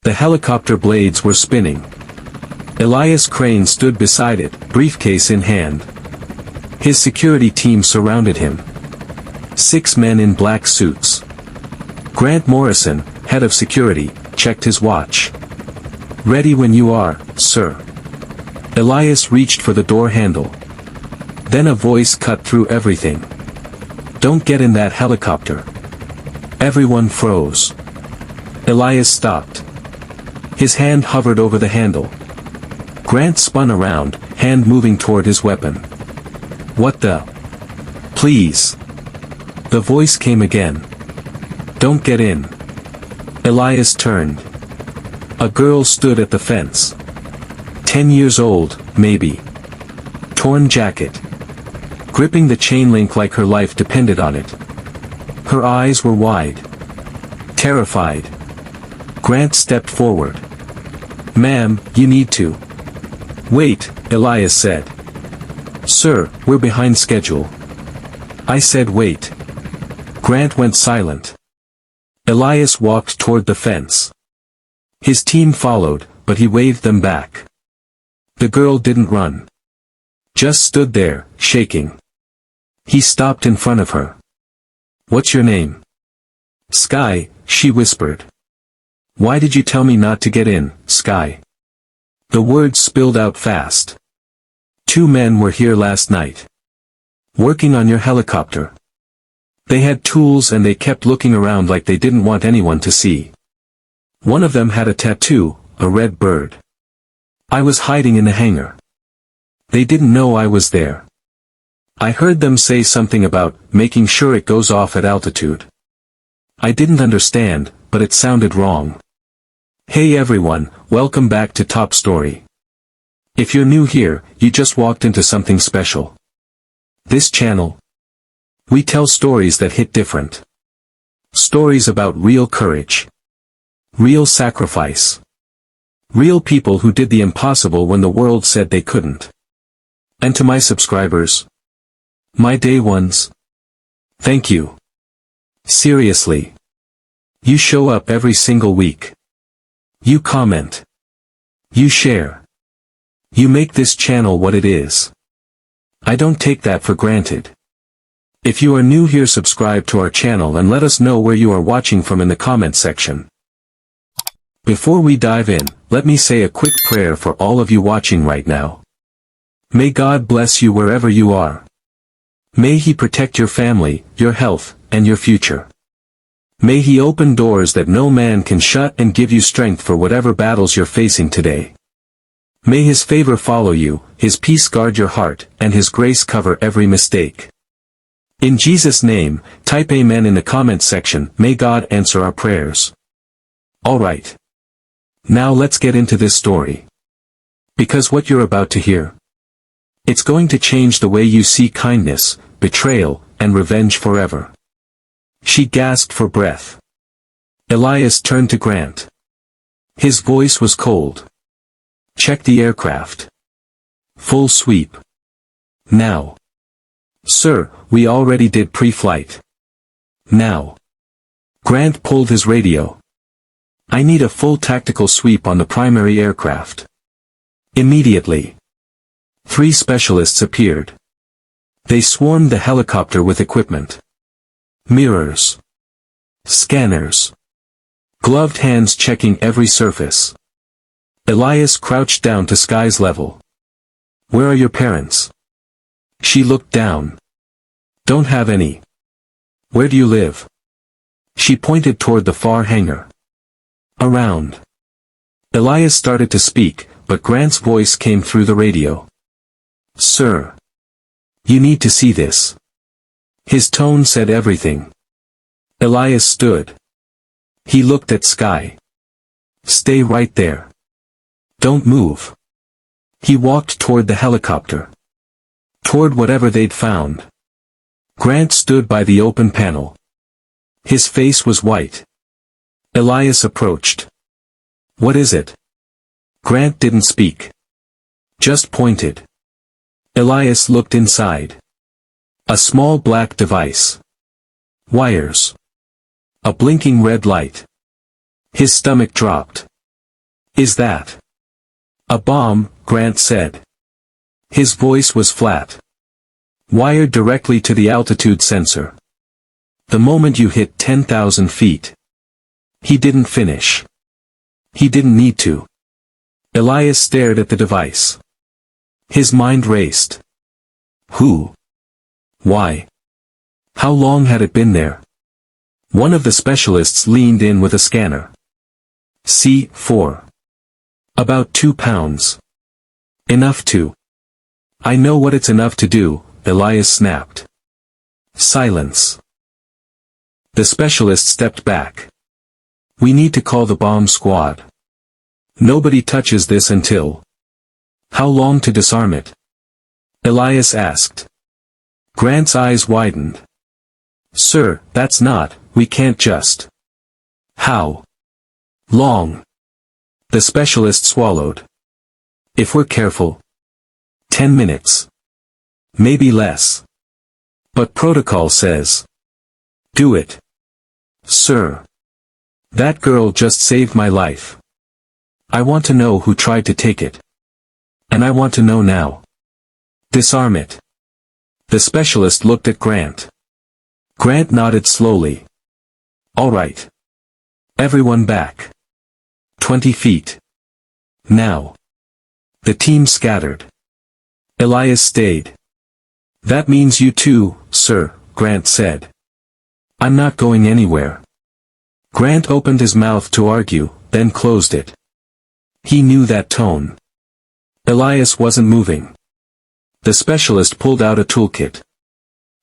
The helicopter blades were spinning. Elias Crane stood beside it, briefcase in hand. His security team surrounded him. 6 men in black suits. Grant Morrison, head of security, checked his watch. "Ready when you are, sir." Elias reached for the door handle. Then a voice cut through everything. "Don't get in that helicopter." Everyone froze. Elias stopped. His hand hovered over the handle. Grant spun around, hand moving toward his weapon. "What the? Please." The voice came again. "Don't get in." Elias turned. A girl stood at the fence. 10 years old, maybe. Torn jacket. Gripping the chain link like her life depended on it. Her eyes were wide. Terrified. Grant stepped forward. "Ma'am, you need to." "Wait," Elias said. "Sir, we're behind schedule." I said wait. Grant went silent. Elias walked toward the fence. His team followed, but he waved them back. The girl didn't run. Just stood there, shaking. He stopped in front of her. "What's your name?" "Sky," she whispered. "Why did you tell me not to get in, Sky?" The words spilled out fast. "2 men were here last night. Working on your helicopter. They had tools and they kept looking around like they didn't want anyone to see. One of them had a tattoo, a red bird. I was hiding in the hangar. They didn't know I was there. I heard them say something about making sure it goes off at altitude. I didn't understand, but it sounded wrong. Hey everyone, welcome back to Top Story. If you're new here, you just walked into something special. This channel, we tell stories that hit different. Stories about real courage. Real sacrifice. Real people who did the impossible when the world said they couldn't. And to my subscribers, my day ones, thank you. Seriously. You show up every single week. You comment. You share. You make this channel what it is. I don't take that for granted. If you are new here, subscribe to our channel and let us know where you are watching from in the comment section. Before we dive in, let me say a quick prayer for all of you watching right now. May God bless you wherever you are. May He protect your family, your health, and your future. May He open doors that no man can shut and give you strength for whatever battles you're facing today. May His favor follow you, His peace guard your heart, and His grace cover every mistake. In Jesus' name, type Amen in the comment section. May God answer our prayers. Alright. Now let's get into this story. Because what you're about to hear, it's going to change the way you see kindness, betrayal, and revenge forever. She gasped for breath. Elias turned to Grant. His voice was cold. Check the aircraft. Full sweep. Now. Sir, we already did pre-flight. Now. Grant pulled his radio. I need a full tactical sweep on the primary aircraft. Immediately. 3 specialists appeared. They swarmed the helicopter with equipment. Mirrors. Scanners. Gloved hands checking every surface. Elias crouched down to Sky's level. Where are your parents? She looked down. Don't have any. Where do you live? She pointed toward the far hangar. Around. Elias started to speak, but Grant's voice came through the radio. Sir. You need to see this. His tone said everything. Elias stood. He looked at Sky. Stay right there. Don't move. He walked toward the helicopter. Toward whatever they'd found. Grant stood by the open panel. His face was white. Elias approached. What is it? Grant didn't speak. Just pointed. Elias looked inside. A small black device. Wires. A blinking red light. His stomach dropped. Is that a bomb? Grant said. His voice was flat. Wired directly to the altitude sensor. The moment you hit 10,000 feet. He didn't finish. He didn't need to. Elias stared at the device. His mind raced. Who? Why? How long had it been there? One of the specialists leaned in with a scanner. C4. About 2 pounds. Enough to. I know what it's enough to do, Elias snapped. Silence. The specialist stepped back. We need to call the bomb squad. Nobody touches this until. How long to disarm it? Elias asked. Grant's eyes widened. Sir, that's not, we can't just. How long? The specialist swallowed. If we're careful. 10 minutes. Maybe less. But protocol says. Do it. Sir. That girl just saved my life. I want to know who tried to take it. And I want to know now. Disarm it. The specialist looked at Grant. Grant nodded slowly. All right. Everyone back. 20 feet. Now. The team scattered. Elias stayed. That means you too, sir, Grant said. I'm not going anywhere. Grant opened his mouth to argue, then closed it. He knew that tone. Elias wasn't moving. The specialist pulled out a toolkit.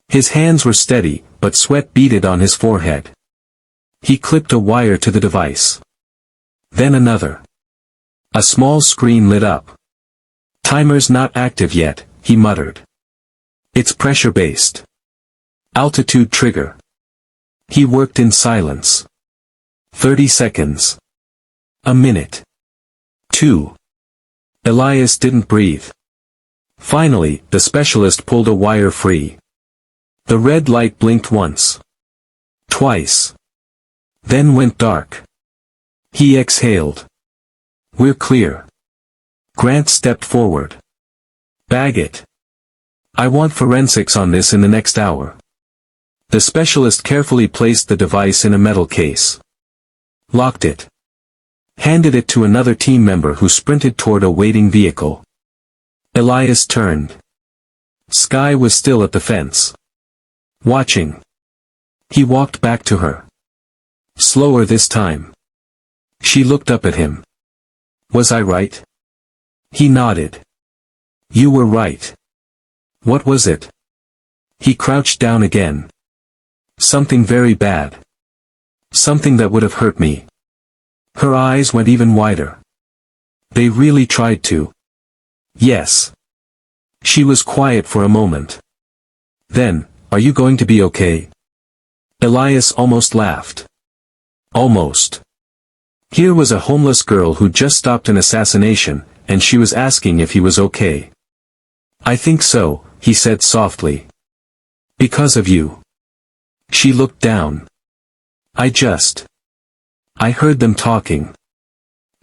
His hands were steady, but sweat beaded on his forehead. He clipped a wire to the device. Then another. A small screen lit up. Timer's not active yet, he muttered. It's pressure-based. Altitude trigger. He worked in silence. 30 seconds. A minute. 2. Elias didn't breathe. Finally, the specialist pulled a wire free. The red light blinked once. Twice. Then went dark. He exhaled. We're clear. Grant stepped forward. Bag it. I want forensics on this in the next hour. The specialist carefully placed the device in a metal case. Locked it. Handed it to another team member who sprinted toward a waiting vehicle. Elias turned. Sky was still at the fence. Watching. He walked back to her. Slower this time. She looked up at him. Was I right? He nodded. You were right. What was it? He crouched down again. Something very bad. Something that would have hurt me. Her eyes went even wider. They really tried to. Yes. She was quiet for a moment. Then, are you going to be okay? Elias almost laughed. Almost. Here was a homeless girl who just stopped an assassination, and she was asking if he was okay. I think so, he said softly. Because of you. She looked down. I heard them talking.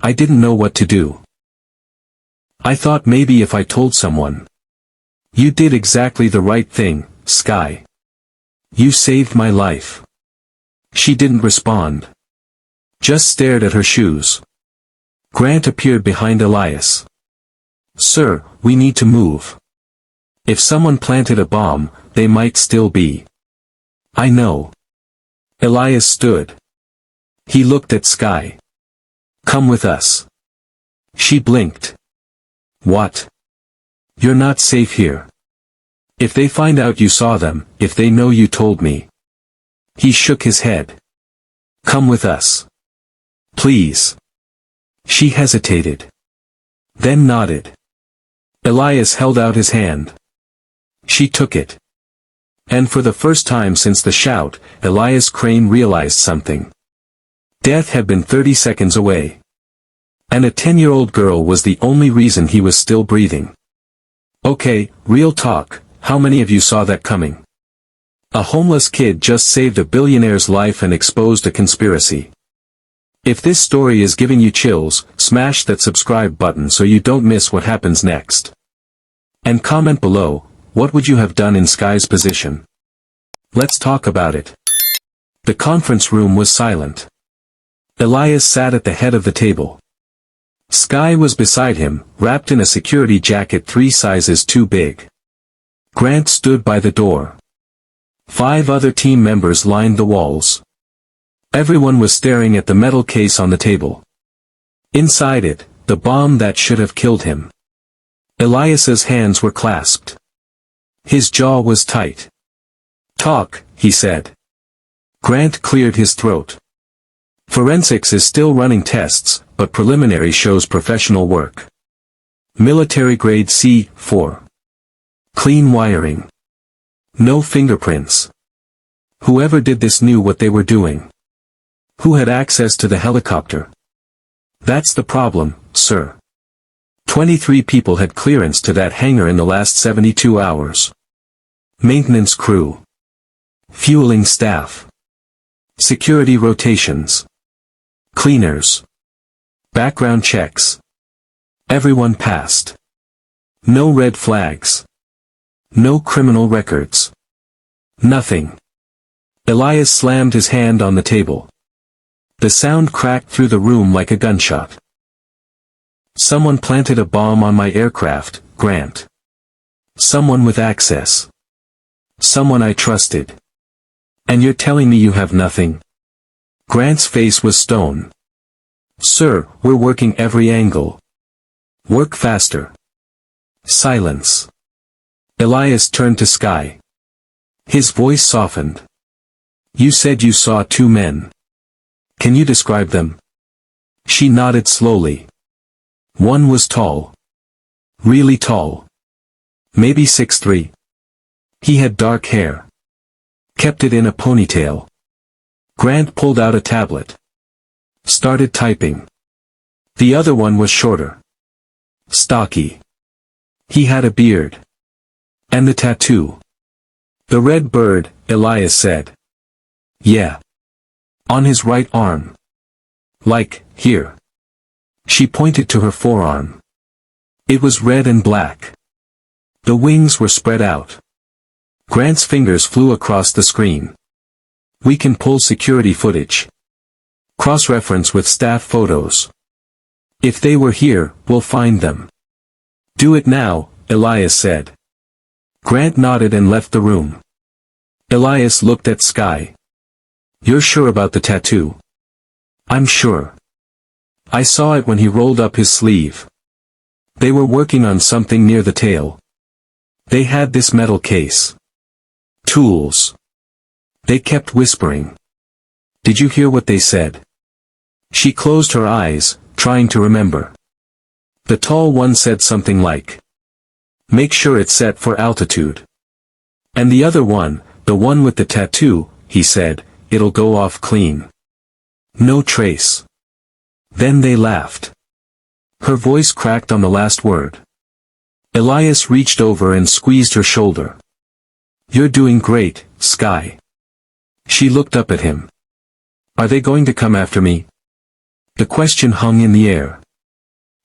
I didn't know what to do. I thought maybe if I told someone. You did exactly the right thing, Sky. You saved my life. She didn't respond. Just stared at her shoes. Grant appeared behind Elias. Sir, we need to move. If someone planted a bomb, they might still be. I know. Elias stood. He looked at Sky. Come with us. She blinked. What? You're not safe here. If they find out you saw them, if they know you told me. He shook his head. Come with us. Please. She hesitated. Then nodded. Elias held out his hand. She took it. And for the first time since the shout, Elias Crane realized something. Death had been 30 seconds away. And a 10-year-old girl was the only reason he was still breathing. Okay, real talk, how many of you saw that coming? A homeless kid just saved a billionaire's life and exposed a conspiracy. If this story is giving you chills, smash that subscribe button so you don't miss what happens next. And comment below, what would you have done in Sky's position? Let's talk about it. The conference room was silent. Elias sat at the head of the table. Sky was beside him, wrapped in a security jacket 3 sizes too big. Grant stood by the door. 5 other team members lined the walls. Everyone was staring at the metal case on the table. Inside it, the bomb that should have killed him. Elias's hands were clasped. His jaw was tight. "Talk," he said. Grant cleared his throat. "Forensics is still running tests, but preliminary shows professional work. Military grade C4. Clean wiring. No fingerprints. Whoever did this knew what they were doing. Who had access to the helicopter? That's the problem, sir. 23 people had clearance to that hangar in the last 72 hours. Maintenance crew. Fueling staff. Security rotations. Cleaners. Background checks. Everyone passed. No red flags. No criminal records. Nothing." Elias slammed his hand on the table. The sound cracked through the room like a gunshot. "Someone planted a bomb on my aircraft, Grant. Someone with access. Someone I trusted. And you're telling me you have nothing?" Grant's face was stone. "Sir, we're working every angle. Work faster." Silence. Elias turned to Sky. His voice softened. "You said you saw 2 men. Can you describe them?" She nodded slowly. "One was tall. Really tall. Maybe 6'3". He had dark hair. Kept it in a ponytail." Grant pulled out a tablet. Started typing. "The other one was shorter. Stocky. He had a beard. And the tattoo." "The red bird," Elias said. "Yeah. On his right arm. Like, here." She pointed to her forearm. It was red and black. The wings were spread out. Grant's fingers flew across the screen. "We can pull security footage. Cross-reference with staff photos. If they were here, we'll find them." "Do it now," Elias said. Grant nodded and left the room. Elias looked at Sky. "You're sure about the tattoo?" "I'm sure. I saw it when he rolled up his sleeve. They were working on something near the tail. They had this metal case. Tools. They kept whispering. Did you hear what they said?" She closed her eyes, trying to remember. The tall one said something like, "Make sure it's set for altitude." And the other one, the one with the tattoo, he said, "It'll go off clean. No trace." Then they laughed. Her voice cracked on the last word. Elias reached over and squeezed her shoulder. "You're doing great, Sky." She looked up at him. "Are they going to come after me?" The question hung in the air.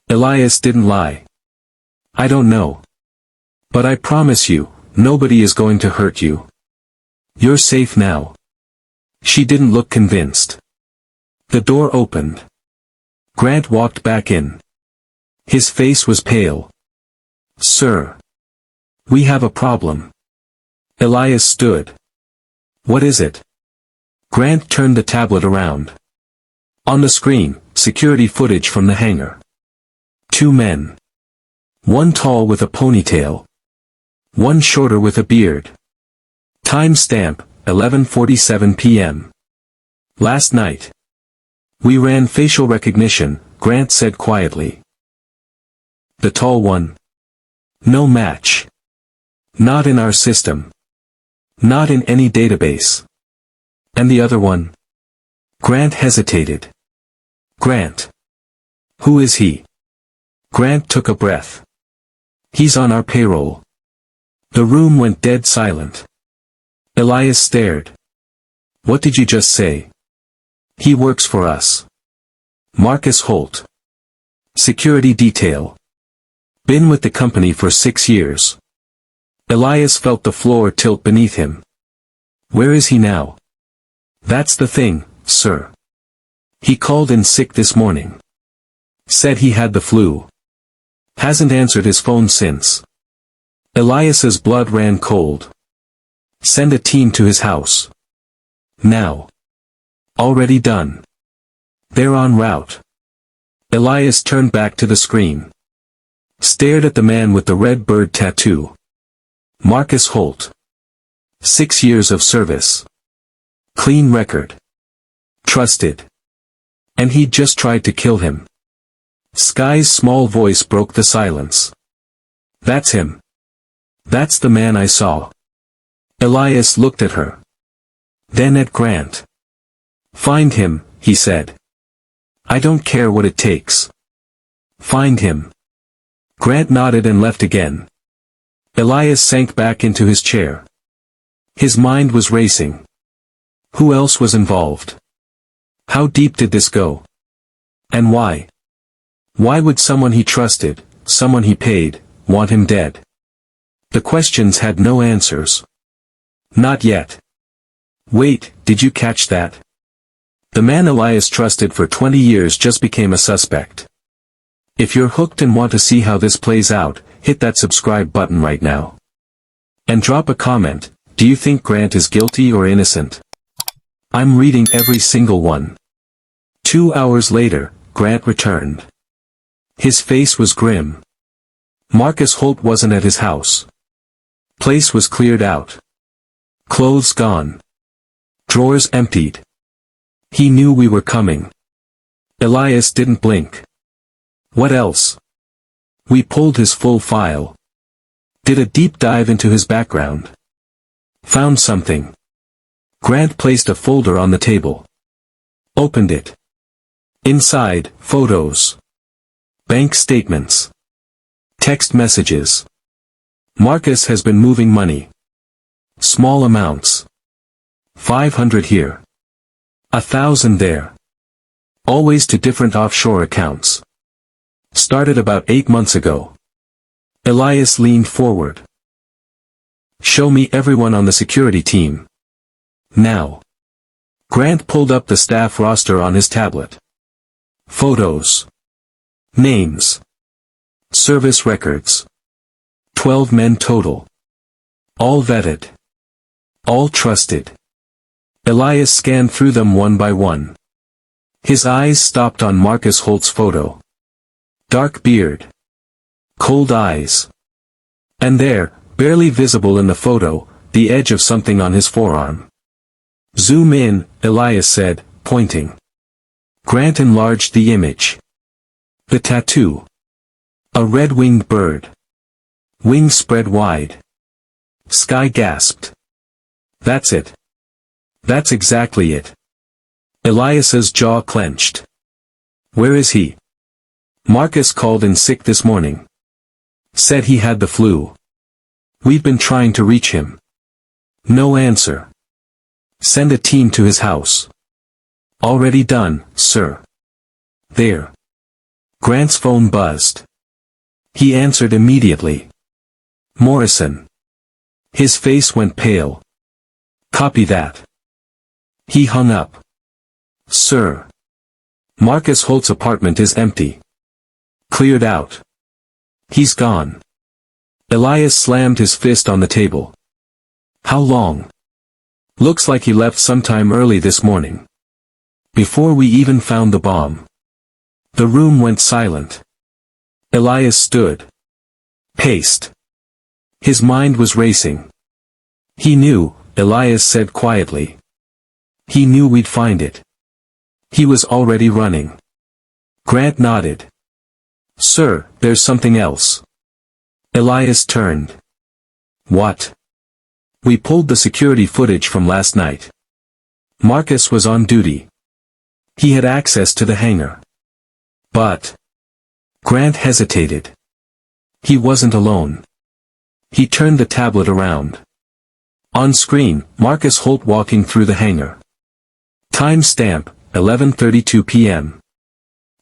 Elias didn't lie. "I don't know. But I promise you, nobody is going to hurt you. You're safe now." She didn't look convinced. The door opened. Grant walked back in. His face was pale. "Sir. We have a problem." Elias stood. "What is it?" Grant turned the tablet around. On the screen, security footage from the hangar. 2 men. One tall with a ponytail. One shorter with a beard. Timestamp, 11:47 p.m. Last night. "We ran facial recognition," Grant said quietly. The tall one. "No match. Not in our system. Not in any database." "And the other one?" Grant hesitated. "Grant. Who is he?" Grant took a breath. "He's on our payroll." The room went dead silent. Elias stared. "What did you just say?" "He works for us. Marcus Holt. Security detail. Been with the company for 6 years. Elias felt the floor tilt beneath him. Where is he now? That's the thing, sir. He called in sick this morning. Said he had the flu. Hasn't answered his phone since. Elias's blood ran cold. Send a team to his house. Now. Already done. They're en route. Elias turned back to the screen. Stared at the man with the red bird tattoo. Marcus Holt. 6 years of service. Clean record. Trusted. And he'd just tried to kill him. Sky's small voice broke the silence. That's him. That's the man I saw. Elias looked at her. Then at Grant. Find him, he said. I don't care what it takes. Find him. Grant nodded and left again. Elias sank back into his chair. His mind was racing. Who else was involved? How deep did this go? And why? Why would someone he trusted, someone he paid, want him dead? The questions had no answers. Not yet. Wait, did you catch that? The man Elias trusted for 20 years just became a suspect. If you're hooked and want to see how this plays out, hit that subscribe button right now. And drop a comment. Do you think Grant is guilty or innocent? I'm reading every single one. 2 hours later, Grant returned. His face was grim. Marcus Holt wasn't at his house. Place was cleared out. Clothes gone. Drawers emptied. He knew we were coming. Elias didn't blink. What else? We pulled his full file. Did a deep dive into his background. Found something. Grant placed a folder on the table. Opened it. Inside, photos. Bank statements. Text messages. Marcus has been moving money. Small amounts. 500 here. 1,000 there. Always to different offshore accounts. Started about 8 months ago. Elias leaned forward. Show me everyone on the security team. Now. Grant pulled up the staff roster on his tablet. Photos. Names. Service records. 12 men total. All vetted. All trusted. Elias scanned through them one by one. His eyes stopped on Marcus Holt's photo. Dark beard. Cold eyes. And there, barely visible in the photo, the edge of something on his forearm. Zoom in, Elias said, pointing. Grant enlarged the image. The tattoo. A red-winged bird. Wings spread wide. Sky gasped. That's it. That's exactly it. Elias's jaw clenched. Where is he? Marcus called in sick this morning. Said he had the flu. We've been trying to reach him. No answer. Send a team to his house. Already done, sir. There. Grant's phone buzzed. He answered immediately. Morrison. His face went pale. Copy that. He hung up. Sir. Marcus Holt's apartment is empty. Cleared out. He's gone. Elias slammed his fist on the table. How long? Looks like he left sometime early this morning. Before we even found the bomb. The room went silent. Elias stood. Paced. His mind was racing. He knew, Elias said quietly. He knew we'd find it. He was already running. Grant nodded. Sir, there's something else. Elias turned. What? We pulled the security footage from last night. Marcus was on duty. He had access to the hangar. But. Grant hesitated. He wasn't alone. He turned the tablet around. On screen, Marcus Holt walking through the hangar. Time stamp, 11:32 p.m.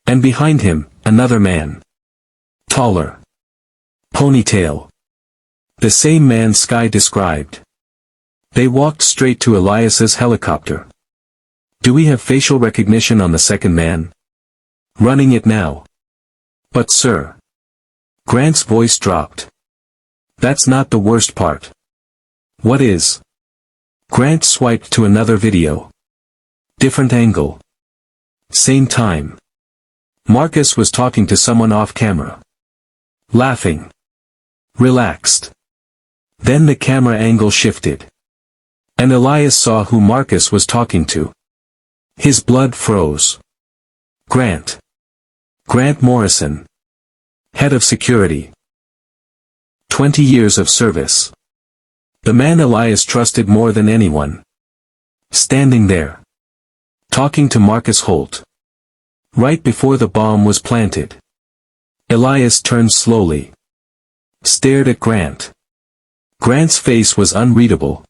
And behind him, another man. Taller. Ponytail. The same man Sky described. They walked straight to Elias's helicopter. Do we have facial recognition on the second man? Running it now. But sir. Grant's voice dropped. That's not the worst part. What is? Grant swiped to another video. Different angle. Same time. Marcus was talking to someone off camera. Laughing. Relaxed. Then the camera angle shifted. And Elias saw who Marcus was talking to. His blood froze. Grant. Grant Morrison. Head of security. 20 years of service. The man Elias trusted more than anyone. Standing there. Talking to Marcus Holt. Right before the bomb was planted. Elias turned slowly. Stared at Grant. Grant's face was unreadable.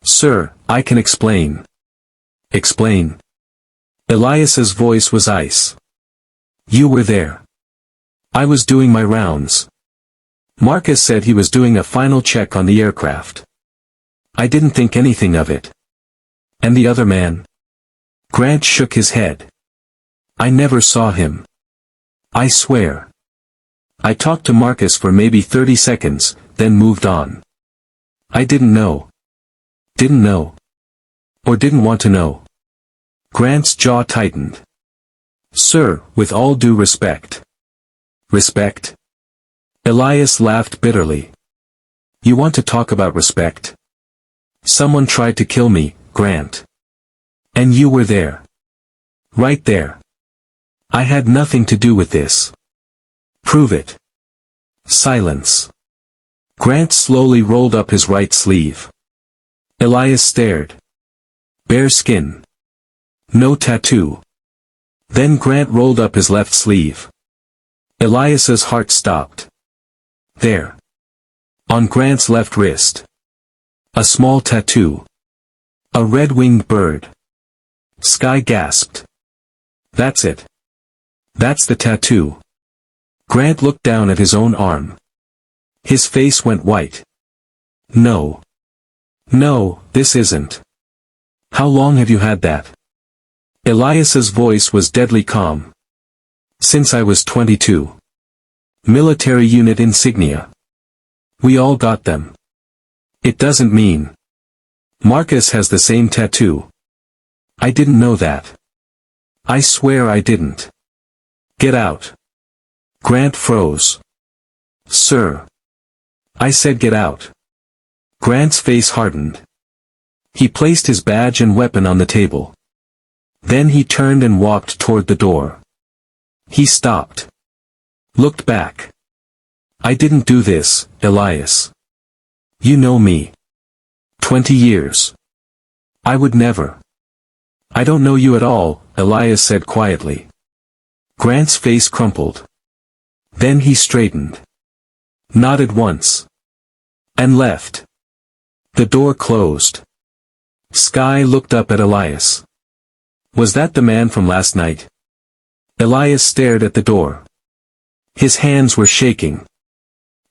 Sir, I can explain. Explain. Elias's voice was ice. You were there. I was doing my rounds. Marcus said he was doing a final check on the aircraft. I didn't think anything of it. And the other man? Grant shook his head. I never saw him. I swear. I talked to Marcus for maybe 30 seconds, then moved on. I didn't know. Didn't know. Or didn't want to know. Grant's jaw tightened. Sir, with all due respect. Respect? Elias laughed bitterly. You want to talk about respect? Someone tried to kill me, Grant. And you were there. Right there. I had nothing to do with this. Prove it. Silence. Grant slowly rolled up his right sleeve. Elias stared. Bare skin. No tattoo. Then Grant rolled up his left sleeve. Elias's heart stopped. There. On Grant's left wrist. A small tattoo. A red-winged bird. Sky gasped. That's it. That's the tattoo. Grant looked down at his own arm. His face went white. No. No, this isn't. How long have you had that? Elias's voice was deadly calm. Since I was 22. Military unit insignia. We all got them. It doesn't mean. Marcus has the same tattoo. I didn't know that. I swear I didn't. Get out. Grant froze. Sir. I said get out. Grant's face hardened. He placed his badge and weapon on the table. Then he turned and walked toward the door. He stopped. Looked back. I didn't do this, Elias. You know me. 20 years. I would never. I don't know you at all, Elias said quietly. Grant's face crumpled. Then he straightened. Nodded once. And left. The door closed. Sky looked up at Elias. Was that the man from last night? Elias stared at the door. His hands were shaking.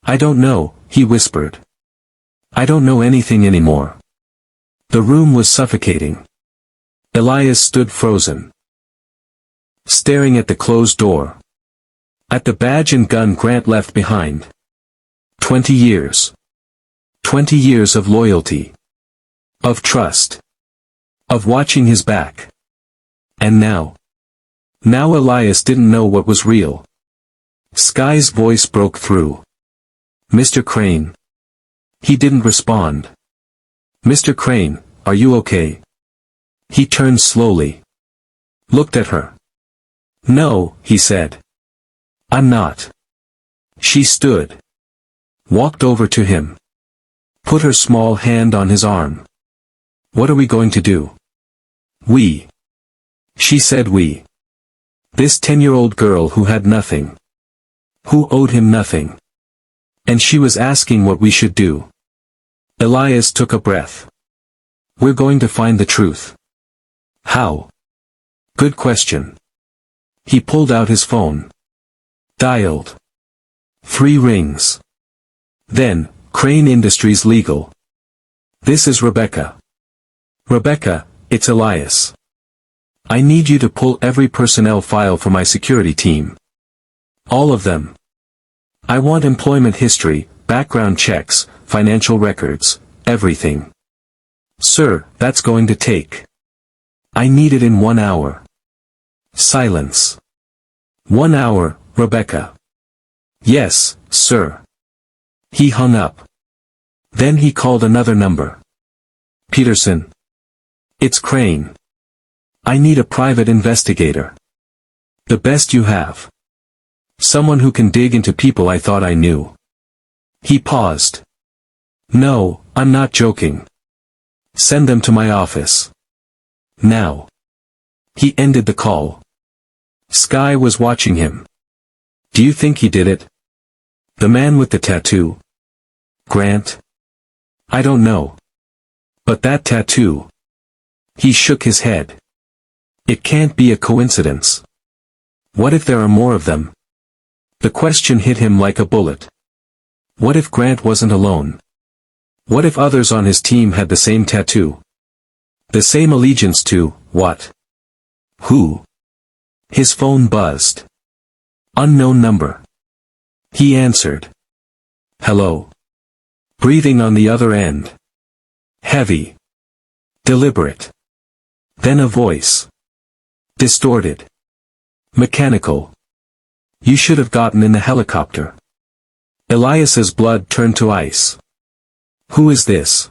I don't know, he whispered. I don't know anything anymore. The room was suffocating. Elias stood frozen. Staring at the closed door. At the badge and gun Grant left behind. 20 years. 20 years of loyalty. Of trust. Of watching his back. And now. Now Elias didn't know what was real. Sky's voice broke through. Mr. Crane. He didn't respond. Mr. Crane, are you okay? He turned slowly. Looked at her. No, he said. I'm not. She stood. Walked over to him. Put her small hand on his arm. What are we going to do? We. She said we. This 10-year-old girl who had nothing. Who owed him nothing. And she was asking what we should do. Elias took a breath. We're going to find the truth. How? Good question. He pulled out his phone. Dialed. 3 rings. Then, Crane Industries Legal. This is Rebecca. Rebecca, it's Elias. I need you to pull every personnel file for my security team. All of them. I want employment history, background checks, financial records, everything. Sir, that's going to take. I need it in 1 hour. Silence. 1 hour, Rebecca. Yes, sir. He hung up. Then he called another number. Peterson. It's Crane. I need a private investigator. The best you have. Someone who can dig into people I thought I knew. He paused. No, I'm not joking. Send them to my office. Now. He ended the call. Sky was watching him. Do you think he did it? The man with the tattoo? Grant? I don't know. But that tattoo. He shook his head. It can't be a coincidence. What if there are more of them? The question hit him like a bullet. What if Grant wasn't alone? What if others on his team had the same tattoo? The same allegiance to, what? Who? His phone buzzed. Unknown number. He answered. Hello. Breathing on the other end. Heavy. Deliberate. Then a voice. Distorted. Mechanical. You should have gotten in the helicopter. Elias's blood turned to ice. Who is this?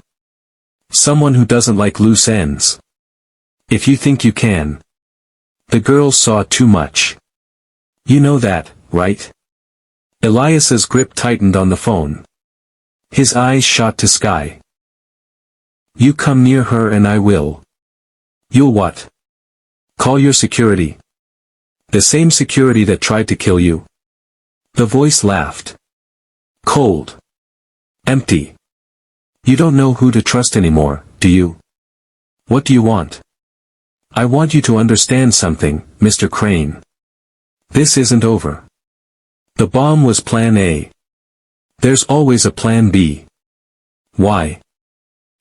Someone who doesn't like loose ends. If you think you can. The girl saw too much. You know that, right? Elias's grip tightened on the phone. His eyes shot to Sky. You come near her and I will. You'll what? Call your security. The same security that tried to kill you. The voice laughed. Cold. Empty. You don't know who to trust anymore, do you? What do you want? I want you to understand something, Mr. Crane. This isn't over. The bomb was plan A. There's always a plan B. Why?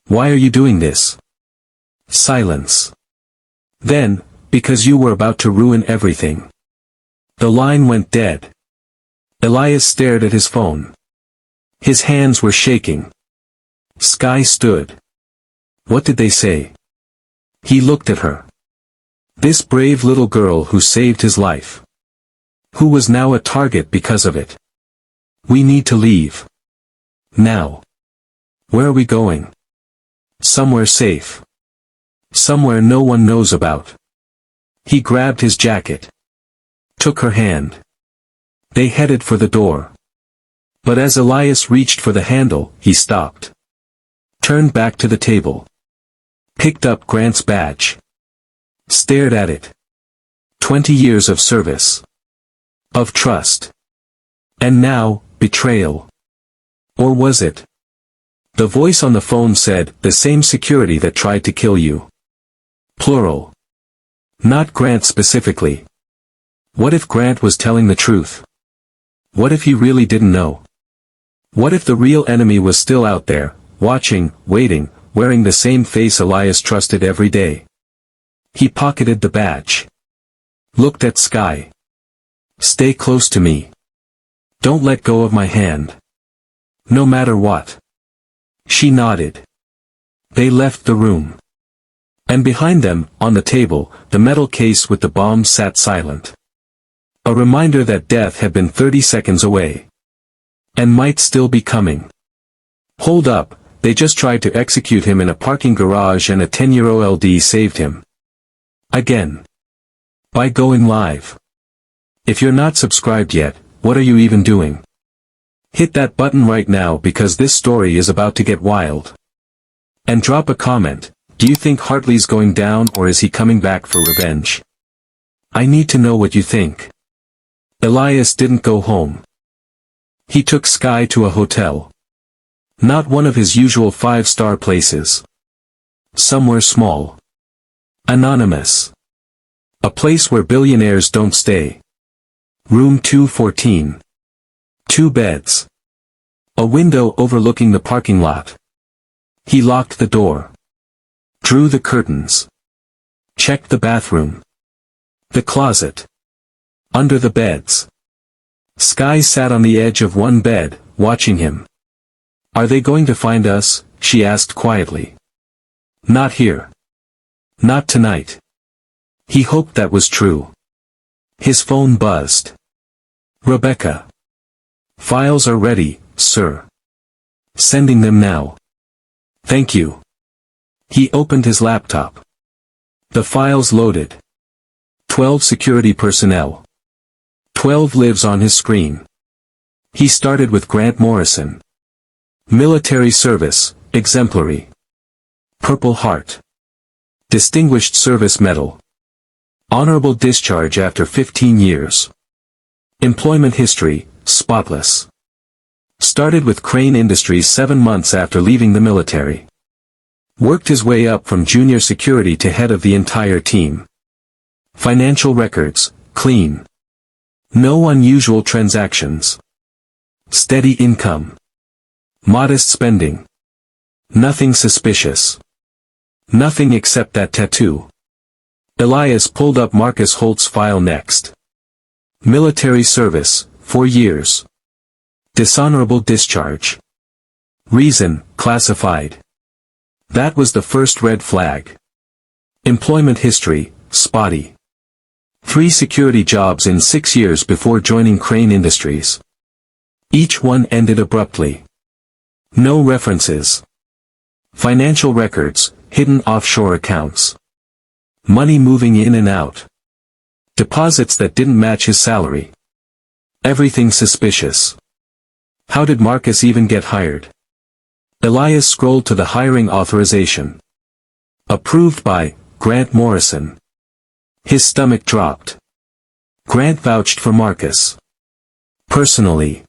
Why are you doing this? Silence. Then, because you were about to ruin everything. The line went dead. Elias stared at his phone. His hands were shaking. Sky stood. What did they say? He looked at her. This brave little girl who saved his life. Who was now a target because of it. We need to leave. Now. Where are we going? Somewhere safe. Somewhere no one knows about. He grabbed his jacket. Took her hand. They headed for the door. But as Elias reached for the handle, he stopped. Turned back to the table. Picked up Grant's badge. Stared at it. 20 years of service. Of trust. And now, betrayal. Or was it? The voice on the phone said, the same security that tried to kill you. Plural. Not Grant specifically. What if Grant was telling the truth? What if he really didn't know? What if the real enemy was still out there, watching, waiting, wearing the same face Elias trusted every day? He pocketed the badge. Looked at Sky. Stay close to me. Don't let go of my hand. No matter what. She nodded. They left the room. And behind them, on the table, the metal case with the bomb sat silent. A reminder that death had been 30 seconds away. And might still be coming. Hold up, they just tried to execute him in a parking garage and a 10-year-old LD saved him. Again. By going live. If you're not subscribed yet, what are you even doing? Hit that button right now because this story is about to get wild. And drop a comment, do you think Hartley's going down or is he coming back for revenge? I need to know what you think. Elias didn't go home. He took Sky to a hotel. Not one of his usual 5-star places. Somewhere small. Anonymous. A place where billionaires don't stay. Room 214. 2 beds. A window overlooking the parking lot. He locked the door. Drew the curtains. Checked the bathroom. The closet. Under the beds. Sky sat on the edge of one bed, watching him. "Are they going to find us?" she asked quietly. "Not here. Not tonight." He hoped that was true. His phone buzzed. "Rebecca. Files are ready, sir. Sending them now." "Thank you." He opened his laptop. The files loaded. 12 security personnel. 12 lives on his screen. He started with Grant Morrison. Military service, exemplary. Purple Heart. Distinguished Service Medal. Honorable discharge after 15 years. Employment history, spotless. Started with Crane Industries 7 months after leaving the military. Worked his way up from junior security to head of the entire team. Financial records, clean. No unusual transactions. Steady income. Modest spending. Nothing suspicious. Nothing except that tattoo. Elias pulled up Marcus Holt's file next. Military service, 4 years. Dishonorable discharge. Reason, classified. That was the first red flag. Employment history, spotty. 3 security jobs in 6 years before joining Crane Industries. Each one ended abruptly. No references. Financial records, hidden offshore accounts. Money moving in and out. Deposits that didn't match his salary. Everything suspicious. How did Marcus even get hired? Elias scrolled to the hiring authorization. Approved by Grant Morrison. His stomach dropped. Grant vouched for Marcus. Personally.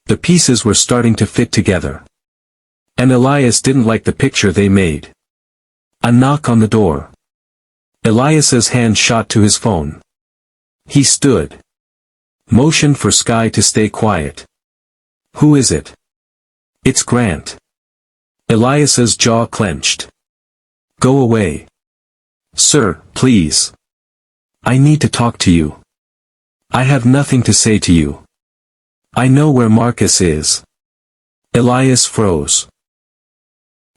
The pieces were starting to fit together. And Elias didn't like the picture they made. A knock on the door. Elias's hand shot to his phone. He stood. Motioned for Sky to stay quiet. "Who is it?" "It's Grant." Elias's jaw clenched. "Go away." "Sir, please. I need to talk to you. I have nothing to say to you. I know where Marcus is." Elias froze.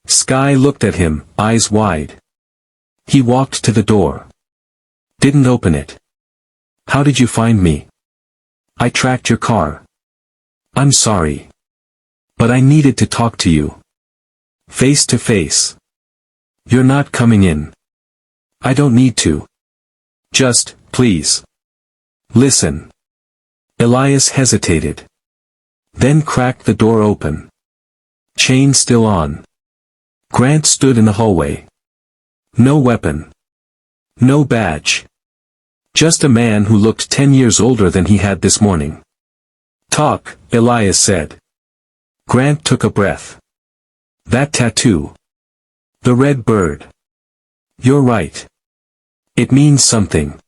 Sky looked at him, eyes wide. He walked to the door. "Didn't open it. How did you find me?" "I tracked your car." "I'm sorry. But I needed to talk to you. Face to face." "You're not coming in." "I don't need to. Just, please. Listen." Elias hesitated. Then cracked the door open. Chain still on. Grant stood in the hallway. No weapon. No badge. Just a man who looked 10 years older than he had this morning. "Talk," Elias said. Grant took a breath. "That tattoo. The red bird. You're right. It means something.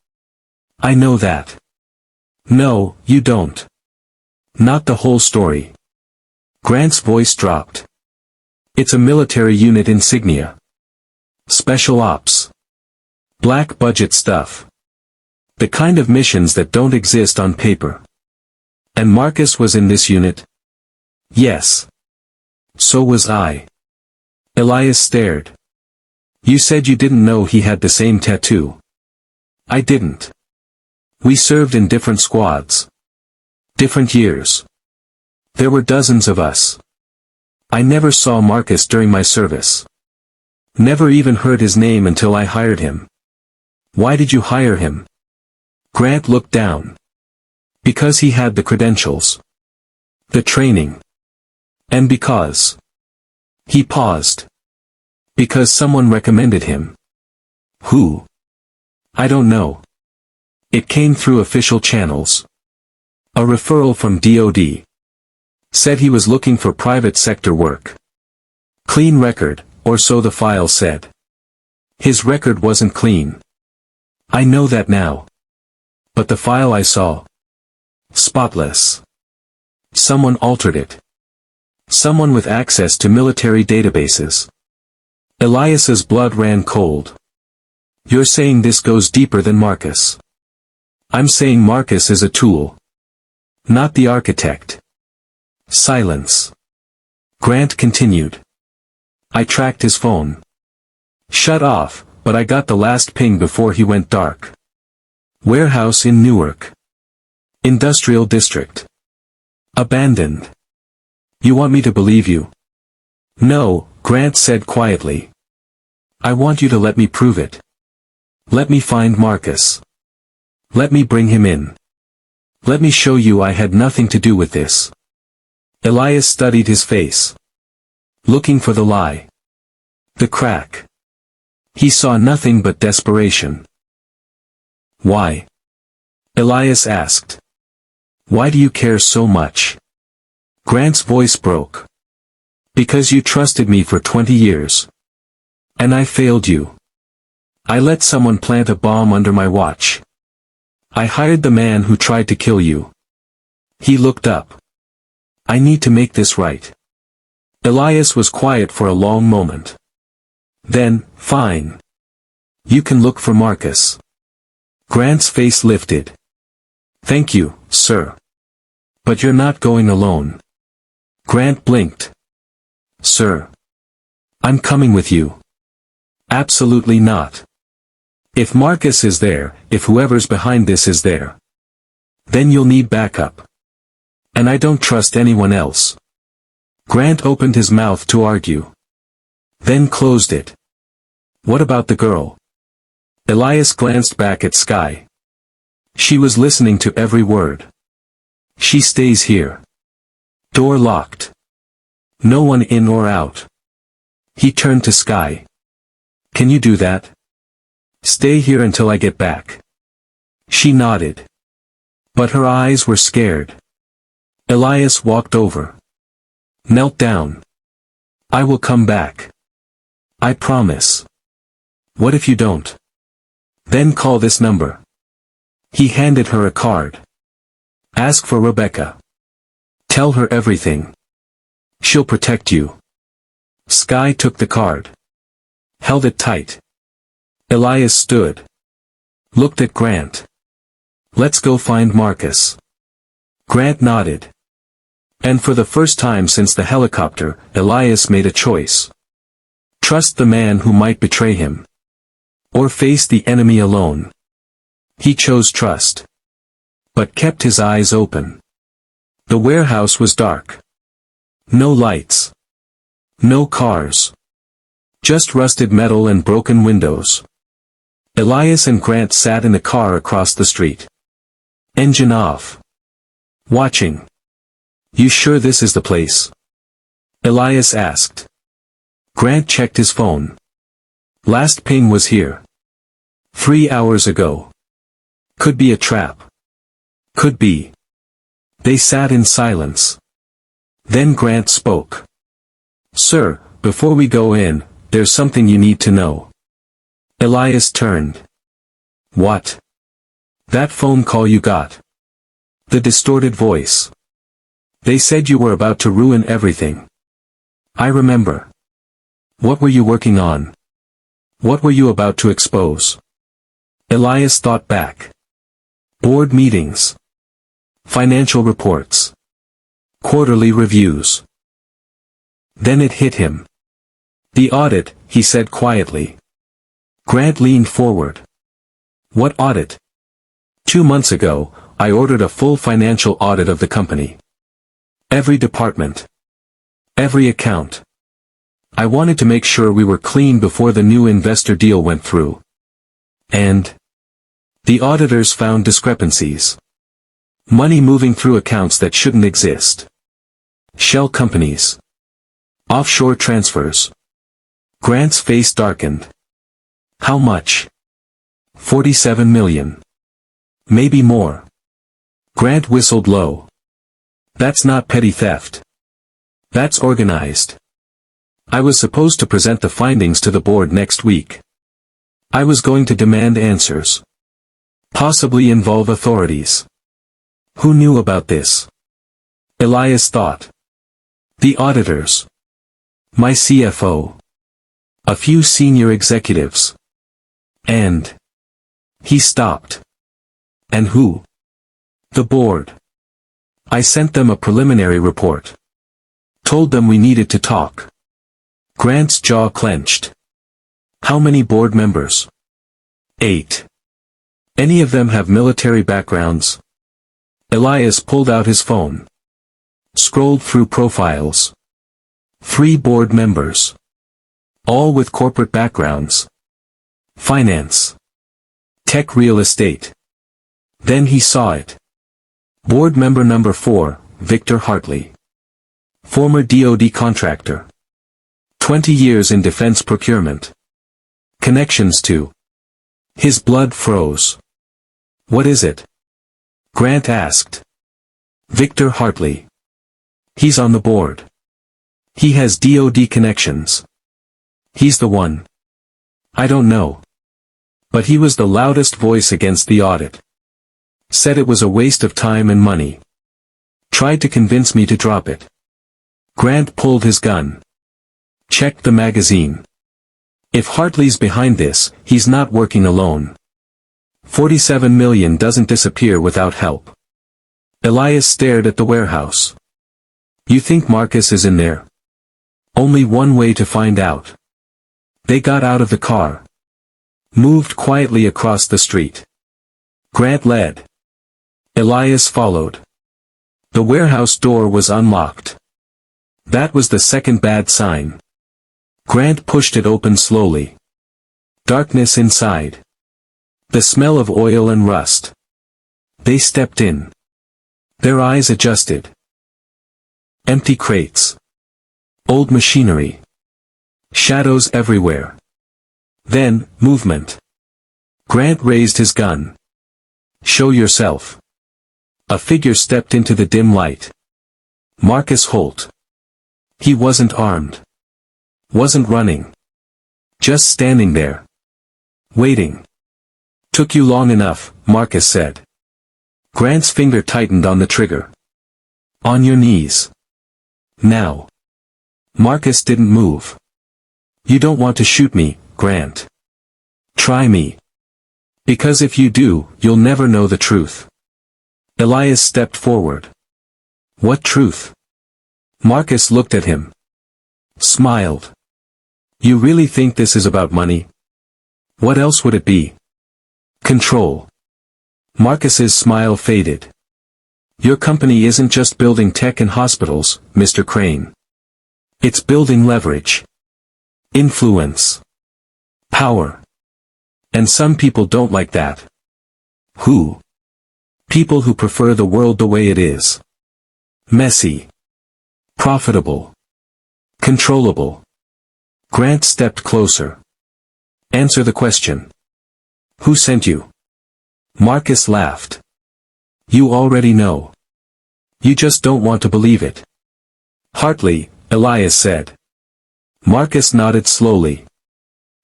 I know that." "No, you don't. Not the whole story." Grant's voice dropped. "It's a military unit insignia. Special ops. Black budget stuff. The kind of missions that don't exist on paper." "And Marcus was in this unit?" "Yes. So was I." Elias stared. "You said you didn't know he had the same tattoo." "I didn't. We served in different squads. Different years. There were dozens of us. I never saw Marcus during my service. Never even heard his name until I hired him." "Why did you hire him?" Grant looked down. "Because he had the credentials. The training. And because." He paused. "Because someone recommended him." "Who?" "I don't know. It came through official channels. A referral from DoD. Said he was looking for private sector work. Clean record, or so the file said. His record wasn't clean. I know that now. But the file I saw. Spotless. Someone altered it. Someone with access to military databases. Elias's blood ran cold. You're saying this goes deeper than Marcus. I'm saying Marcus is a tool. Not the architect. Silence. Grant continued. I tracked his phone. Shut off, but I got the last ping before he went dark. Warehouse in Newark. Industrial district. Abandoned. You want me to believe you? No, Grant said quietly. I want you to let me prove it. Let me find Marcus. Let me bring him in. Let me show you I had nothing to do with this. Elias studied his face. Looking for the lie. The crack. He saw nothing but desperation. Why? Elias asked. Why do you care so much? Grant's voice broke. Because you trusted me for 20 years. And I failed you. I let someone plant a bomb under my watch. I hired the man who tried to kill you. He looked up. I need to make this right. Elias was quiet for a long moment. Then, fine. You can look for Marcus. Grant's face lifted. Thank you, sir. But you're not going alone. Grant blinked. Sir. I'm coming with you. Absolutely not. If Marcus is there, if whoever's behind this is there, then you'll need backup. And I don't trust anyone else. Grant opened his mouth to argue. Then closed it. What about the girl? Elias glanced back at Sky. She was listening to every word. She stays here. Door locked. No one in or out. He turned to Sky. Can you do that? Stay here until I get back. She nodded. But her eyes were scared. Elias walked over. Knelt down. I will come back. I promise. What if you don't? Then call this number. He handed her a card. Ask for Rebecca. Tell her everything. She'll protect you. Sky took the card. Held it tight. Elias stood. Looked at Grant. Let's go find Marcus. Grant nodded. And for the first time since the helicopter, Elias made a choice. Trust the man who might betray him. Or face the enemy alone. He chose trust. But kept his eyes open. The warehouse was dark. No lights. No cars. Just rusted metal and broken windows. Elias and Grant sat in a car across the street. Engine off. Watching. You sure this is the place? Elias asked. Grant checked his phone. Last ping was here. 3 hours ago. Could be a trap. Could be. They sat in silence. Then Grant spoke. Sir, before we go in, there's something you need to know. Elias turned. What? That phone call you got. The distorted voice. They said you were about to ruin everything. I remember. What were you working on? What were you about to expose? Elias thought back. Board meetings. Financial reports. Quarterly reviews. Then it hit him. The audit, he said quietly. Grant leaned forward. What audit? 2 months ago, I ordered a full financial audit of the company. Every department. Every account. I wanted to make sure we were clean before the new investor deal went through. And the auditors found discrepancies. Money moving through accounts that shouldn't exist. Shell companies. Offshore transfers. Grant's face darkened. How much? 47 million. Maybe more. Grant whistled low. That's not petty theft. That's organized. I was supposed to present the findings to the board next week. I was going to demand answers. Possibly involve authorities. Who knew about this? Elias thought. The auditors. My CFO. A few senior executives. And. He stopped. And who? The board. I sent them a preliminary report. Told them we needed to talk. Grant's jaw clenched. How many board members? 8. Any of them have military backgrounds? Elias pulled out his phone. Scrolled through profiles. 3 board members. All with corporate backgrounds. Finance. Tech, real estate. Then he saw it. Board member number 4, Victor Hartley. Former DoD contractor. 20 years in defense procurement. Connections to. His blood froze. What is it? Grant asked. Victor Hartley. He's on the board. He has DoD connections. He's the one. I don't know. But he was the loudest voice against the audit. Said it was a waste of time and money. Tried to convince me to drop it. Grant pulled his gun. Checked the magazine. If Hartley's behind this, he's not working alone. 47 million doesn't disappear without help. Elias stared at the warehouse. You think Marcus is in there? Only one way to find out. They got out of the car. Moved quietly across the street. Grant led. Elias followed. The warehouse door was unlocked. That was the second bad sign. Grant pushed it open slowly. Darkness inside. The smell of oil and rust. They stepped in. Their eyes adjusted. Empty crates. Old machinery. Shadows everywhere. Then, movement. Grant raised his gun. Show yourself. A figure stepped into the dim light. Marcus Holt. He wasn't armed. Wasn't running. Just standing there. Waiting. Took you long enough, Marcus said. Grant's finger tightened on the trigger. On your knees. Now. Marcus didn't move. You don't want to shoot me, Grant. Try me. Because if you do, you'll never know the truth. Elias stepped forward. What truth? Marcus looked at him. Smiled. You really think this is about money? What else would it be? Control. Marcus's smile faded. Your company isn't just building tech and hospitals, Mr. Crane. It's building leverage. Influence. Power. And some people don't like that. Who? People who prefer the world the way it is. Messy. Profitable. Controllable. Grant stepped closer. Answer the question. Who sent you? Marcus laughed. You already know. You just don't want to believe it. Hartley, Elias said. Marcus nodded slowly.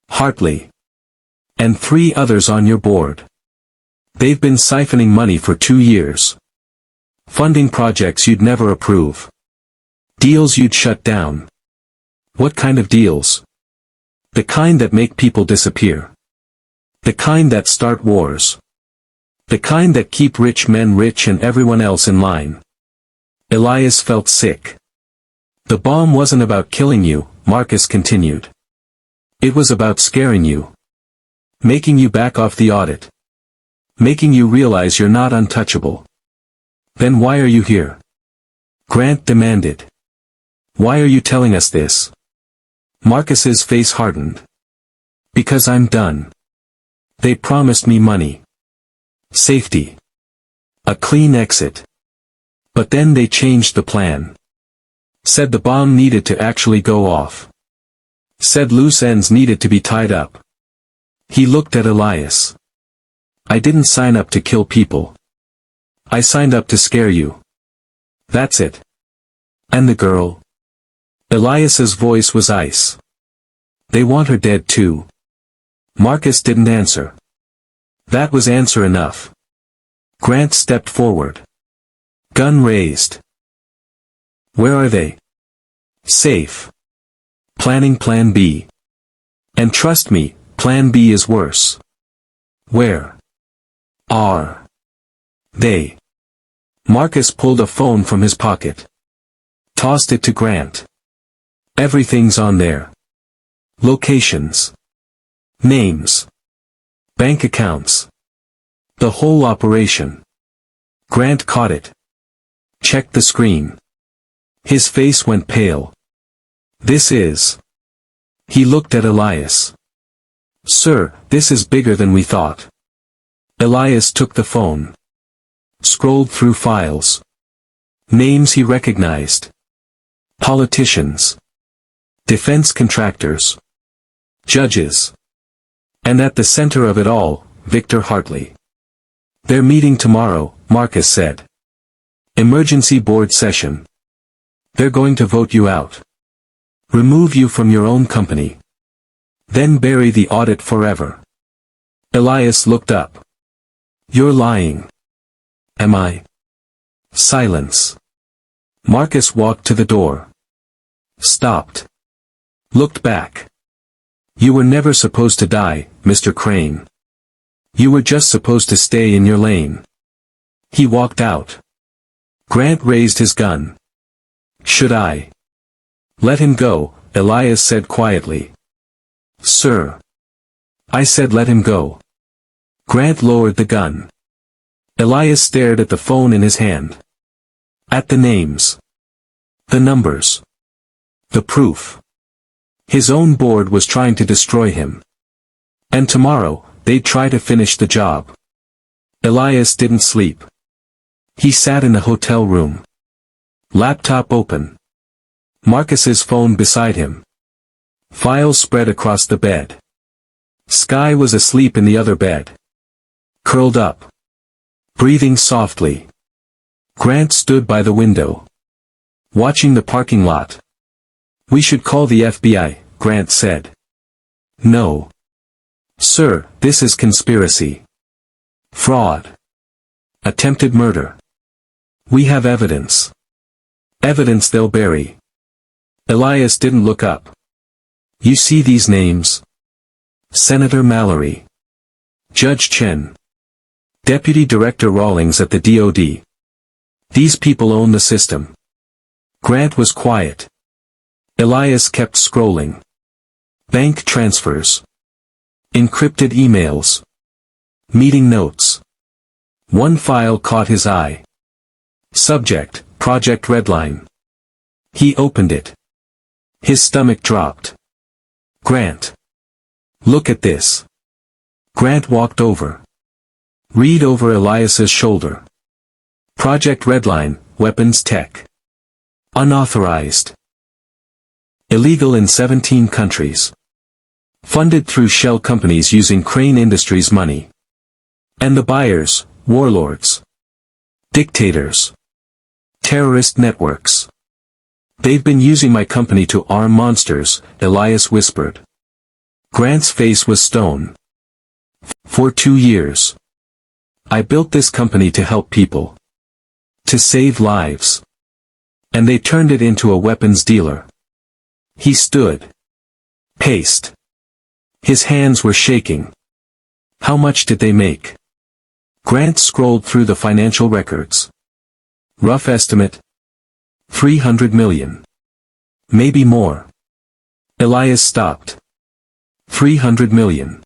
Hartley. And 3 others on your board. They've been siphoning money for 2 years. Funding projects you'd never approve. Deals you'd shut down. What kind of deals? The kind that make people disappear. The kind that start wars. The kind that keep rich men rich and everyone else in line. Elias felt sick. The bomb wasn't about killing you, Marcus continued. It was about scaring you. Making you back off the audit. Making you realize you're not untouchable. Then why are you here? Grant demanded. Why are you telling us this? Marcus's face hardened. Because I'm done. They promised me money. Safety. A clean exit. But then they changed the plan. Said the bomb needed to actually go off. Said loose ends needed to be tied up. He looked at Elias. I didn't sign up to kill people. I signed up to scare you. That's it. And the girl? Elias's voice was ice. They want her dead too. Marcus didn't answer. That was answer enough. Grant stepped forward. Gun raised. Where are they? Safe. Planning Plan B. And trust me, Plan B is worse. Where are they? Marcus pulled a phone from his pocket. Tossed it to Grant. Everything's on there. Locations. Names. Bank accounts. The whole operation. Grant caught it. Checked the screen. His face went pale. This is... He looked at Elias. Sir, this is bigger than we thought. Elias took the phone. Scrolled through files. Names he recognized. Politicians. Defense contractors. Judges. And at the center of it all, Victor Hartley. They're meeting tomorrow, Marcus said. Emergency board session. They're going to vote you out. Remove you from your own company. Then bury the audit forever. Elias looked up. You're lying. Am I? Silence. Marcus walked to the door. Stopped. Looked back. You were never supposed to die, Mr. Crane. You were just supposed to stay in your lane. He walked out. Grant raised his gun. Should I? Let him go, Elias said quietly. Sir. I said let him go. Grant lowered the gun. Elias stared at the phone in his hand. At the names. The numbers. The proof. His own board was trying to destroy him. And tomorrow, they'd try to finish the job. Elias didn't sleep. He sat in the hotel room. Laptop open. Marcus's phone beside him. Files spread across the bed. Sky was asleep in the other bed. Curled up. Breathing softly. Grant stood by the window. Watching the parking lot. We should call the FBI, Grant said. No. Sir, this is conspiracy. Fraud. Attempted murder. We have evidence. Evidence they'll bury. Elias didn't look up. You see these names? Senator Mallory. Judge Chen. Deputy Director Rawlings at the DOD. These people own the system. Grant was quiet. Elias kept scrolling. Bank transfers. Encrypted emails. Meeting notes. One file caught his eye. Subject, Project Redline. He opened it. His stomach dropped. Grant. Look at this. Grant walked over. Read over Elias's shoulder. Project Redline, Weapons Tech. Unauthorized. Illegal in 17 countries. Funded through shell companies using Crane Industries money. And the buyers, warlords. Dictators. Terrorist networks. They've been using my company to arm monsters, Elias whispered. Grant's face was stone. For 2 years. I built this company to help people. To save lives. And they turned it into a weapons dealer. He stood. Paced. His hands were shaking. How much did they make? Grant scrolled through the financial records. Rough estimate. 300 million. Maybe more. Elias stopped. 300 million.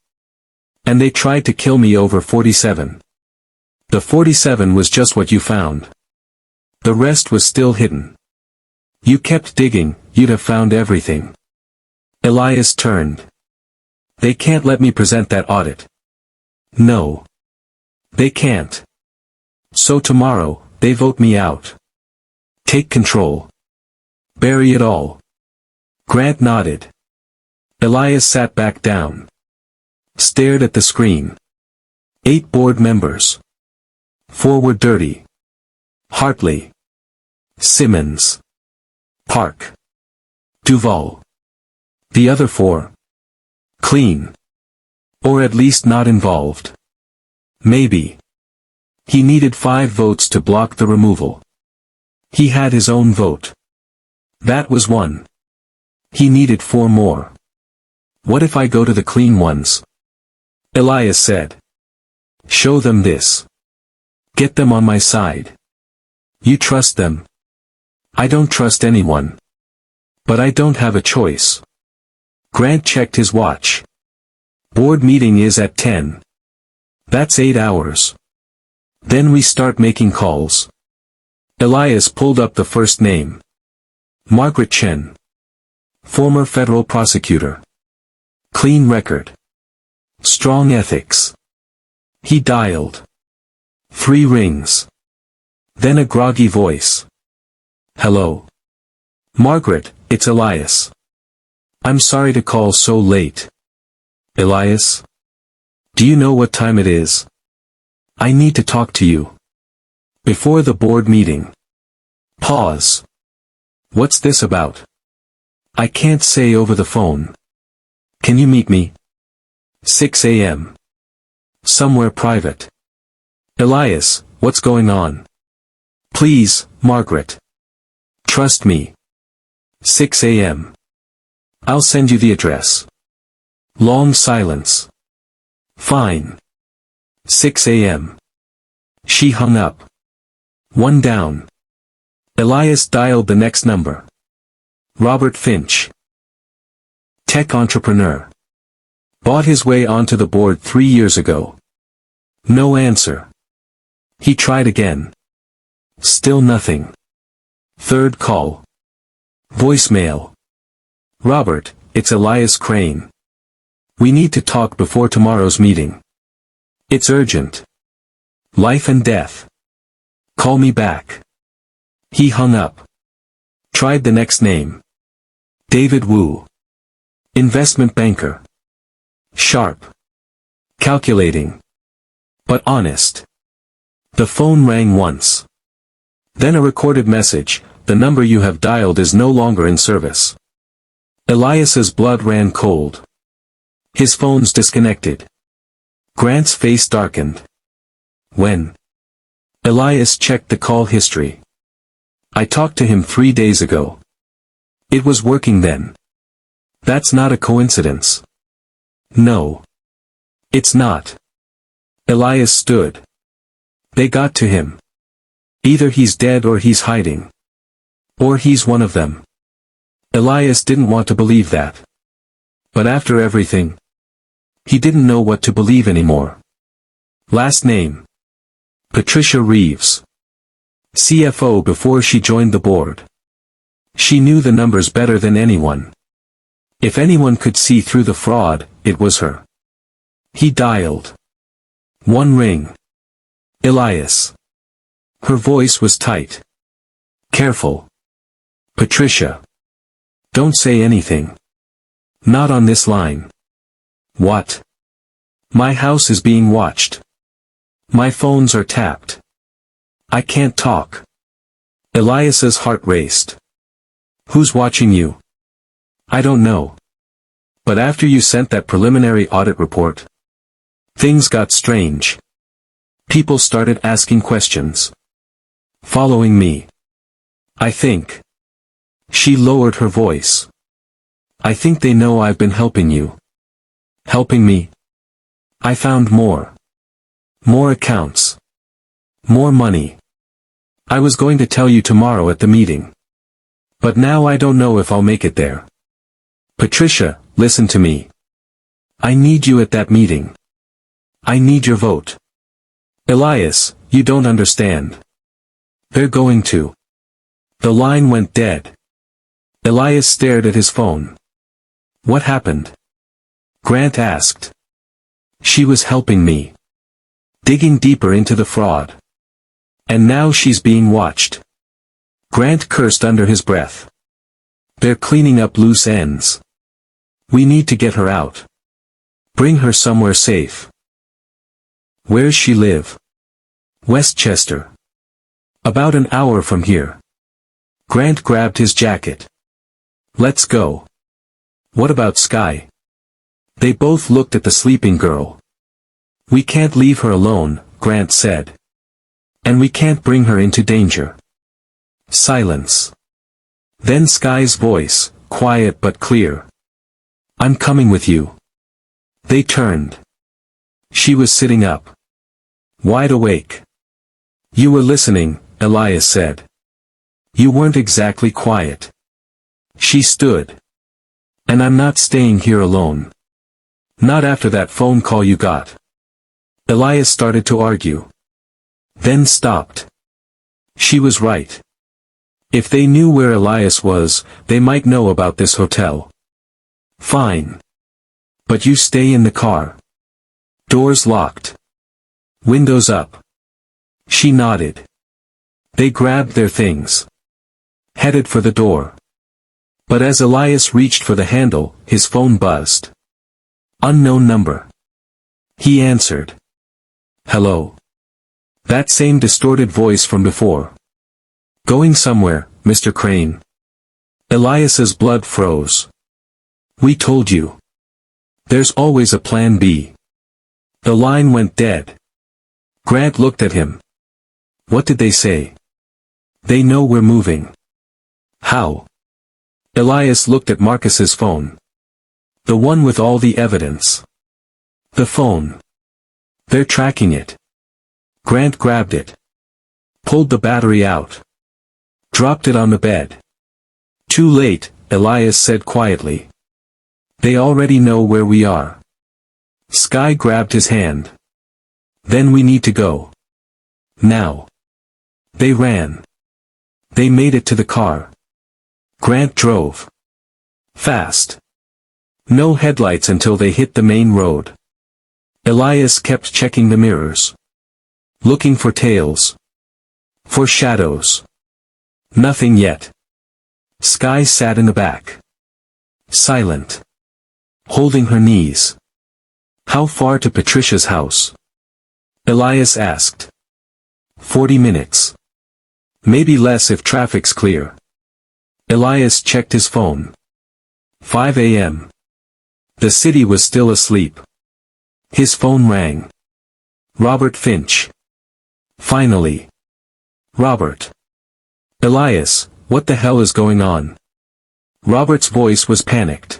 And they tried to kill me over 47. The 47 was just what you found. The rest was still hidden. You kept digging, you'd have found everything. Elias turned. They can't let me present that audit. No. They can't. So tomorrow, they vote me out. Take control. Bury it all. Grant nodded. Elias sat back down. Stared at the screen. 8 board members. 4 were dirty. Hartley. Simmons. Park. Duval. The other 4. Clean. Or at least not involved. Maybe. He needed 5 votes to block the removal. He had his own vote. That was 1. He needed 4 more. What if I go to the clean ones? Elias said. Show them this. Get them on my side. You trust them. I don't trust anyone. But I don't have a choice. Grant checked his watch. Board meeting is at 10. That's 8 hours. Then we start making calls. Elias pulled up the first name. Margaret Chen. Former federal prosecutor. Clean record. Strong ethics. He dialed. 3 rings. Then a groggy voice. Hello. Margaret, it's Elias. I'm sorry to call so late. Elias? Do you know what time it is? I need to talk to you. Before the board meeting. Pause. What's this about? I can't say over the phone. Can you meet me? 6 a.m. Somewhere private. Elias, what's going on? Please, Margaret. Trust me. 6 a.m. I'll send you the address. Long silence. Fine. 6 a.m. She hung up. 1 down. Elias dialed the next number. Robert Finch. Tech entrepreneur. Bought his way onto the board 3 years ago. No answer. He tried again. Still nothing. 3rd call. Voicemail. Robert, it's Elias Crane. We need to talk before tomorrow's meeting. It's urgent. Life and death. Call me back. He hung up. Tried the next name. David Wu. Investment banker. Sharp. Calculating. But honest. The phone rang once. Then a recorded message, the number you have dialed is no longer in service. Elias's blood ran cold. His phone's disconnected. Grant's face darkened. When? Elias checked the call history. I talked to him 3 days ago. It was working then. That's not a coincidence. No. It's not. Elias stood. They got to him. Either he's dead or he's hiding. Or he's one of them. Elias didn't want to believe that. But after everything, he didn't know what to believe anymore. Last name. Patricia Reeves. CFO before she joined the board. She knew the numbers better than anyone. If anyone could see through the fraud, it was her. He dialed. 1 ring. Elias. Her voice was tight. Careful. Patricia. Don't say anything. Not on this line. What? My house is being watched. My phones are tapped. I can't talk. Elias's heart raced. Who's watching you? I don't know. But after you sent that preliminary audit report, things got strange. People started asking questions. Following me. I think. She lowered her voice. I think they know I've been helping you. Helping me? I found more. More accounts. More money. I was going to tell you tomorrow at the meeting. But now I don't know if I'll make it there. Patricia, listen to me. I need you at that meeting. I need your vote. Elias, you don't understand. They're going to. The line went dead. Elias stared at his phone. What happened? Grant asked. She was helping me. Digging deeper into the fraud. And now she's being watched. Grant cursed under his breath. They're cleaning up loose ends. We need to get her out. Bring her somewhere safe. Where's she live? Westchester. About an hour from here. Grant grabbed his jacket. Let's go. What about Sky? They both looked at the sleeping girl. We can't leave her alone, Grant said. And we can't bring her into danger. Silence. Then Sky's voice, quiet but clear. I'm coming with you. They turned. She was sitting up. Wide awake. You were listening, Elias said. You weren't exactly quiet. She stood. And I'm not staying here alone. Not after that phone call you got. Elias started to argue. Then stopped. She was right. If they knew where Elias was, they might know about this hotel. Fine. But you stay in the car. Doors locked. Windows up. She nodded. They grabbed their things. Headed for the door. But as Elias reached for the handle, his phone buzzed. Unknown number. He answered. Hello. That same distorted voice from before. Going somewhere, Mr. Crane. Elias's blood froze. We told you. There's always a plan B. The line went dead. Grant looked at him. What did they say? They know we're moving. How? Elias looked at Marcus's phone. The one with all the evidence. The phone. They're tracking it. Grant grabbed it. Pulled the battery out. Dropped it on the bed. Too late, Elias said quietly. They already know where we are. Sky grabbed his hand. Then we need to go. Now. They ran. They made it to the car. Grant drove. Fast. No headlights until they hit the main road. Elias kept checking the mirrors. Looking for tails. For shadows. Nothing yet. Sky sat in the back. Silent. Holding her knees. How far to Patricia's house? Elias asked. 40 minutes. Maybe less if traffic's clear. Elias checked his phone. 5 a.m. The city was still asleep. His phone rang. Robert Finch. Finally. Robert. Elias, what the hell is going on? Robert's voice was panicked.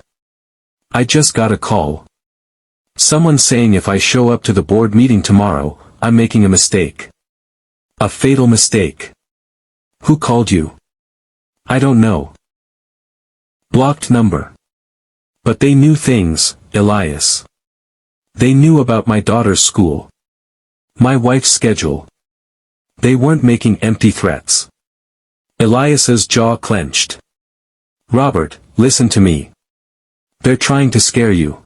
I just got a call. Someone saying if I show up to the board meeting tomorrow, I'm making a mistake. A fatal mistake. Who called you? I don't know. Blocked number. But they knew things, Elias. They knew about my daughter's school. My wife's schedule. They weren't making empty threats. Elias's jaw clenched. Robert, listen to me. They're trying to scare you.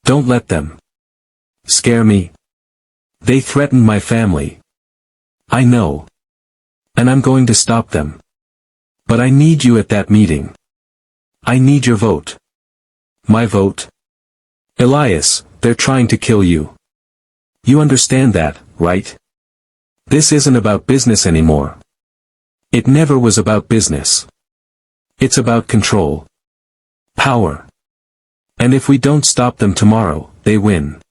Don't let them. Scare me. They threatened my family. I know. And I'm going to stop them. But I need you at that meeting. I need your vote. My vote? Elias, they're trying to kill you. You understand that, right? This isn't about business anymore. It never was about business. It's about control. Power. And if we don't stop them tomorrow, they win.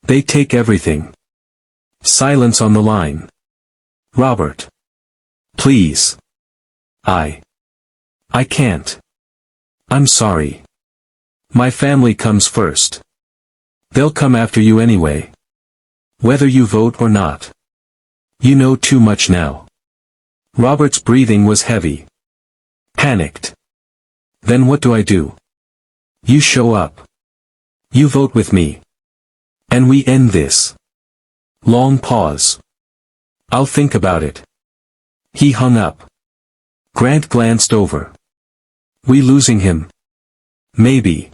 They take everything. Silence on the line. Robert. Please. I can't. I'm sorry. My family comes first. They'll come after you anyway. Whether you vote or not. You know too much now. Robert's breathing was heavy. Panicked. Then what do I do? You show up. You vote with me. And we end this. Long pause. I'll think about it. He hung up. Grant glanced over. We losing him? Maybe.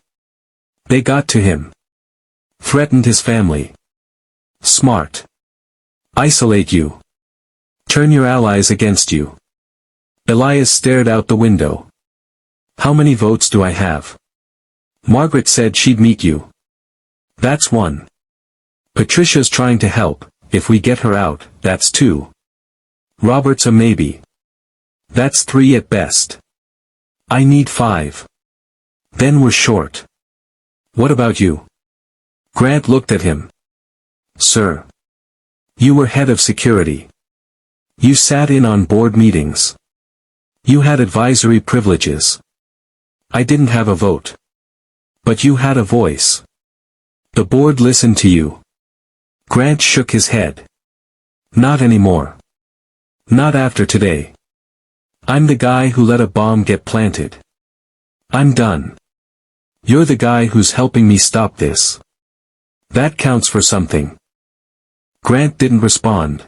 They got to him. Threatened his family. Smart. Isolate you. Turn your allies against you. Elias stared out the window. How many votes do I have? Margaret said she'd meet you. That's one. Patricia's trying to help. If we get her out, that's two. Robert's a maybe. That's three at best. I need 5. Then we're short. What about you? Grant looked at him. sir. You were head of security. You sat in on board meetings. You had advisory privileges. I didn't have a vote. But you had a voice. The board listened to you. Grant shook his head. Not anymore. Not after today. I'm the guy who let a bomb get planted. I'm done. You're the guy who's helping me stop this. That counts for something. Grant didn't respond.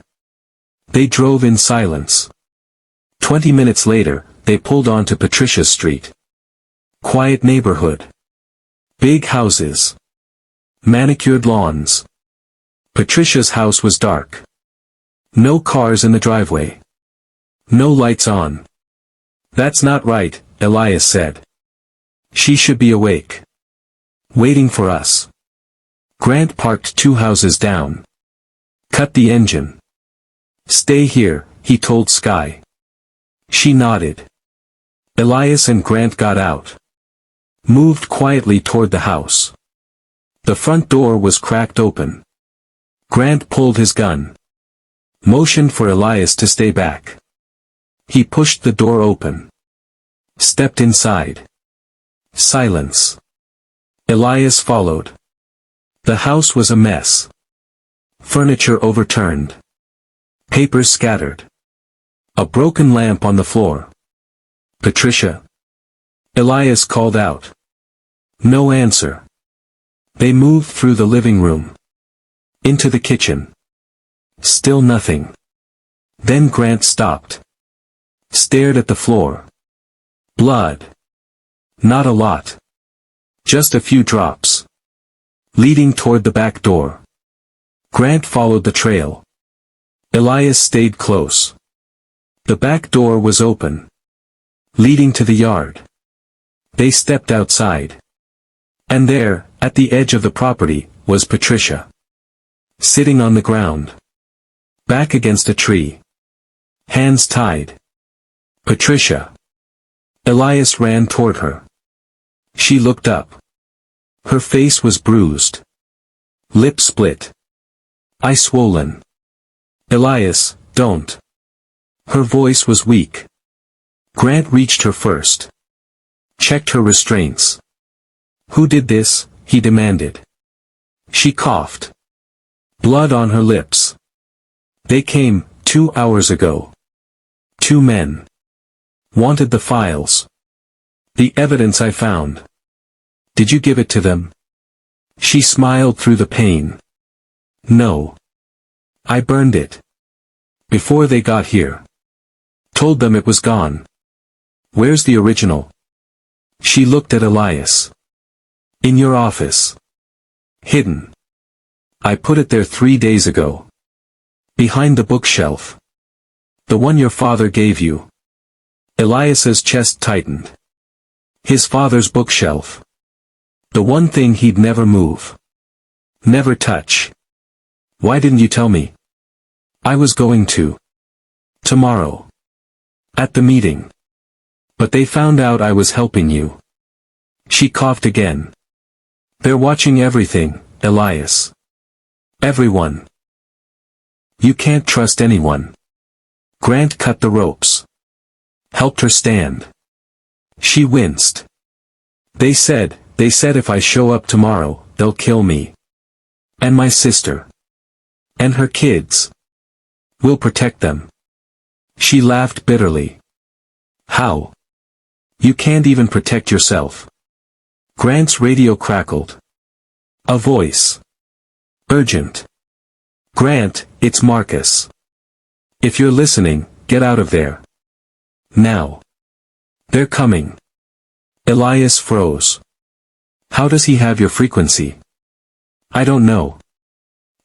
They drove in silence. 20 minutes later, they pulled onto Patricia Street. Quiet neighborhood. Big houses. Manicured lawns. Patricia's house was dark. No cars in the driveway. No lights on. That's not right, Elias said. She should be awake. Waiting for us. Grant parked 2 houses down. Cut the engine. Stay here, he told Sky. She nodded. Elias and Grant got out. Moved quietly toward the house. The front door was cracked open. Grant pulled his gun. Motioned for Elias to stay back. He pushed the door open. Stepped inside. Silence. Elias followed. The house was a mess. Furniture overturned. Papers scattered. A broken lamp on the floor. Patricia. Elias called out. No answer. They moved through the living room. Into the kitchen. Still nothing. Then Grant stopped. Stared at the floor. Blood. Not a lot. Just a few drops. Leading toward the back door. Grant followed the trail. Elias stayed close. The back door was open. Leading to the yard. They stepped outside. And there, at the edge of the property, was Patricia. Sitting on the ground. Back against a tree. Hands tied. Patricia. Elias ran toward her. She looked up. Her face was bruised. Lip split. Eye swollen. Elias, don't. Her voice was weak. Grant reached her first. Checked her restraints. Who did this? He demanded. She coughed. Blood on her lips. They came, 2 hours ago. 2 men. Wanted the files. The evidence I found. Did you give it to them? She smiled through the pain. No. I burned it. Before they got here. Told them it was gone. Where's the original? She looked at Elias. In your office. Hidden. I put it there 3 days ago. Behind the bookshelf. The one your father gave you. Elias's chest tightened. His father's bookshelf. The one thing he'd never move. Never touch. Why didn't you tell me? I was going to. Tomorrow. At the meeting. But they found out I was helping you. She coughed again. They're watching everything, Elias. Everyone. You can't trust anyone. Grant cut the ropes. Helped her stand. She winced. They said if I show up tomorrow, they'll kill me. And my sister. And her kids. We'll protect them. She laughed bitterly. How? You can't even protect yourself. Grant's radio crackled. A voice. Urgent. Grant, it's Marcus. If you're listening, get out of there. Now. They're coming. Elias froze. How does he have your frequency? I don't know.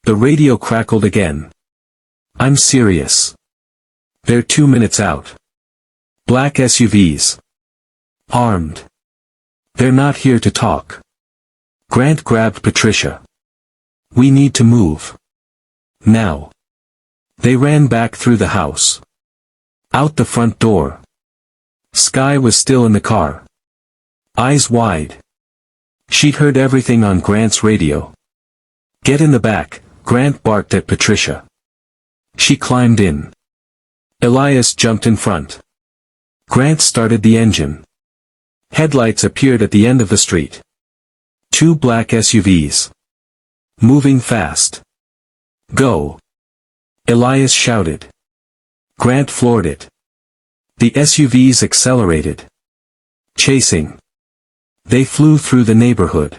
The radio crackled again. I'm serious. They're 2 minutes out. Black SUVs. Armed. They're not here to talk. Grant grabbed Patricia. We need to move. Now. They ran back through the house. Out the front door. Sky was still in the car. Eyes wide. She'd heard everything on Grant's radio. Get in the back, Grant barked at Patricia. She climbed in. Elias jumped in front. Grant started the engine. Headlights appeared at the end of the street. 2 black SUVs. Moving fast. Go! Elias shouted. Grant floored it. The SUVs accelerated. Chasing. They flew through the neighborhood.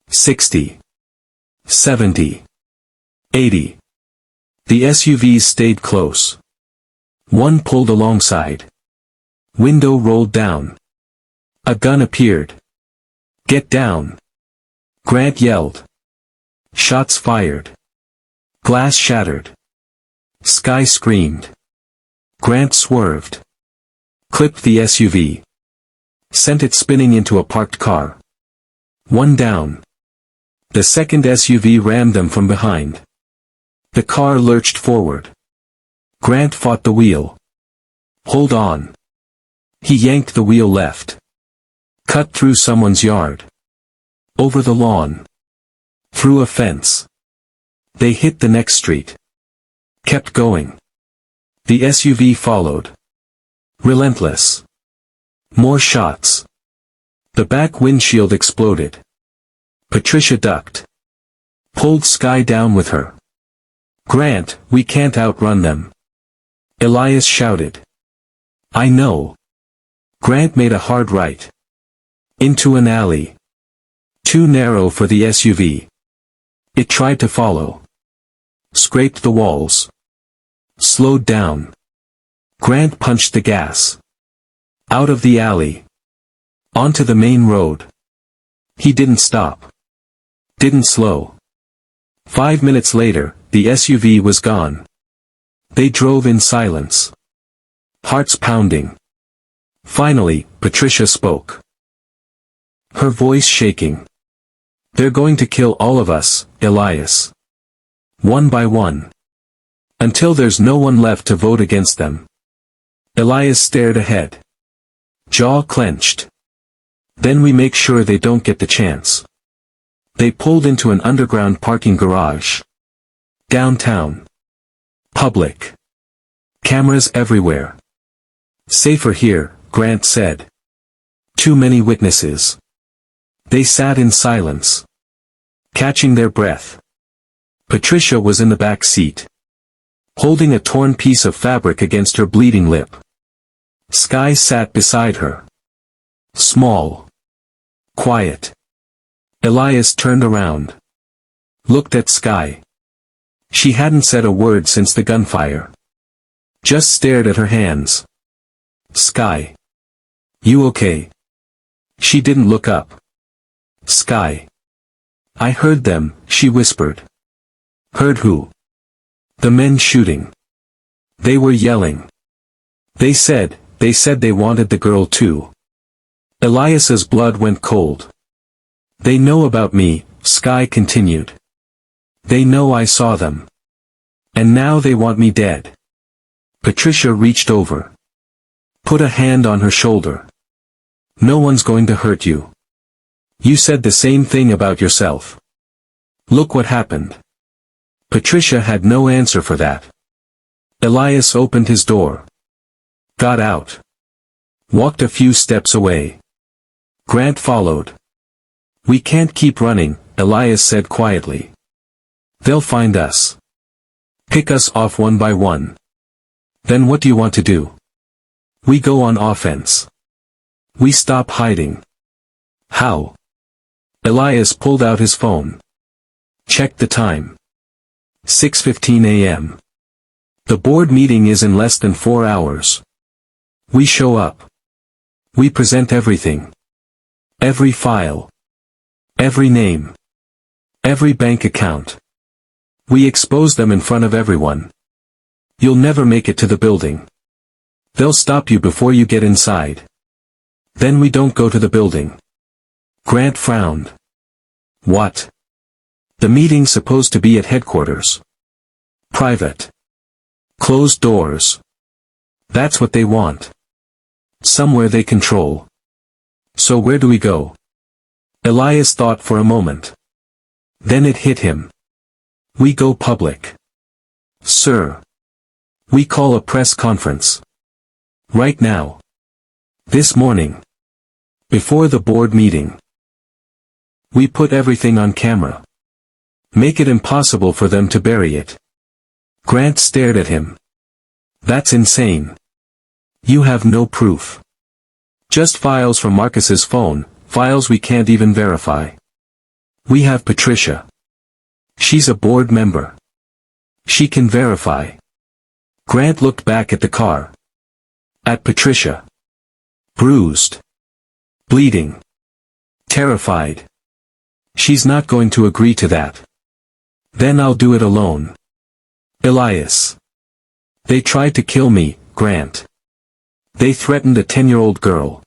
60. 70. 80. The SUVs stayed close. One pulled alongside. Window rolled down. A gun appeared. Get down! Grant yelled. Shots fired. Glass shattered. Sky screamed. Grant swerved. Clipped the SUV. Sent it spinning into a parked car. One down. The second SUV rammed them from behind. The car lurched forward. Grant fought the wheel. Hold on. He yanked the wheel left. Cut through someone's yard. Over the lawn. Through a fence. They hit the next street. Kept going. The SUV followed. Relentless. More shots. The back windshield exploded. Patricia ducked. Pulled Sky down with her. Grant, we can't outrun them. Elias shouted. I know. Grant made a hard right. Into an alley. Too narrow for the SUV. It tried to follow. Scraped the walls. Slowed down. Grant punched the gas. Out of the alley. Onto the main road. He didn't stop. Didn't slow. 5 minutes later, the SUV was gone. They drove in silence. Hearts pounding. Finally, Patricia spoke. Her voice shaking. They're going to kill all of us, Elias. One by one. Until there's no one left to vote against them. Elias stared ahead. Jaw clenched. Then we make sure they don't get the chance. They pulled into an underground parking garage. Downtown. Public. Cameras everywhere. Safer here, Grant said. Too many witnesses. They sat in silence. Catching their breath. Patricia was in the back seat. Holding a torn piece of fabric against her bleeding lip. Sky sat beside her. Small. Quiet. Elias turned around. Looked at Sky. She hadn't said a word since the gunfire. Just stared at her hands. Sky. You okay? She didn't look up. Sky. I heard them, she whispered. Heard who? The men shooting. They were yelling. They said they wanted the girl too. Elias's blood went cold. They know about me, Sky continued. They know I saw them. And now they want me dead. Patricia reached over. Put a hand on her shoulder. No one's going to hurt you. You said the same thing about yourself. Look what happened. Patricia had no answer for that. Elias opened his door. Got out. Walked a few steps away. Grant followed. We can't keep running, Elias said quietly. They'll find us. Pick us off one by one. Then what do you want to do? We go on offense. We stop hiding. How? Elias pulled out his phone. Checked the time. 6:15 a.m. The board meeting is in less than 4 hours. We show up. We present everything. Every file. Every name. Every bank account. We expose them in front of everyone. You'll never make it to the building. They'll stop you before you get inside. Then we don't go to the building. Grant frowned. What? The meeting's supposed to be at headquarters. Private. Closed doors. That's what they want. Somewhere they control. So where do we go? Elias thought for a moment. Then it hit him. We go public. Sir. We call a press conference. Right now. This morning. Before the board meeting. We put everything on camera. Make it impossible for them to bury it. Grant stared at him. That's insane. You have no proof. Just files from Marcus's phone, files we can't even verify. We have Patricia. She's a board member. She can verify. Grant looked back at the car. At Patricia. Bruised. Bleeding. Terrified. She's not going to agree to that. Then I'll do it alone. Elias. They tried to kill me, Grant. They threatened a 10-year-old girl.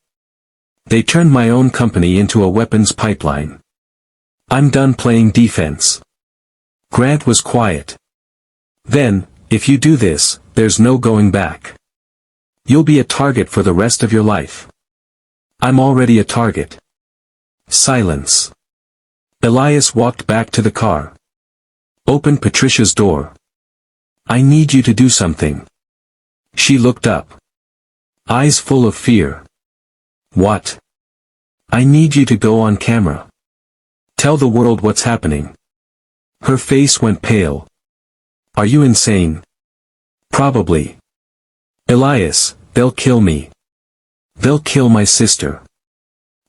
They turned my own company into a weapons pipeline. I'm done playing defense. Grant was quiet. Then, if you do this, there's no going back. You'll be a target for the rest of your life. I'm already a target. Silence. Elias walked back to the car. Opened Patricia's door. I need you to do something. She looked up. Eyes full of fear. What? I need you to go on camera. Tell the world what's happening. Her face went pale. Are you insane? Probably. Elias, they'll kill me. They'll kill my sister.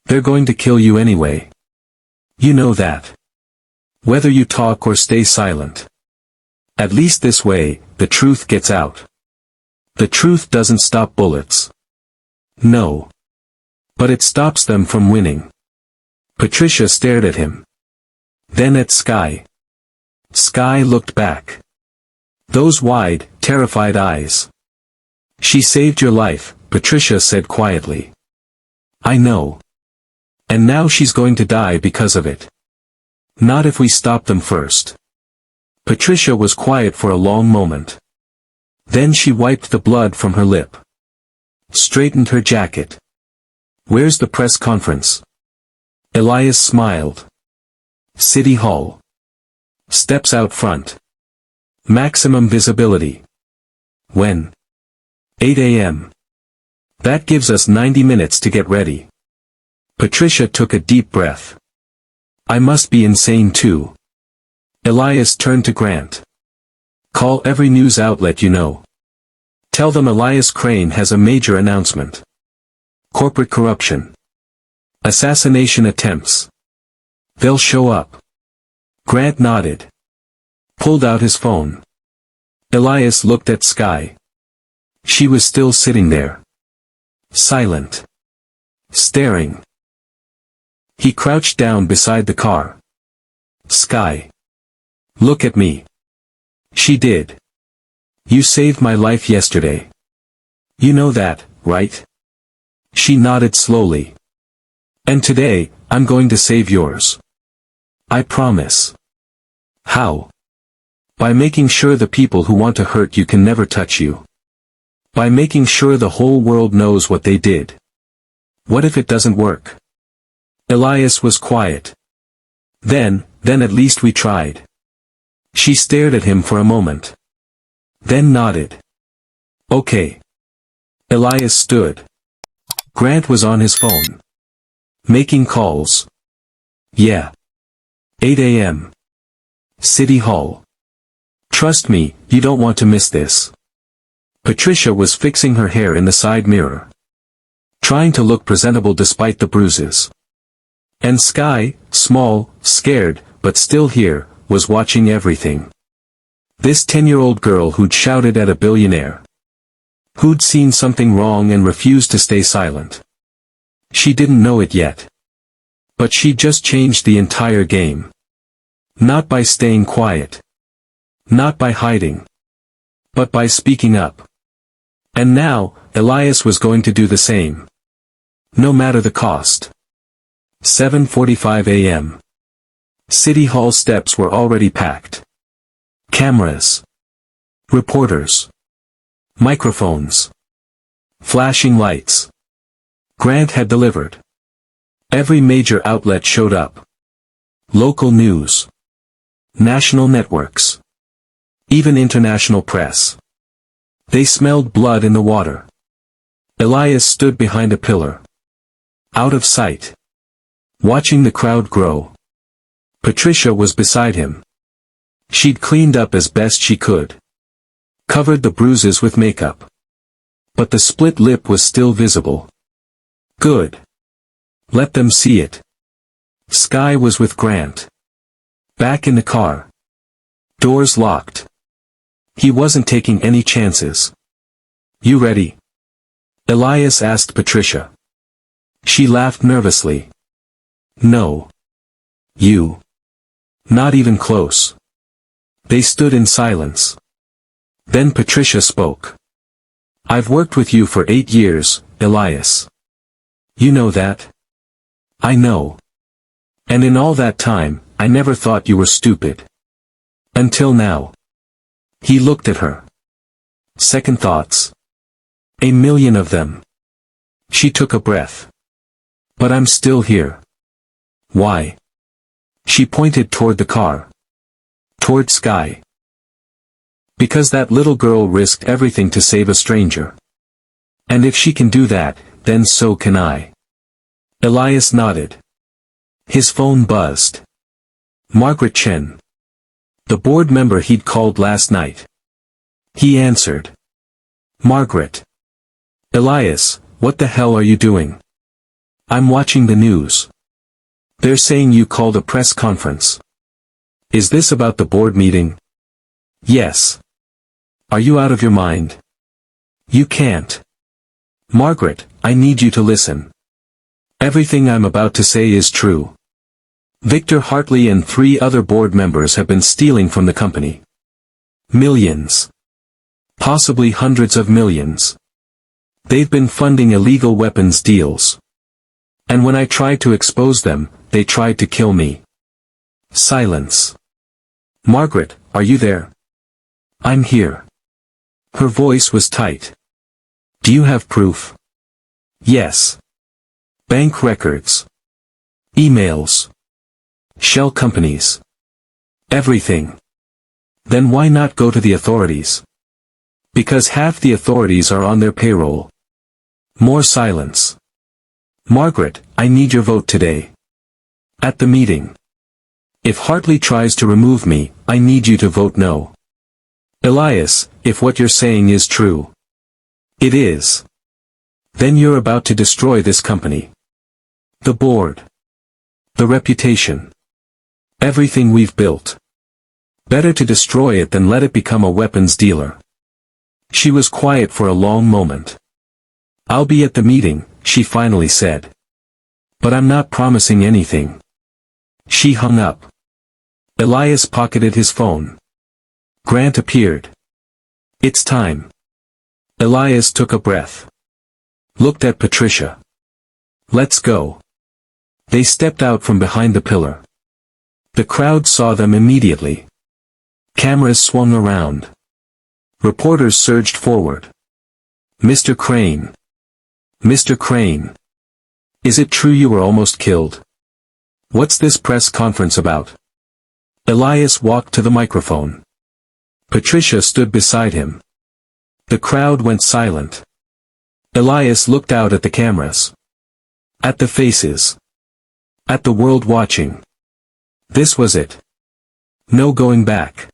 They're going to kill you anyway. You know that. Whether you talk or stay silent. At least this way, the truth gets out. The truth doesn't stop bullets. No. But it stops them from winning. Patricia stared at him. Then at Sky. Sky looked back. Those wide, terrified eyes. She saved your life, Patricia said quietly. I know. And now she's going to die because of it. Not if we stop them first. Patricia was quiet for a long moment. Then she wiped the blood from her lip. Straightened her jacket. Where's the press conference? Elias smiled. City Hall. Steps out front. Maximum visibility. When? 8 a.m. That gives us 90 minutes to get ready. Patricia took a deep breath. I must be insane too. Elias turned to Grant. Call every news outlet you know. Tell them Elias Crane has a major announcement. Corporate corruption. Assassination attempts. They'll show up. Grant nodded. Pulled out his phone. Elias looked at Sky. She was still sitting there. Silent. Staring. He crouched down beside the car. Sky. Look at me. She did. You saved my life yesterday. You know that, right? She nodded slowly. And today, I'm going to save yours. I promise. How? By making sure the people who want to hurt you can never touch you. By making sure the whole world knows what they did. What if it doesn't work? Elias was quiet. Then at least we tried. She stared at him for a moment. Then nodded. Okay. Elias stood. Grant was on his phone. Making calls. Yeah. 8 a.m. City Hall. Trust me, you don't want to miss this. Patricia was fixing her hair in the side mirror. Trying to look presentable despite the bruises. And Sky, small, scared, but still here, was watching everything. This 10-year-old girl who'd shouted at a billionaire. Who'd seen something wrong and refused to stay silent. She didn't know it yet. But she just changed the entire game. Not by staying quiet. Not by hiding. But by speaking up. And now, Elias was going to do the same. No matter the cost. 7:45 a.m. City Hall steps were already packed. Cameras. Reporters. Microphones. Flashing lights. Grant had delivered. Every major outlet showed up. Local news. national networks, even international press. They smelled blood in the water. Elias stood behind a pillar, out of sight, watching the crowd grow. Patricia was beside him. She'd cleaned up as best she could, covered the bruises with makeup. But the split lip was still visible. Good. Let them see it. Sky was with Grant. Back in the car. Doors locked. He wasn't taking any chances. You ready? Elias asked Patricia. She laughed nervously. No. You. Not even close. They stood in silence. Then Patricia spoke. I've worked with you for 8 years, Elias. You know that? I know. And in all that time, I never thought you were stupid. Until now. He looked at her. Second thoughts. A million of them. She took a breath. But I'm still here. Why? She pointed toward the car. Toward Sky. Because that little girl risked everything to save a stranger. And if she can do that, then so can I. Elias nodded. His phone buzzed. Margaret Chen. The board member he'd called last night. He answered. Margaret. Elias, what the hell are you doing? I'm watching the news. They're saying you called a press conference. Is this about the board meeting? Yes. Are you out of your mind? You can't. Margaret, I need you to listen. Everything I'm about to say is true. Victor Hartley and 3 other board members have been stealing from the company. Millions. Possibly hundreds of millions. They've been funding illegal weapons deals. And when I tried to expose them, they tried to kill me. Silence. Margaret, are you there? I'm here. Her voice was tight. Do you have proof? Yes. Bank records. Emails. Shell companies. Everything. Then why not go to the authorities? Because half the authorities are on their payroll. More silence. Margaret, I need your vote today. At the meeting. If Hartley tries to remove me, I need you to vote no. Elias, if what you're saying is true. It is. Then you're about to destroy this company. The board. The reputation. Everything we've built. Better to destroy it than let it become a weapons dealer. She was quiet for a long moment. I'll be at the meeting, she finally said. But I'm not promising anything. She hung up. Elias pocketed his phone. Grant appeared. It's time. Elias took a breath. Looked at Patricia. Let's go. They stepped out from behind the pillar. The crowd saw them immediately. Cameras swung around. Reporters surged forward. Mr. Crane. Mr. Crane. Is it true you were almost killed? What's this press conference about? Elias walked to the microphone. Patricia stood beside him. The crowd went silent. Elias looked out at the cameras. At the faces. At the world watching. This was it. No going back.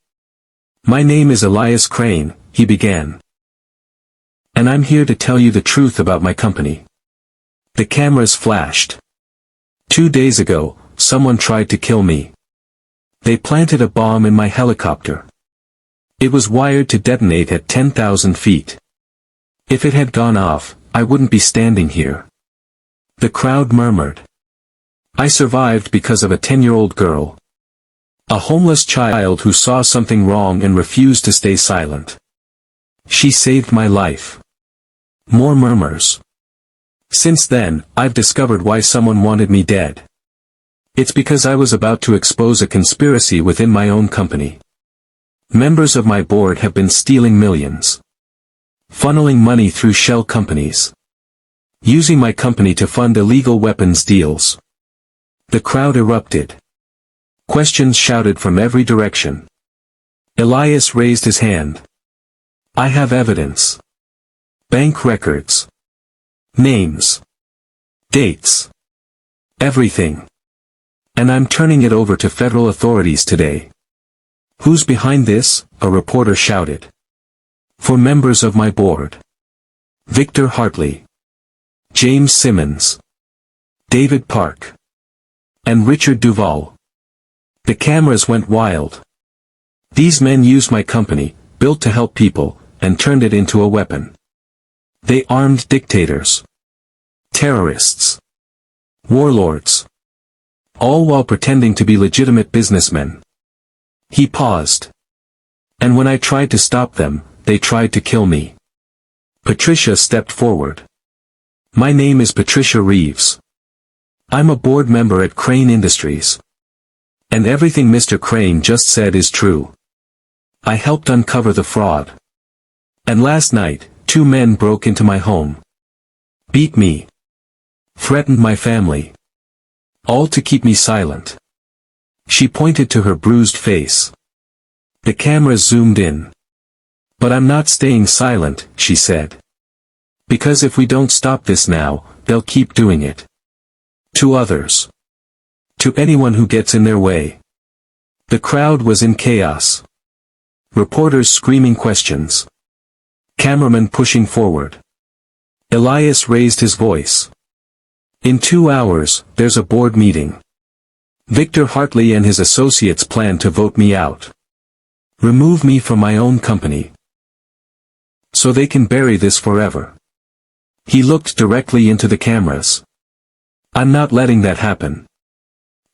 My name is Elias Crane, he began. And I'm here to tell you the truth about my company. The cameras flashed. 2 days ago, someone tried to kill me. They planted a bomb in my helicopter. It was wired to detonate at 10,000 feet. If it had gone off, I wouldn't be standing here. The crowd murmured. I survived because of a 10-year-old girl. A homeless child who saw something wrong and refused to stay silent. She saved my life. More murmurs. Since then, I've discovered why someone wanted me dead. It's because I was about to expose a conspiracy within my own company. Members of my board have been stealing millions. Funneling money through shell companies. Using my company to fund illegal weapons deals. The crowd erupted. Questions shouted from every direction. Elias raised his hand. I have evidence. Bank records. Names. Dates. Everything. And I'm turning it over to federal authorities today. Who's behind this? A reporter shouted. For members of my board. Victor Hartley. James Simmons. David Park. And Richard Duval. The cameras went wild. These men used my company, built to help people, and turned it into a weapon. They armed dictators. Terrorists. Warlords. All while pretending to be legitimate businessmen. He paused. And when I tried to stop them, they tried to kill me. Patricia stepped forward. My name is Patricia Reeves. I'm a board member at Crane Industries. And everything Mr. Crane just said is true. I helped uncover the fraud. And last night, 2 men broke into my home. Beat me. Threatened my family. All to keep me silent. She pointed to her bruised face. The cameras zoomed in. But I'm not staying silent, she said. Because if we don't stop this now, they'll keep doing it. To others. To anyone who gets in their way. The crowd was in chaos. Reporters screaming questions. Cameramen pushing forward. Elias raised his voice. In 2 hours, there's a board meeting. Victor Hartley and his associates plan to vote me out. Remove me from my own company. So they can bury this forever. He looked directly into the cameras. I'm not letting that happen.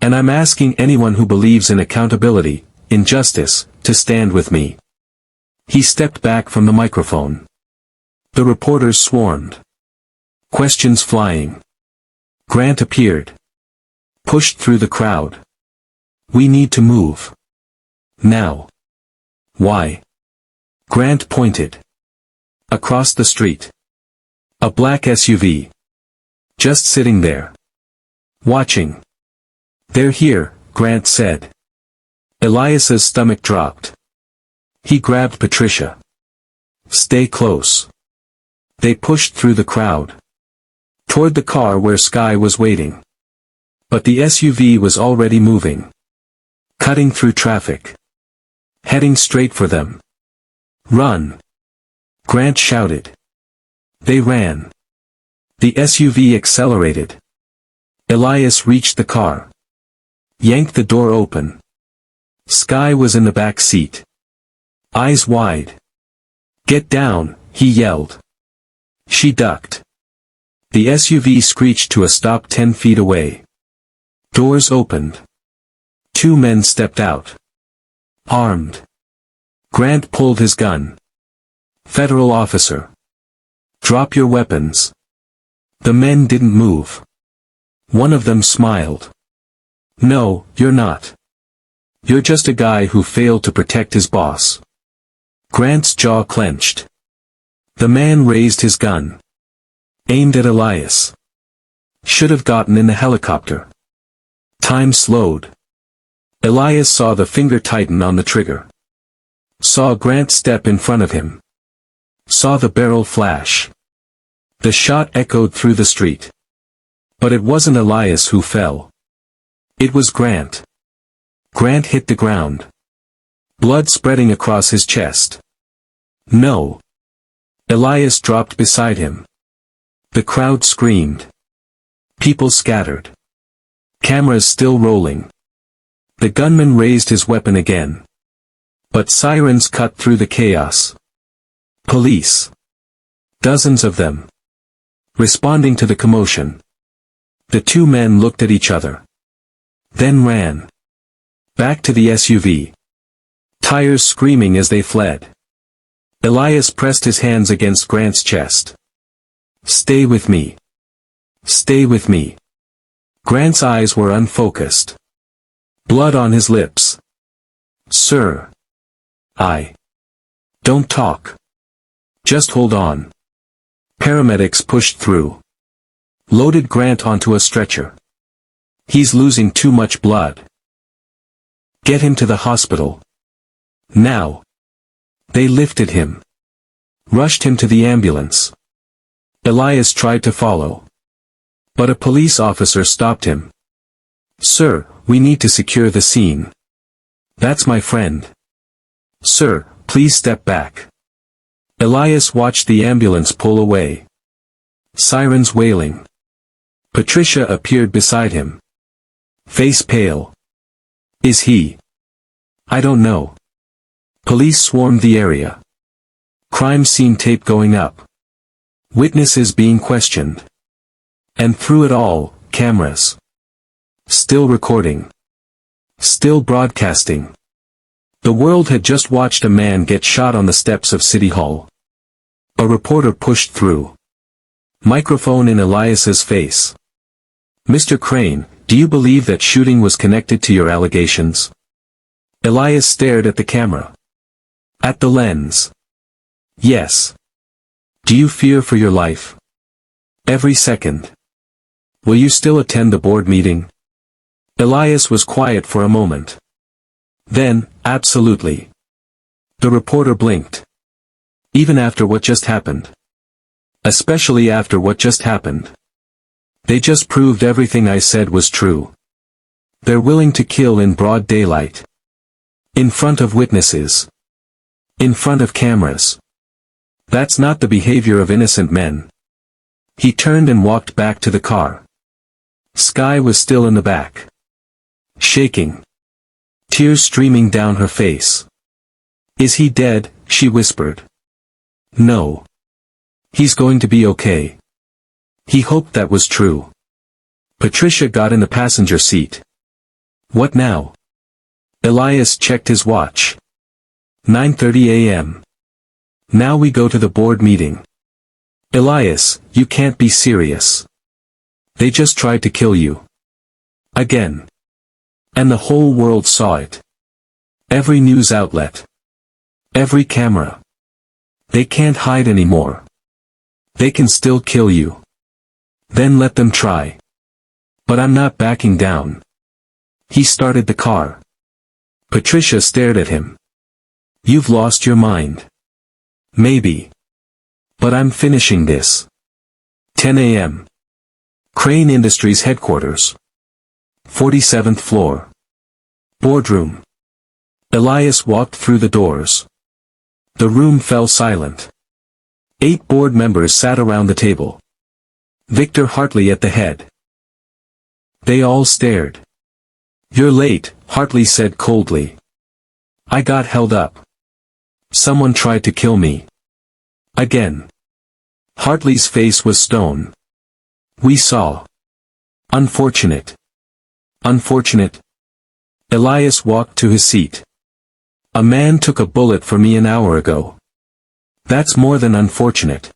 And I'm asking anyone who believes in accountability, in justice, to stand with me. He stepped back from the microphone. The reporters swarmed. Questions flying. Grant appeared. Pushed through the crowd. We need to move. Now. Why? Grant pointed. Across the street. A black SUV. Just sitting there. Watching. They're here, Grant said. Elias's stomach dropped. He grabbed Patricia. Stay close. They pushed through the crowd. Toward the car where Sky was waiting. But the SUV was already moving. Cutting through traffic. Heading straight for them. Run! Grant shouted. They ran. The SUV accelerated. Elias reached the car. Yanked the door open. Sky was in the back seat. Eyes wide. Get down, he yelled. She ducked. The SUV screeched to a stop 10 feet away. Doors opened. 2 men stepped out. Armed. Grant pulled his gun. Federal officer. Drop your weapons. The men didn't move. One of them smiled. No, you're not. You're just a guy who failed to protect his boss. Grant's jaw clenched. The man raised his gun. Aimed at Elias. Should have gotten in the helicopter. Time slowed. Elias saw the finger tighten on the trigger. Saw Grant step in front of him. Saw the barrel flash. The shot echoed through the street. But it wasn't Elias who fell. It was Grant. Grant hit the ground. Blood spreading across his chest. No. Elias dropped beside him. The crowd screamed. People scattered. Cameras still rolling. The gunman raised his weapon again. But sirens cut through the chaos. Police. Dozens of them. Responding to the commotion. The 2 men looked at each other. Then ran. Back to the SUV. Tires screaming as they fled. Elias pressed his hands against Grant's chest. Stay with me. Stay with me. Grant's eyes were unfocused. Blood on his lips. Sir. Don't talk. Just hold on. Paramedics pushed through. Loaded Grant onto a stretcher. He's losing too much blood. Get him to the hospital. Now. They lifted him. Rushed him to the ambulance. Elias tried to follow. But a police officer stopped him. Sir, we need to secure the scene. That's my friend. Sir, please step back. Elias watched the ambulance pull away. Sirens wailing. Patricia appeared beside him. Face pale. Is he? I don't know. Police swarmed the area. Crime scene tape going up. Witnesses being questioned. And through it all, cameras. Still recording. Still broadcasting. The world had just watched a man get shot on the steps of City Hall. A reporter pushed through. Microphone in Elias's face. Mr. Crane, do you believe that shooting was connected to your allegations? Elias stared at the camera. At the lens. Yes. Do you fear for your life? Every second. Will you still attend the board meeting? Elias was quiet for a moment. Then, absolutely. The reporter blinked. Even after what just happened. Especially after what just happened. They just proved everything I said was true. They're willing to kill in broad daylight. In front of witnesses. In front of cameras. That's not the behavior of innocent men. He turned and walked back to the car. Sky was still in the back. Shaking. Tears streaming down her face. Is he dead? She whispered. No. He's going to be okay. He hoped that was true. Patricia got in the passenger seat. What now? Elias checked his watch. 9:30 a.m. Now we go to the board meeting. Elias, you can't be serious. They just tried to kill you. Again. And the whole world saw it. Every news outlet. Every camera. They can't hide anymore. They can still kill you. Then let them try. But I'm not backing down. He started the car. Patricia stared at him. You've lost your mind. Maybe. But I'm finishing this. 10 a.m. Crane Industries headquarters. 47th floor. Boardroom. Elias walked through the doors. The room fell silent. 8 board members sat around the table. Victor Hartley at the head. They all stared. You're late, Hartley said coldly. I got held up. Someone tried to kill me. Again. Hartley's face was stone. We saw. Unfortunate. Unfortunate. Elias walked to his seat. A man took a bullet for me an hour ago. That's more than unfortunate.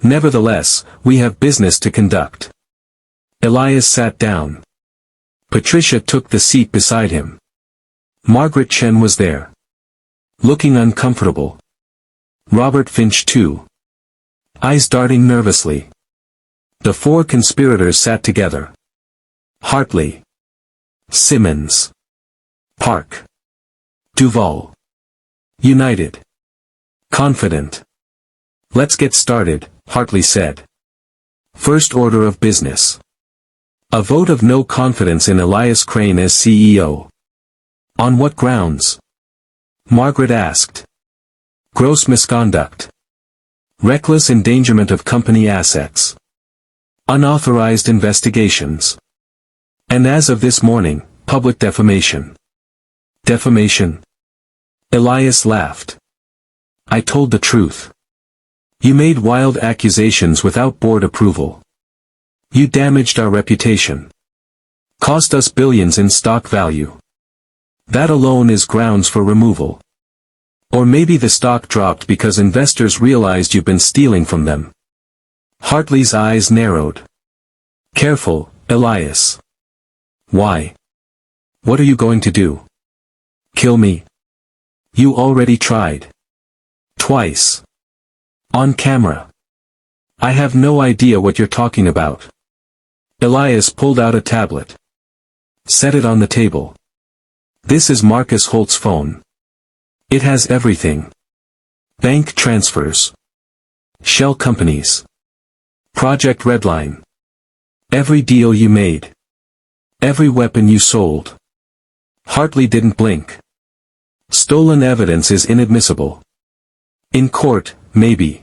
Nevertheless, we have business to conduct. Elias sat down. Patricia took the seat beside him. Margaret Chen was there. Looking uncomfortable. Robert Finch too. Eyes darting nervously. The 4 conspirators sat together. Hartley. Simmons. Park. Duval. United. Confident. Let's get started, Hartley said. First order of business. A vote of no confidence in Elias Crane as CEO. On what grounds? Margaret asked. Gross misconduct. Reckless endangerment of company assets. Unauthorized investigations. And as of this morning, public defamation. Defamation? Elias laughed. I told the truth. You made wild accusations without board approval. You damaged our reputation. Cost us billions in stock value. That alone is grounds for removal. Or maybe the stock dropped because investors realized you've been stealing from them. Hartley's eyes narrowed. Careful, Elias. Why? What are you going to do? Kill me? You already tried. Twice. On camera. I have no idea what you're talking about. Elias pulled out a tablet. Set it on the table. This is Marcus Holt's phone. It has everything. Bank transfers. Shell companies. Project Redline. Every deal you made. Every weapon you sold. Hartley didn't blink. Stolen evidence is inadmissible. In court, maybe.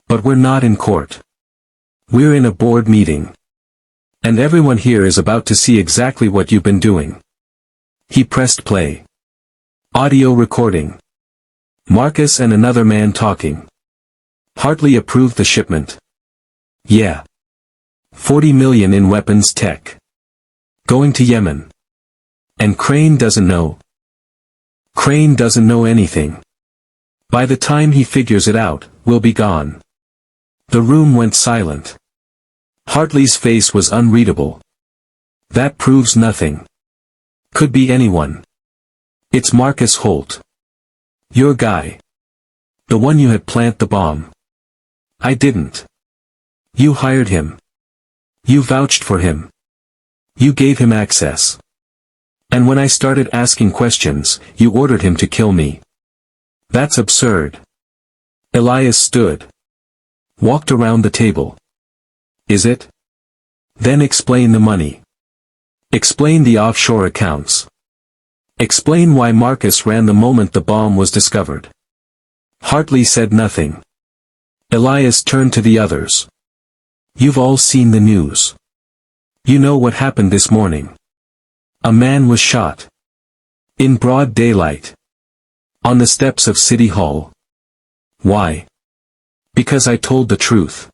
But we're not in court. We're in a board meeting. And everyone here is about to see exactly what you've been doing. He pressed play. Audio recording. Marcus and another man talking. Hartley approved the shipment. Yeah. 40 million in weapons tech. Going to Yemen. And Crane doesn't know. Crane doesn't know anything. By the time he figures it out, we'll be gone. The room went silent. Hartley's face was unreadable. That proves nothing. Could be anyone. It's Marcus Holt. Your guy. The one you had plant the bomb. I didn't. You hired him. You vouched for him. You gave him access. And when I started asking questions, you ordered him to kill me. That's absurd. Elias stood. Walked around the table. Is it? Then explain the money. Explain the offshore accounts. Explain why Marcus ran the moment the bomb was discovered. Hartley said nothing. Elias turned to the others. You've all seen the news. You know what happened this morning. A man was shot. In broad daylight. On the steps of City Hall. Why? Because I told the truth.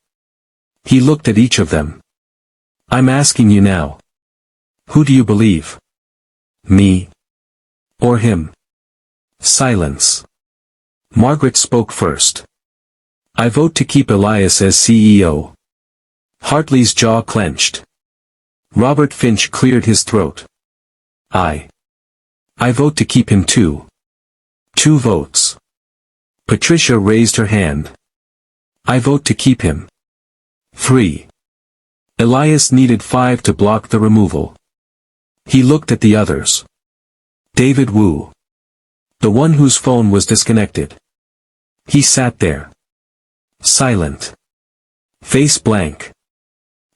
He looked at each of them. I'm asking you now. Who do you believe? Me? Or him? Silence. Margaret spoke first. I vote to keep Elias as CEO. Hartley's jaw clenched. Robert Finch cleared his throat. I vote to keep him too. 2 votes. Patricia raised her hand. I vote to keep him. 3. Elias needed 5 to block the removal. He looked at the others. David Wu. The one whose phone was disconnected. He sat there. Silent. Face blank.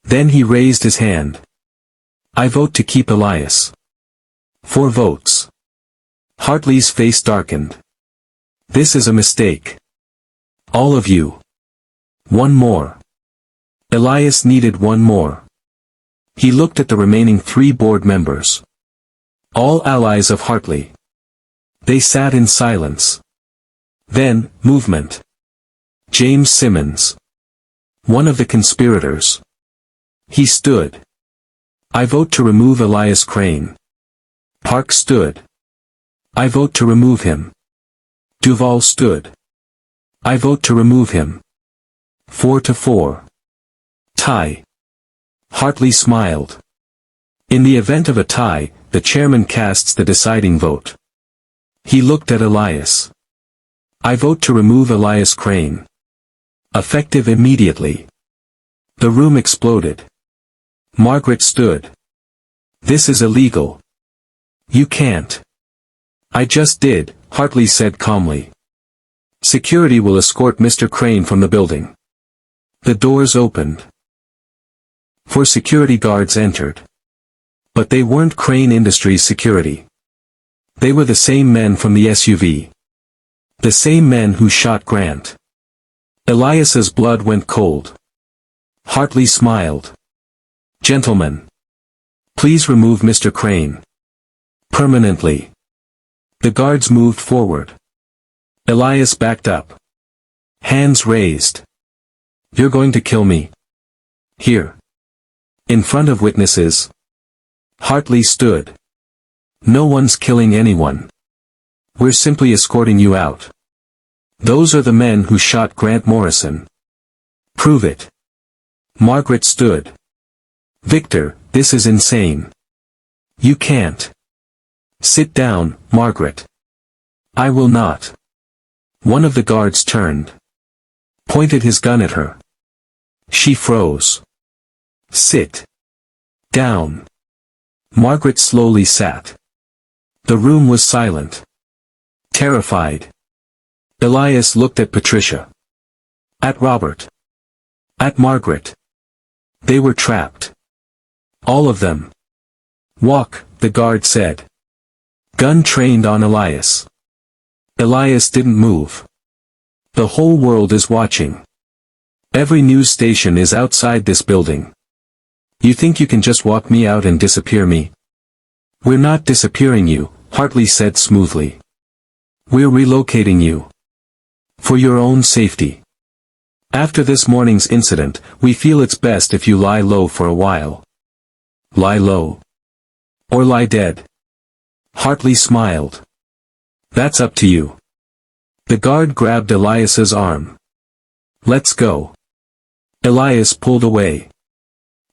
Then he raised his hand. I vote to keep Elias. 4 votes. Hartley's face darkened. This is a mistake. All of you. 1 more. Elias needed 1 more. He looked at the remaining 3 board members. All allies of Hartley. They sat in silence. Then, movement. James Simmons. One of the conspirators. He stood. I vote to remove Elias Crane. Park stood. I vote to remove him. Duval stood. I vote to remove him. 4-4. Tie. Hartley smiled. In the event of a tie, the chairman casts the deciding vote. He looked at Elias. I vote to remove Elias Crane. Effective immediately. The room exploded. Margaret stood. This is illegal. You can't. I just did, Hartley said calmly. Security will escort Mr. Crane from the building. The doors opened. 4 security guards entered. But they weren't Crane Industries security. They were the same men from the SUV. The same men who shot Grant. Elias's blood went cold. Hartley smiled. Gentlemen. Please remove Mr. Crane. Permanently. The guards moved forward. Elias backed up. Hands raised. You're going to kill me. Here. In front of witnesses. Hartley stood. No one's killing anyone. We're simply escorting you out. Those are the men who shot Grant Morrison. Prove it. Margaret stood. Victor, this is insane. You can't. Sit down, Margaret. I will not. One of the guards turned. Pointed his gun at her. She froze. Sit down. Margaret slowly sat. The room was silent. Terrified. Elias looked at Patricia. At Robert. At Margaret. They were trapped. All of them. Walk, the guard said. Gun trained on Elias. Elias didn't move. The whole world is watching. Every news station is outside this building. You think you can just walk me out and disappear me? We're not disappearing you, Hartley said smoothly. We're relocating you. For your own safety. After this morning's incident, we feel it's best if you lie low for a while. Lie low. Or lie dead. Hartley smiled. That's up to you. The guard grabbed Elias's arm. Let's go. Elias pulled away.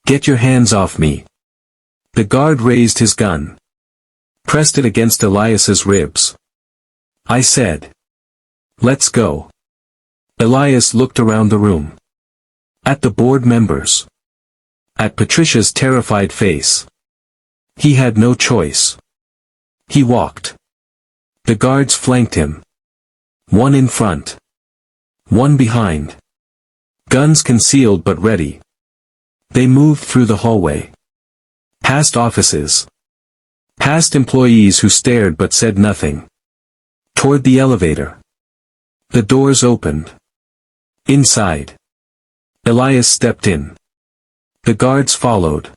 Get your hands off me. The guard raised his gun. Pressed it against Elias's ribs. I said. Let's go. Elias looked around the room. At the board members. At Patricia's terrified face. He had no choice. He walked. The guards flanked him. One in front. One behind. Guns concealed but ready. They moved through the hallway. Past offices. Past employees who stared but said nothing. Toward the elevator. The doors opened. Inside. Elias stepped in. The guards followed.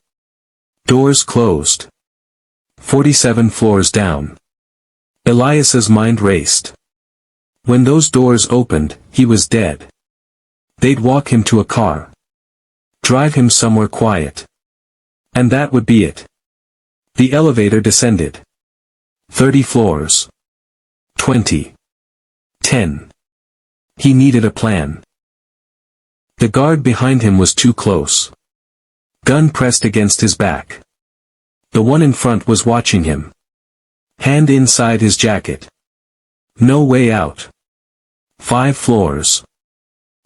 Doors closed. 47 floors down. Elias's mind raced. When those doors opened, he was dead. They'd walk him to a car. Drive him somewhere quiet. And that would be it. The elevator descended. 30 floors. 20. 10. He needed a plan. The guard behind him was too close. Gun pressed against his back. The one in front was watching him. Hand inside his jacket. No way out. 5 floors.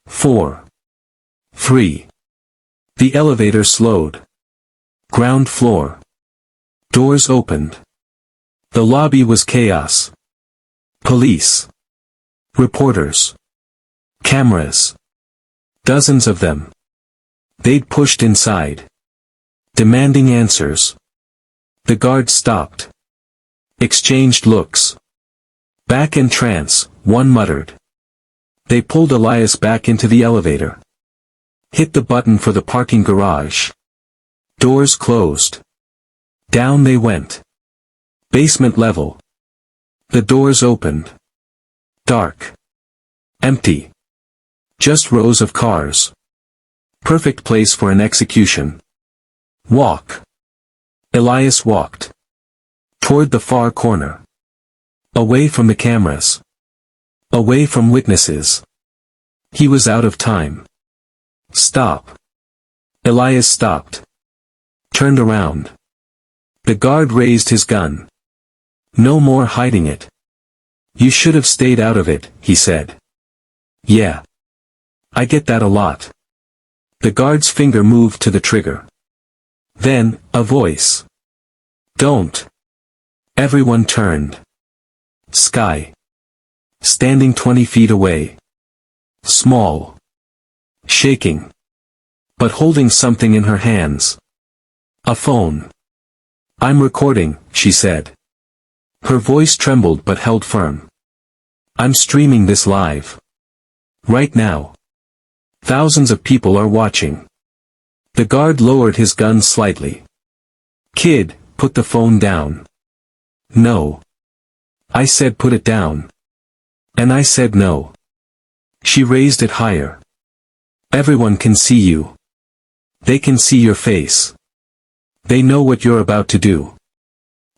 4. 3. The elevator slowed. Ground floor. Doors opened. The lobby was chaos. Police. Reporters. Cameras. Dozens of them. They'd pushed inside. Demanding answers. The guards stopped. Exchanged looks. Back in trance, one muttered. They pulled Elias back into the elevator. Hit the button for the parking garage. Doors closed. Down they went. Basement level. The doors opened. Dark. Empty. Just rows of cars. Perfect place for an execution. Walk. Elias walked. Toward the far corner. Away from the cameras. Away from witnesses. He was out of time. Stop. Elias stopped. Turned around. The guard raised his gun. No more hiding it. You should have stayed out of it, he said. Yeah. I get that a lot. The guard's finger moved to the trigger. Then, a voice. Don't. Everyone turned. Sky. Standing 20 feet away. Small. Shaking. But holding something in her hands. A phone. I'm recording, she said. Her voice trembled but held firm. I'm streaming this live. Right now. Thousands of people are watching. The guard lowered his gun slightly. Kid, put the phone down. No. I said put it down. And I said no. She raised it higher. Everyone can see you. They can see your face. They know what you're about to do.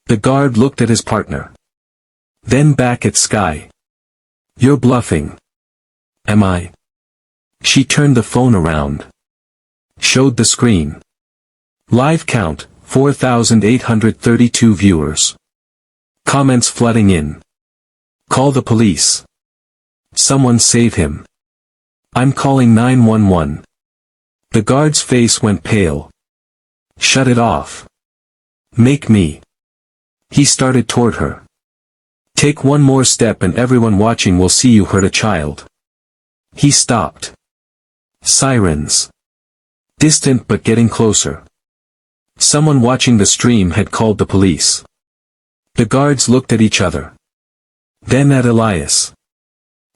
The guard looked at his partner. Then back at Sky. You're bluffing. Am I? She turned the phone around. Showed the screen. Live count, 4,832 viewers. Comments flooding in. Call the police. Someone save him. I'm calling 911. The guard's face went pale. Shut it off. Make me. He started toward her. Take one more step and everyone watching will see you hurt a child. He stopped. Sirens. Distant but getting closer. Someone watching the stream had called the police. The guards looked at each other. Then at Elias.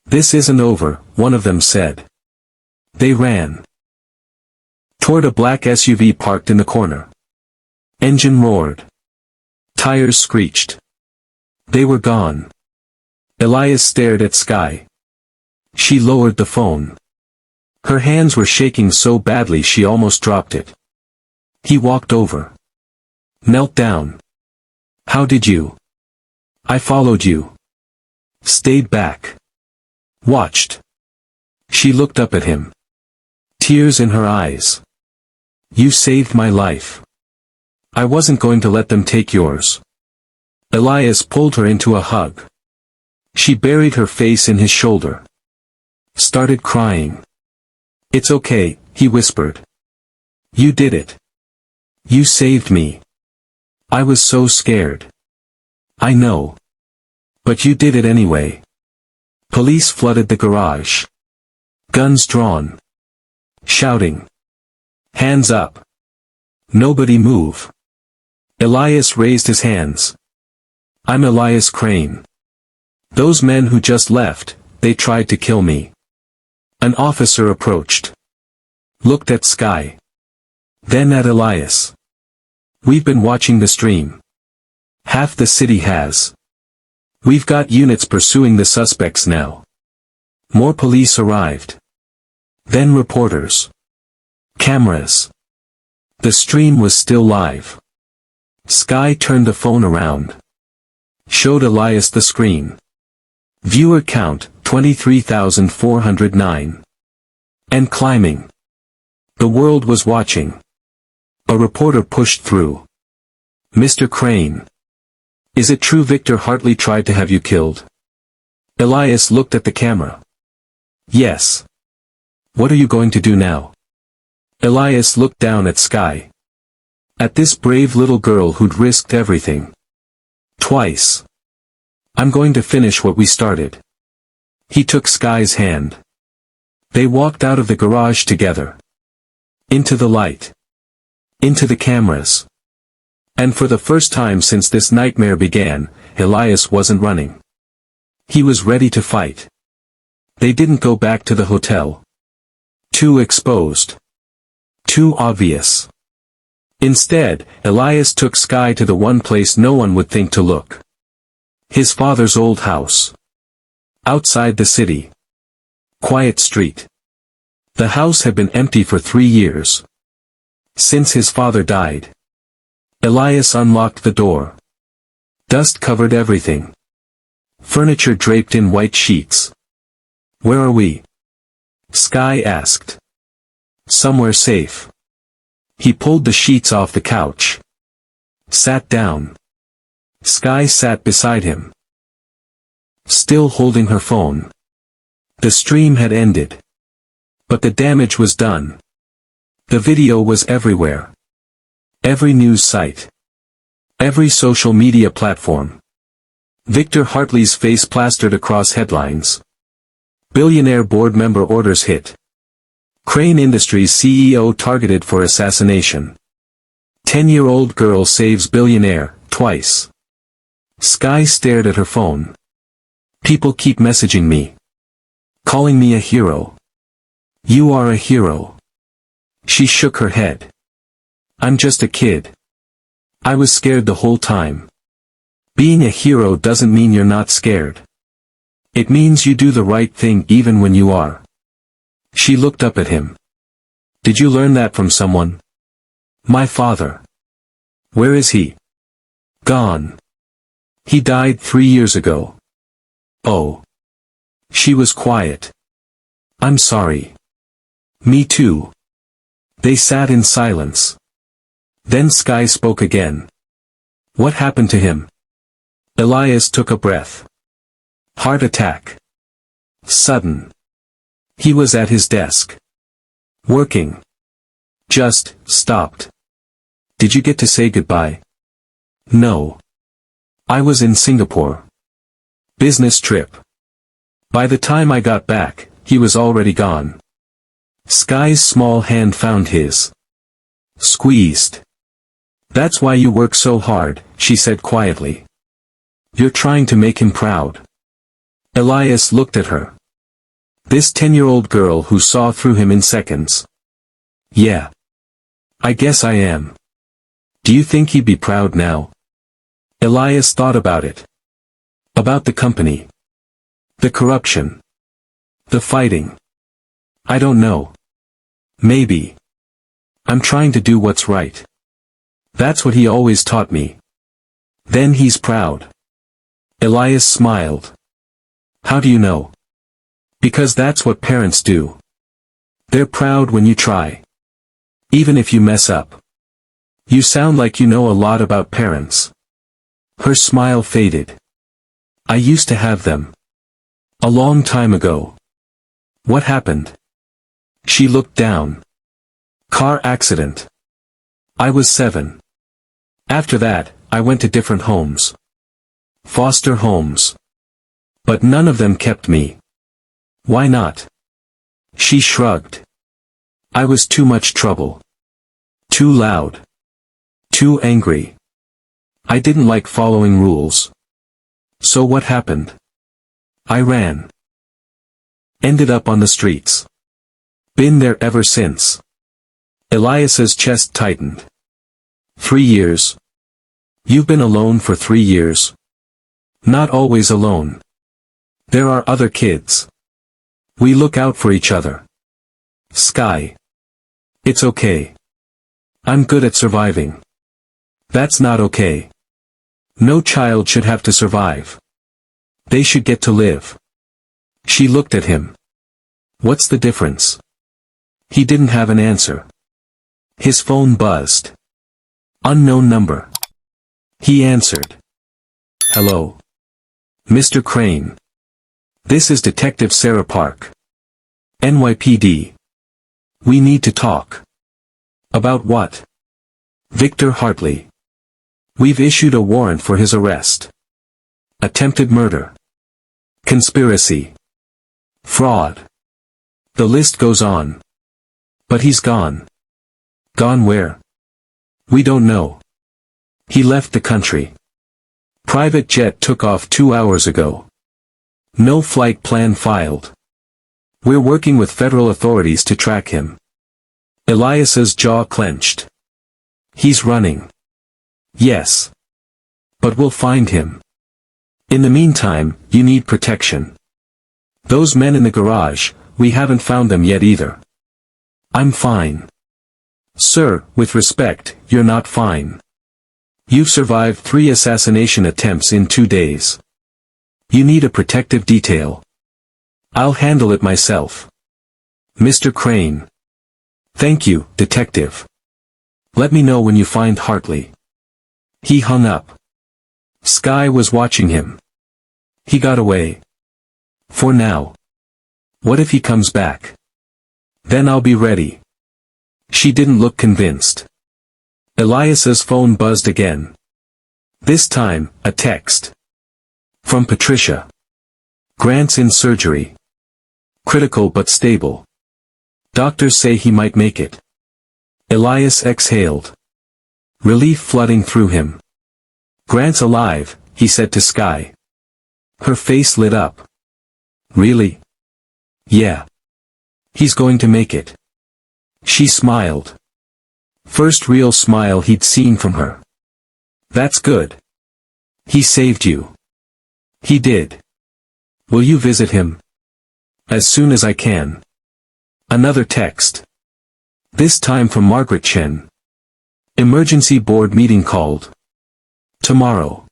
This isn't over, one of them said. They ran toward a black SUV parked in the corner. Engine roared. Tires screeched. They were gone. Elias stared at Sky. She lowered the phone. Her hands were shaking so badly she almost dropped it. He walked over. Knelt down. How did you? I followed you. Stayed back. Watched. She looked up at him. Tears in her eyes. You saved my life. I wasn't going to let them take yours. Elias pulled her into a hug. She buried her face in his shoulder. Started crying. It's okay, he whispered. You did it. You saved me. I was so scared. I know. But you did it anyway. Police flooded the garage. Guns drawn. Shouting. Hands up. Nobody move. Elias raised his hands. I'm Elias Crane. Those men who just left, they tried to kill me. An officer approached. Looked at Sky. Then at Elias. We've been watching the stream. Half the city has. We've got units pursuing the suspects now. More police arrived. Then reporters. Cameras. The stream was still live. Sky turned the phone around. Showed Elias the screen. Viewer count, 23,409. And climbing. The world was watching. A reporter pushed through. Mr. Crane. Is it true Victor Hartley tried to have you killed? Elias looked at the camera. Yes. What are you going to do now? Elias looked down at Sky. At this brave little girl who'd risked everything. Twice. I'm going to finish what we started. He took Sky's hand. They walked out of the garage together. Into the light. Into the cameras. And for the first time since this nightmare began, Elias wasn't running. He was ready to fight. They didn't go back to the hotel. Too exposed. Too obvious. Instead, Elias took Sky to the one place no one would think to look. His father's old house. Outside the city. Quiet street. The house had been empty for 3 years. Since his father died. Elias unlocked the door. Dust covered everything. Furniture draped in white sheets. Where are we? Sky asked. Somewhere safe. He pulled the sheets off the couch. Sat down. Sky sat beside him. Still holding her phone. The stream had ended. But the damage was done. The video was everywhere. Every news site. Every social media platform. Victor Hartley's face plastered across headlines. Billionaire board member orders hit. Crane Industries CEO targeted for assassination. 10-year-old girl saves billionaire, twice. Sky stared at her phone. People keep messaging me. Calling me a hero. You are a hero. She shook her head. I'm just a kid. I was scared the whole time. Being a hero doesn't mean you're not scared. It means you do the right thing even when you are. She looked up at him. Did you learn that from someone? My father. Where is he? Gone. He died 3 years ago. Oh. She was quiet. I'm sorry. Me too. They sat in silence. Then Sky spoke again. What happened to him? Elias took a breath. Heart attack. Sudden. He was at his desk. Working. Just stopped. Did you get to say goodbye? No. I was in Singapore. Business trip. By the time I got back, he was already gone. Sky's small hand found his. Squeezed. That's why you work so hard, she said quietly. You're trying to make him proud. Elias looked at her. This 10-year-old girl who saw through him in seconds. Yeah. I guess I am. Do you think he'd be proud now? Elias thought about it. About the company. The corruption. The fighting. I don't know. Maybe. I'm trying to do what's right. That's what he always taught me. Then he's proud. Elias smiled. How do you know? Because that's what parents do. They're proud when you try. Even if you mess up. You sound like you know a lot about parents. Her smile faded. I used to have them. A long time ago. What happened? She looked down. Car accident. I was 7. After that, I went to different homes. Foster homes. But none of them kept me. Why not? She shrugged. I was too much trouble. Too loud. Too angry. I didn't like following rules. So what happened? I ran. Ended up on the streets. Been there ever since. Elias's chest tightened. 3 years. You've been alone for 3 years. Not always alone. There are other kids. We look out for each other. Sky. It's okay. I'm good at surviving. That's not okay. No child should have to survive. They should get to live. She looked at him. What's the difference? He didn't have an answer. His phone buzzed. Unknown number. He answered. Hello. Mr. Crane. This is Detective Sarah Park. NYPD. We need to talk. About what? Victor Hartley. We've issued a warrant for his arrest. Attempted murder. Conspiracy. Fraud. The list goes on. But he's gone. Gone where? We don't know. He left the country. Private jet took off 2 hours ago. No flight plan filed. We're working with federal authorities to track him. Elias's jaw clenched. He's running. Yes. But we'll find him. In the meantime, you need protection. Those men in the garage, we haven't found them yet either. I'm fine. Sir, with respect, you're not fine. You've survived 3 assassination attempts in 2 days. You need a protective detail. I'll handle it myself. Mr. Crane. Thank you, Detective. Let me know when you find Hartley. He hung up. Sky was watching him. He got away. For now. What if he comes back? Then I'll be ready. She didn't look convinced. Elias's phone buzzed again. This time, a text. From Patricia. Grant's in surgery. Critical but stable. Doctors say he might make it. Elias exhaled. Relief flooding through him. Grant's alive, he said to Sky. Her face lit up. Really? Yeah. He's going to make it. She smiled. First real smile he'd seen from her. That's good. He saved you. He did. Will you visit him? As soon as I can. Another text. This time from Margaret Chen. Emergency board meeting called. Tomorrow.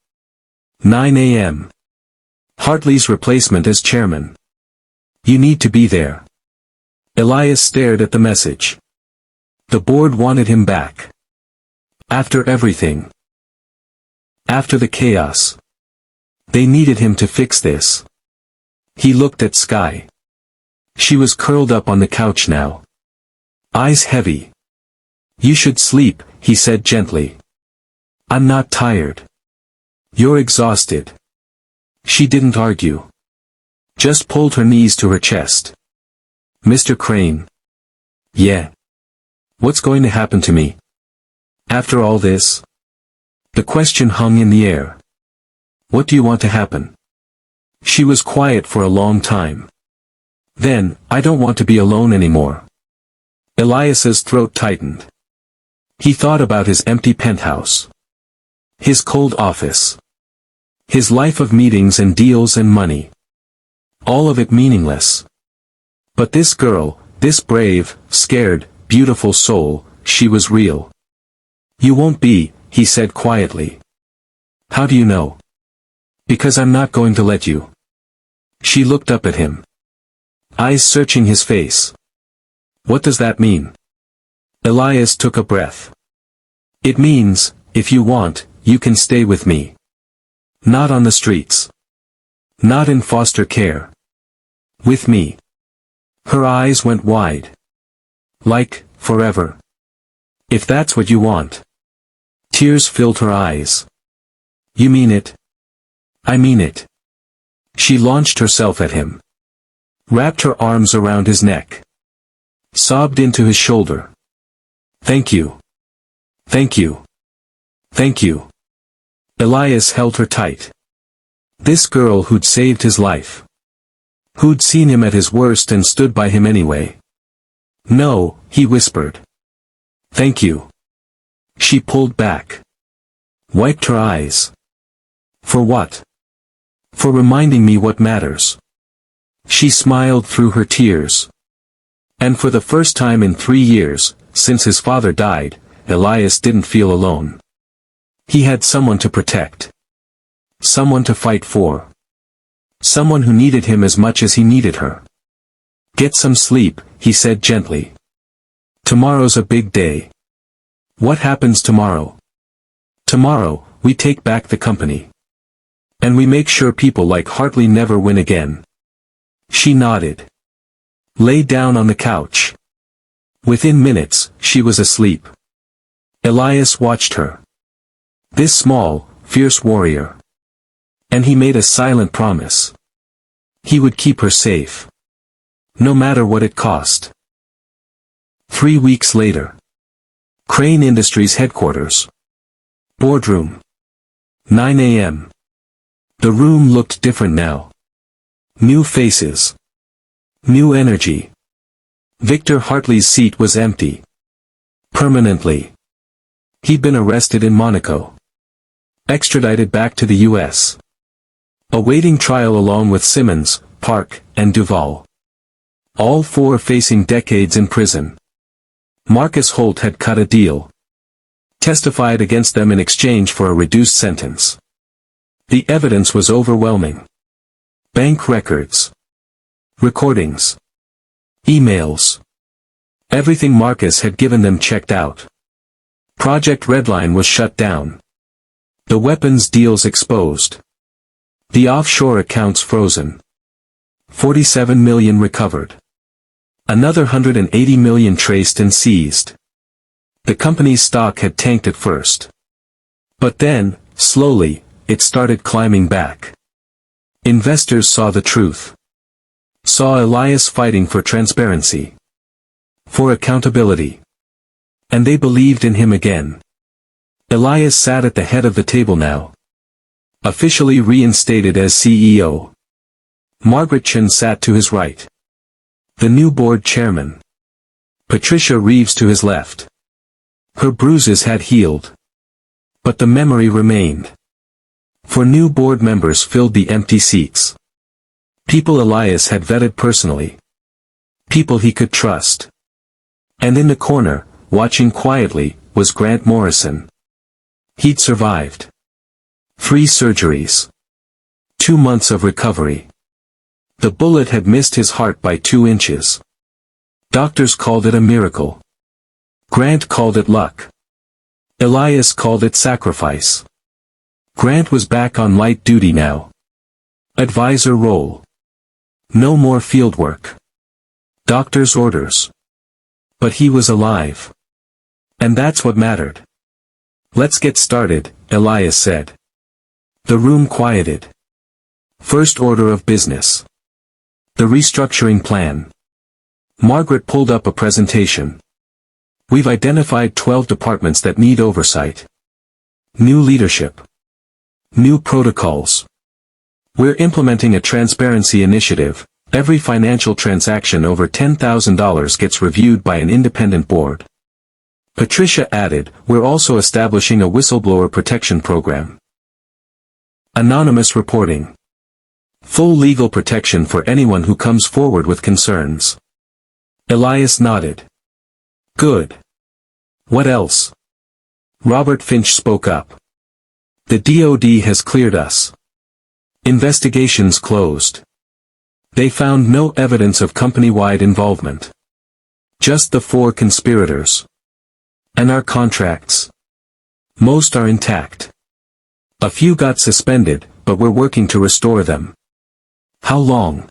9 a.m. Hartley's replacement as chairman. You need to be there. Elias stared at the message. The board wanted him back. After everything. After the chaos. They needed him to fix this. He looked at Sky. She was curled up on the couch now. Eyes heavy. You should sleep, he said gently. I'm not tired. You're exhausted. She didn't argue. Just pulled her knees to her chest. Mr. Crane. Yeah. What's going to happen to me? After all this? The question hung in the air. What do you want to happen? She was quiet for a long time. Then, I don't want to be alone anymore. Elias's throat tightened. He thought about his empty penthouse. His cold office. His life of meetings and deals and money. All of it meaningless. But this girl, this brave, scared, beautiful soul, she was real. You won't be, he said quietly. How do you know? Because I'm not going to let you. She looked up at him. Eyes searching his face. What does that mean? Elias took a breath. It means, if you want, you can stay with me. Not on the streets. Not in foster care. With me. Her eyes went wide. Like, forever. If that's what you want. Tears filled her eyes. You mean it? I mean it. She launched herself at him. Wrapped her arms around his neck. Sobbed into his shoulder. Thank you. Thank you. Thank you. Elias held her tight. This girl who'd saved his life. Who'd seen him at his worst and stood by him anyway. No, he whispered. Thank you. She pulled back. Wiped her eyes. For what? For reminding me what matters. She smiled through her tears. And for the first time in 3 years, since his father died, Elias didn't feel alone. He had someone to protect. Someone to fight for. Someone who needed him as much as he needed her. Get some sleep, he said gently. Tomorrow's a big day. What happens tomorrow? Tomorrow, we take back the company. And we make sure people like Hartley never win again. She nodded. Lay down on the couch. Within minutes, she was asleep. Elias watched her. This small, fierce warrior. And he made a silent promise. He would keep her safe. No matter what it cost. 3 weeks later. Crane Industries headquarters. Boardroom. 9 a.m. The room looked different now. New faces. New energy. Victor Hartley's seat was empty. Permanently. He'd been arrested in Monaco. Extradited back to the U.S. Awaiting trial along with Simmons, Park, and Duvall. All 4 facing decades in prison. Marcus Holt had cut a deal. Testified against them in exchange for a reduced sentence. The evidence was overwhelming. Bank records. Recordings. Emails. Everything Marcus had given them checked out. Project Redline was shut down. The weapons deals exposed. The offshore accounts frozen. 47 million recovered. Another 180 million traced and seized. The company's stock had tanked at first. But then, slowly, it started climbing back. Investors saw the truth. Saw Elias fighting for transparency. For accountability. And they believed in him again. Elias sat at the head of the table now. Officially reinstated as CEO. Margaret Chen sat to his right. The new board chairman. Patricia Reeves to his left. Her bruises had healed. But the memory remained. For new board members filled the empty seats. People Elias had vetted personally. People he could trust. And in the corner, watching quietly, was Grant Morrison. He'd survived. 3 surgeries. 2 months of recovery. The bullet had missed his heart by 2 inches. Doctors called it a miracle. Grant called it luck. Elias called it sacrifice. Grant was back on light duty now. Advisor role. No more field work. Doctor's orders. But he was alive. And that's what mattered. Let's get started, Elias said. The room quieted. First order of business. The restructuring plan. Margaret pulled up a presentation. We've identified 12 departments that need oversight. New leadership. New protocols. We're implementing a transparency initiative. Every financial transaction over $10,000 gets reviewed by an independent board. Patricia added, we're also establishing a whistleblower protection program. Anonymous reporting. Full legal protection for anyone who comes forward with concerns. Elias nodded. Good. What else? Robert Finch spoke up. The DoD has cleared us. Investigations closed. They found no evidence of company-wide involvement. Just the 4 conspirators. And our contracts. Most are intact. A few got suspended, but we're working to restore them. How long?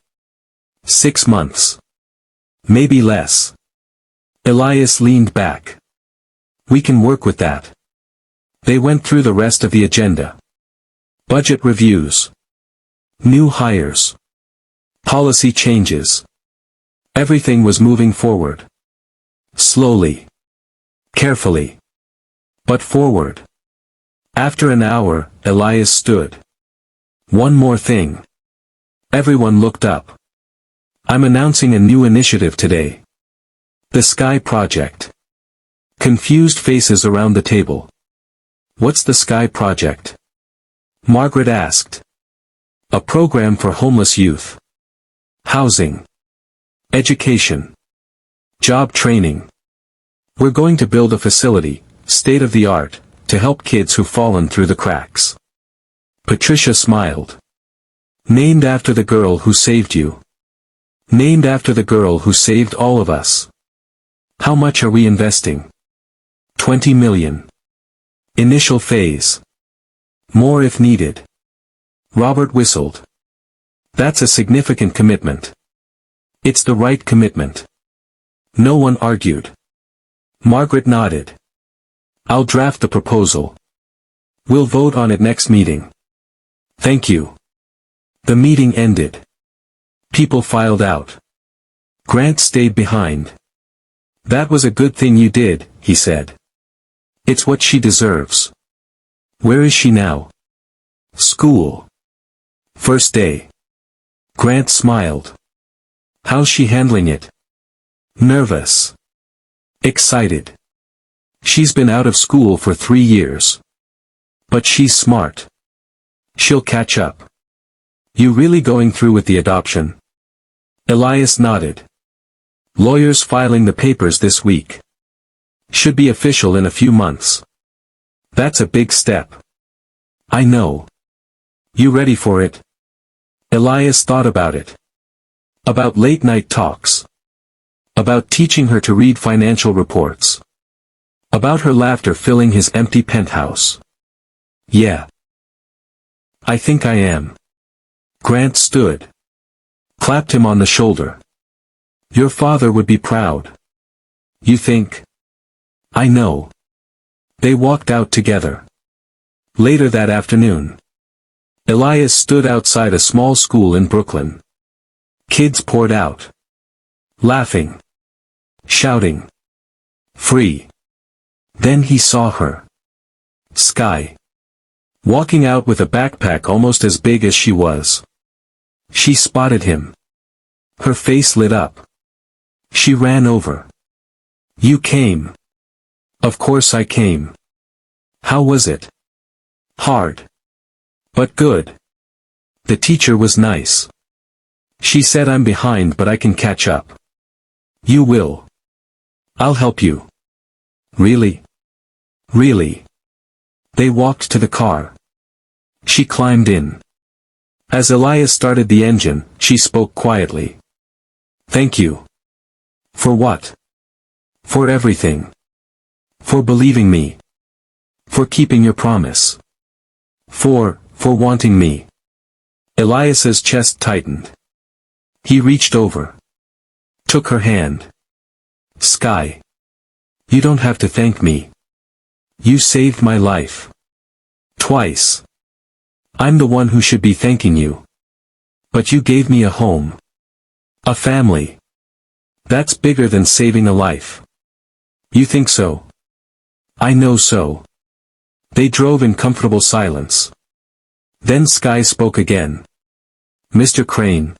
6 months. Maybe less. Elias leaned back. We can work with that. They went through the rest of the agenda. Budget reviews. New hires. Policy changes. Everything was moving forward. Slowly. Carefully. But forward. After an hour, Elias stood. One more thing. Everyone looked up. I'm announcing a new initiative today. The Sky Project. Confused faces around the table. What's the Sky Project? Margaret asked. A program for homeless youth. Housing. Education. Job training. We're going to build a facility, state-of-the-art, to help kids who've fallen through the cracks. Patricia smiled. Named after the girl who saved you. Named after the girl who saved all of us. How much are we investing? 20 million. Initial phase. More if needed. Robert whistled. That's a significant commitment. It's the right commitment. No one argued. Margaret nodded. I'll draft the proposal. We'll vote on it next meeting. Thank you. The meeting ended. People filed out. Grant stayed behind. That was a good thing you did, he said. It's what she deserves. Where is she now? School. First day. Grant smiled. How's she handling it? Nervous. Excited. She's been out of school for 3 years. But she's smart. She'll catch up. You really going through with the adoption? Elias nodded. Lawyers filing the papers this week. Should be official in a few months. That's a big step. I know. You ready for it? Elias thought about it. About late-night talks. About teaching her to read financial reports. About her laughter filling his empty penthouse. Yeah. I think I am. Grant stood. Clapped him on the shoulder. Your father would be proud. You think? I know. They walked out together. Later that afternoon. Elias stood outside a small school in Brooklyn. Kids poured out. Laughing. Shouting. Free. Then he saw her. Sky. Walking out with a backpack almost as big as she was. She spotted him. Her face lit up. She ran over. You came. Of course I came. How was it? Hard. But good. The teacher was nice. She said I'm behind but I can catch up. You will. I'll help you. Really? Really? They walked to the car. She climbed in. As Elias started the engine, she spoke quietly. Thank you. For what? For everything. For believing me. For keeping your promise. For wanting me. Elias's chest tightened. He reached over. Took her hand. Sky. You don't have to thank me. You saved my life. Twice. I'm the one who should be thanking you. But you gave me a home. A family. That's bigger than saving a life. You think so? I know so. They drove in comfortable silence. Then Sky spoke again. Mr. Crane.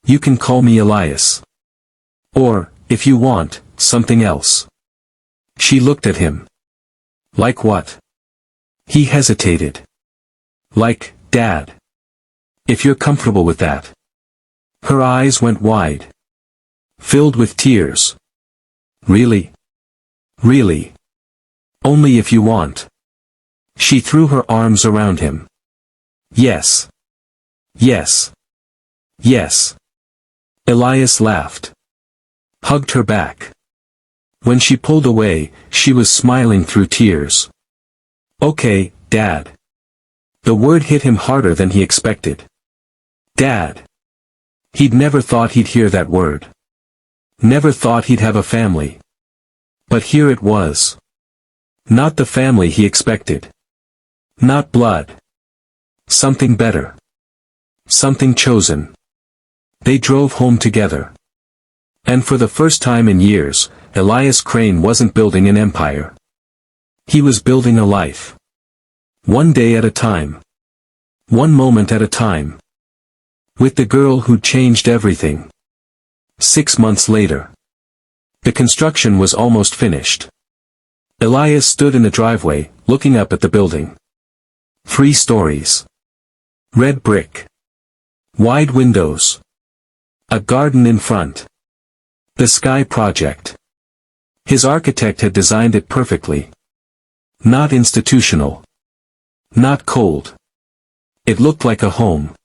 You can call me Elias. Or, if you want, something else. She looked at him. Like what? He hesitated. Like, Dad. If you're comfortable with that. Her eyes went wide. Filled with tears. Really? Really? Only if you want. She threw her arms around him. Yes. Yes. Yes. Elias laughed. Hugged her back. When she pulled away, she was smiling through tears. Okay, Dad. The word hit him harder than he expected. Dad. He'd never thought he'd hear that word. Never thought he'd have a family. But here it was. Not the family he expected. Not blood. Something better. Something chosen. They drove home together. And for the first time in years, Elias Crane wasn't building an empire. He was building a life. One day at a time. One moment at a time. With the girl who'd changed everything. 6 months later. The construction was almost finished. Elias stood in the driveway, looking up at the building. 3 stories. Red brick. Wide windows. A garden in front. The Sky Project. His architect had designed it perfectly. Not institutional. Not cold. It looked like a home.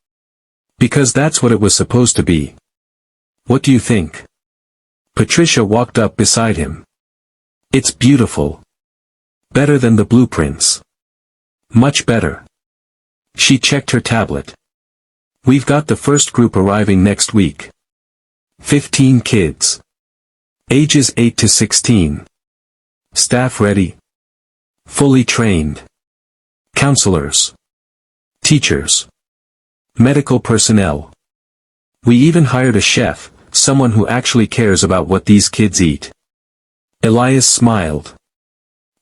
Because that's what it was supposed to be. What do you think? Patricia walked up beside him. It's beautiful. Better than the blueprints. Much better. She checked her tablet. We've got the first group arriving next week. 15 kids. Ages 8 to 16. Staff ready. Fully trained. Counselors. Teachers. Medical personnel. We even hired a chef, someone who actually cares about what these kids eat. Elias smiled.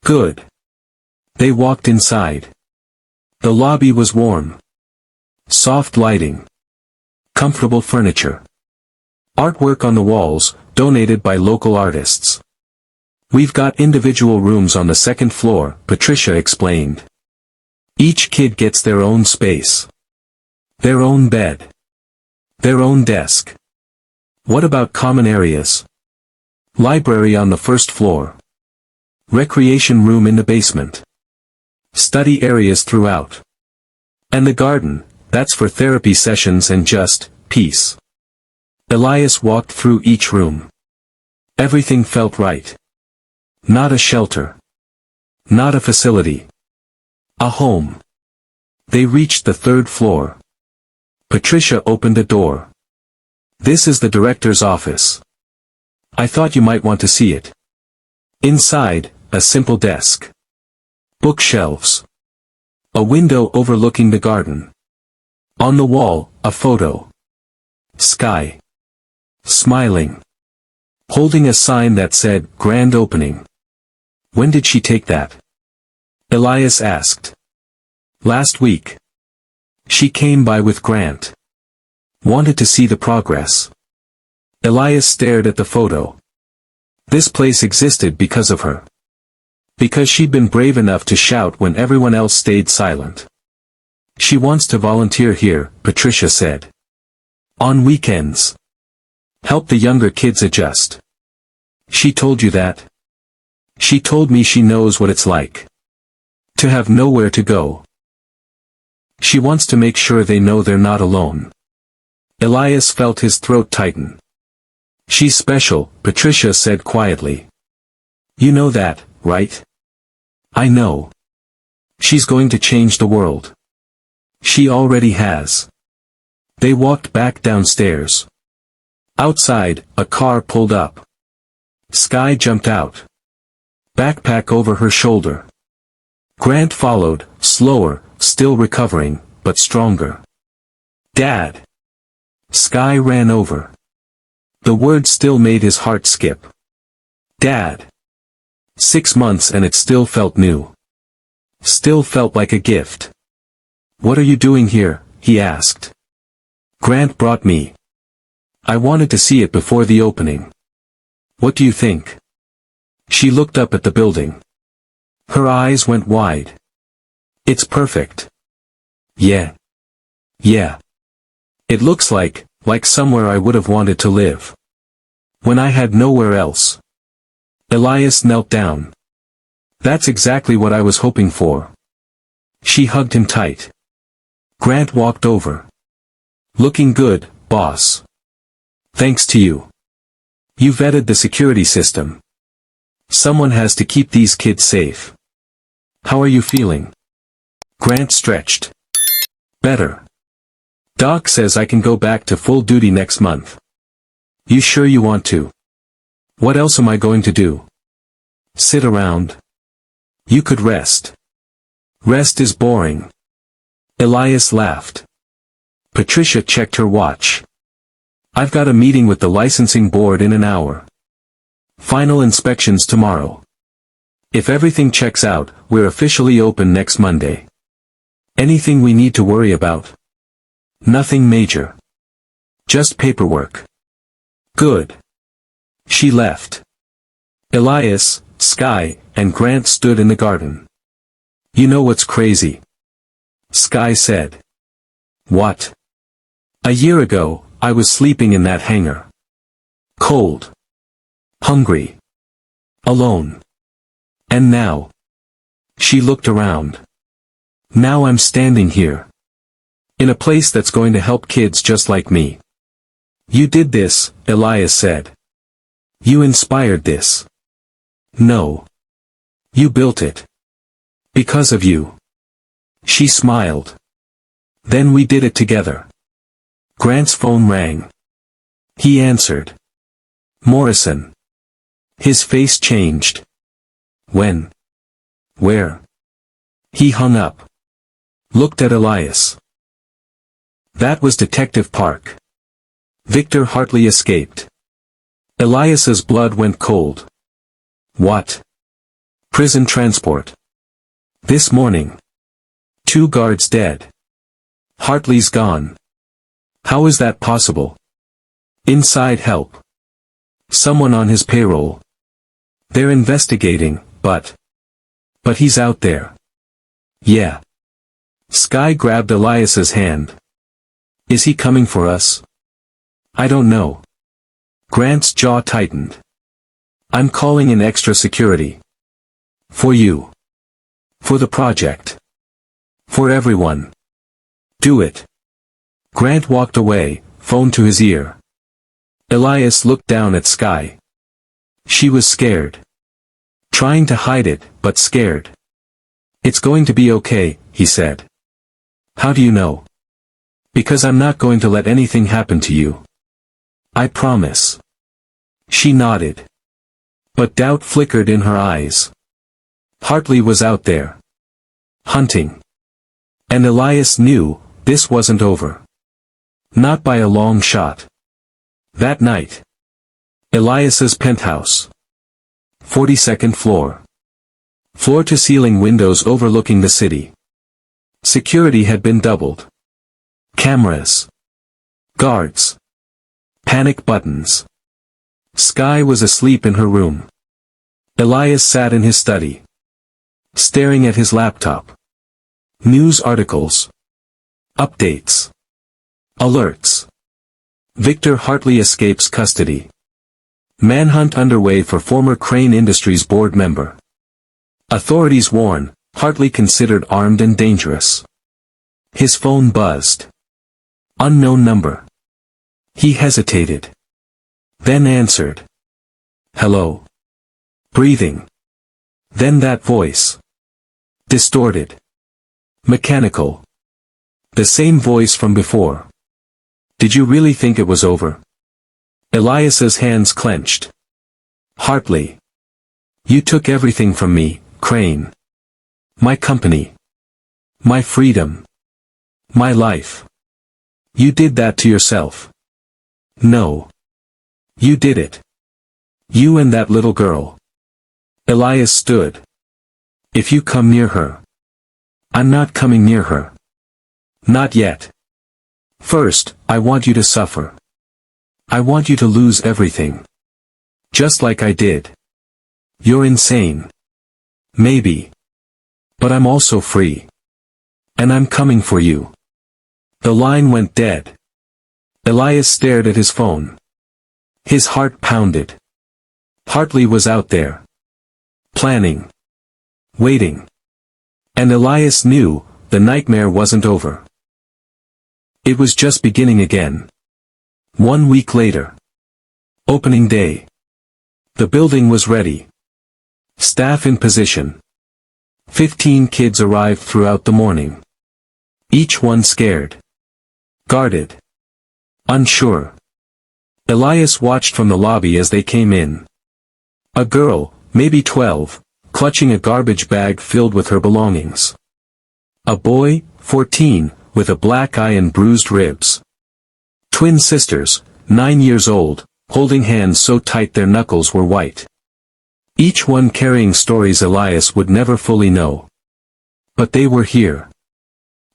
Good. They walked inside. The lobby was warm. Soft lighting. Comfortable furniture. Artwork on the walls, donated by local artists. We've got individual rooms on the second floor, Patricia explained. Each kid gets their own space. Their own bed. Their own desk. What about common areas? Library on the first floor. Recreation room in the basement. Study areas throughout. And the garden, that's for therapy sessions and just peace. Elias walked through each room. Everything felt right. Not a shelter. Not a facility. A home. They reached the 3rd floor. Patricia opened a door. This is the director's office. I thought you might want to see it. Inside, a simple desk. Bookshelves. A window overlooking the garden. On the wall, a photo. Sky. Smiling. Holding a sign that said, Grand Opening. When did she take that? Elias asked. Last week. She came by with Grant. Wanted to see the progress. Elias stared at the photo. This place existed because of her. Because she'd been brave enough to shout when everyone else stayed silent. She wants to volunteer here, Patricia said. On weekends. Help the younger kids adjust. She told you that? She told me she knows what it's like. To have nowhere to go. She wants to make sure they know they're not alone. Elias felt his throat tighten. She's special, Patricia said quietly. You know that, right? I know. She's going to change the world. She already has. They walked back downstairs. Outside, a car pulled up. Sky jumped out. Backpack over her shoulder. Grant followed, slower, still recovering, but stronger. Dad! Sky ran over. The word still made his heart skip. Dad. 6 months and it still felt new. Still felt like a gift. What are you doing here? He asked. Grant brought me. I wanted to see it before the opening. What do you think? She looked up at the building. Her eyes went wide. It's perfect. Yeah. Yeah. It looks like somewhere I would have wanted to live. When I had nowhere else. Elias knelt down. That's exactly what I was hoping for. She hugged him tight. Grant walked over. Looking good, boss. Thanks to you. You vetted the security system. Someone has to keep these kids safe. How are you feeling? Grant stretched. Better. Doc says I can go back to full duty next month. You sure you want to? What else am I going to do? Sit around. You could rest. Rest is boring. Elias laughed. Patricia checked her watch. I've got a meeting with the licensing board in an hour. Final inspections tomorrow. If everything checks out, we're officially open next Monday. Anything we need to worry about? Nothing major. Just paperwork. Good. She left. Elias, Sky, and Grant stood in the garden. You know what's crazy? Sky said. What? A year ago, I was sleeping in that hangar. Cold. Hungry. Alone. And now. She looked around. Now I'm standing here. In a place that's going to help kids just like me. You did this, Elias said. You inspired this. No. You built it. Because of you. She smiled. Then we did it together. Grant's phone rang. He answered. Morrison. His face changed. When? Where? He hung up. Looked at Elias. That was Detective Park. Victor Hartley escaped. Elias's blood went cold. What? Prison transport. This morning. 2 guards dead. Hartley's gone. How is that possible? Inside help. Someone on his payroll. They're investigating, but he's out there. Yeah. Sky grabbed Elias's hand. Is he coming for us? I don't know. Grant's jaw tightened. I'm calling in extra security. For you. For the project. For everyone. Do it. Grant walked away, phone to his ear. Elias looked down at Sky. She was scared. Trying to hide it, but scared. It's going to be okay, he said. How do you know? Because I'm not going to let anything happen to you. I promise. She nodded. But doubt flickered in her eyes. Hartley was out there. Hunting. And Elias knew, this wasn't over. Not by a long shot. That night. Elias's penthouse. 42nd floor. Floor-to-ceiling windows overlooking the city. Security had been doubled. Cameras. Guards. Panic buttons. Sky was asleep in her room. Elias sat in his study. Staring at his laptop. News articles. Updates. Alerts. Victor Hartley escapes custody. Manhunt underway for former Crane Industries board member. Authorities warn, Hartley considered armed and dangerous. His phone buzzed. Unknown number. He hesitated. Then answered. Hello. Breathing. Then that voice. Distorted. Mechanical. The same voice from before. Did you really think it was over? Elias's hands clenched. Hartley. You took everything from me, Crane. My company. My freedom. My life. You did that to yourself. No. You did it. You and that little girl. Elias stood. If you come near her. I'm not coming near her. Not yet. First, I want you to suffer. I want you to lose everything. Just like I did. You're insane. Maybe. But I'm also free. And I'm coming for you. The line went dead. Elias stared at his phone. His heart pounded. Hartley was out there. Planning. Waiting. And Elias knew, the nightmare wasn't over. It was just beginning again. 1 week later. Opening day. The building was ready. Staff in position. 15 kids arrived throughout the morning. Each one scared. Guarded. Unsure. Elias watched from the lobby as they came in. A girl, maybe 12, clutching a garbage bag filled with her belongings. A boy, 14, with a black eye and bruised ribs. Twin sisters, 9 years old, holding hands so tight their knuckles were white. Each one carrying stories Elias would never fully know. But they were here.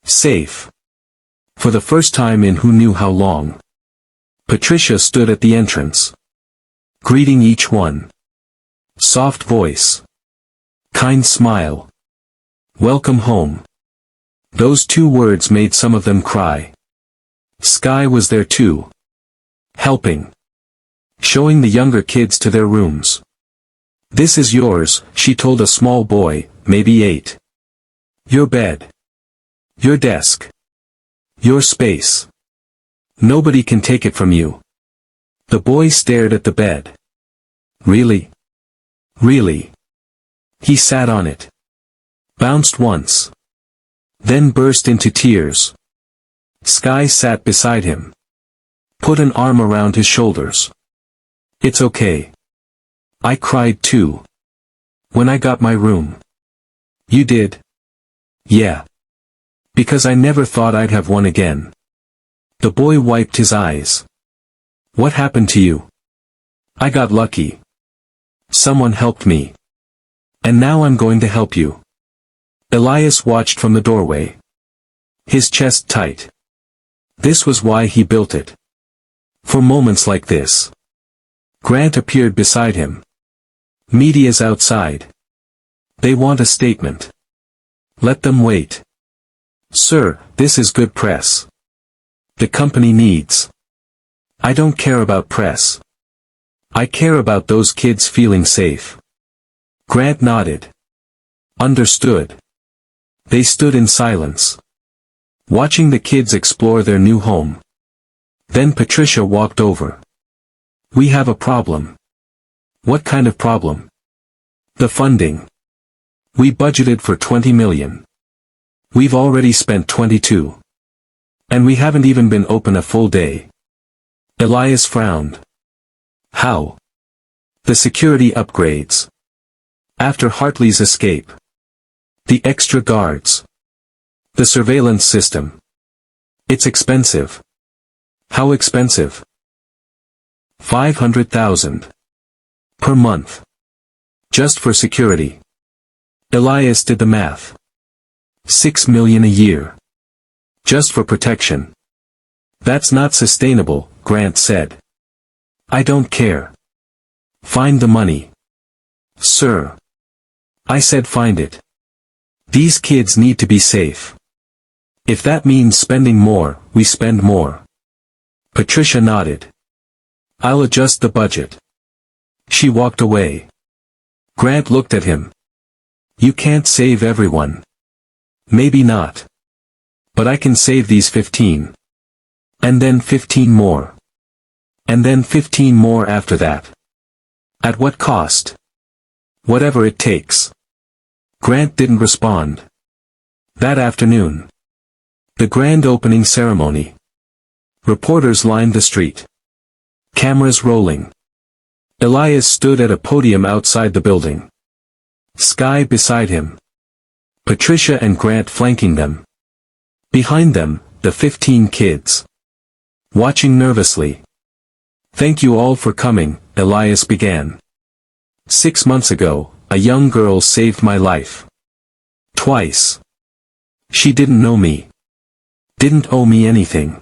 Safe. For the first time in who knew how long. Patricia stood at the entrance. Greeting each one. Soft voice. Kind smile. Welcome home. Those 2 words made some of them cry. Sky was there too. Helping. Showing the younger kids to their rooms. This is yours, she told a small boy, maybe 8. Your bed. Your desk. Your space. Nobody can take it from you. The boy stared at the bed. Really? Really? He sat on it. Bounced once. Then burst into tears. Sky sat beside him. Put an arm around his shoulders. It's okay. I cried too. When I got my room. You did? Yeah. Because I never thought I'd have one again. The boy wiped his eyes. What happened to you? I got lucky. Someone helped me. And now I'm going to help you. Elias watched from the doorway. His chest tight. This was why he built it. For moments like this. Grant appeared beside him. Media's outside. They want a statement. Let them wait. Sir, this is good press. The company needs. I don't care about press. I care about those kids feeling safe. Grant nodded. Understood. They stood in silence. Watching the kids explore their new home. Then Patricia walked over. We have a problem. What kind of problem? The funding. We budgeted for 20 million. We've already spent 22. And we haven't even been open a full day. Elias frowned. How? The security upgrades. After Hartley's escape. The extra guards. The surveillance system. It's expensive. How expensive? 500,000. Per month. Just for security. Elias did the math. 6 million a year. Just for protection. That's not sustainable, Grant said. I don't care. Find the money. Sir. I said find it. These kids need to be safe. If that means spending more, we spend more. Patricia nodded. I'll adjust the budget. She walked away. Grant looked at him. You can't save everyone. Maybe not. But I can save these 15. And then 15 more. And then 15 more after that. At what cost? Whatever it takes. Grant didn't respond. That afternoon. The grand opening ceremony. Reporters lined the street. Cameras rolling. Elias stood at a podium outside the building. Sky beside him. Patricia and Grant flanking them. Behind them, the 15 kids. Watching nervously. Thank you all for coming, Elias began. 6 months ago, a young girl saved my life. Twice. She didn't know me. Didn't owe me anything.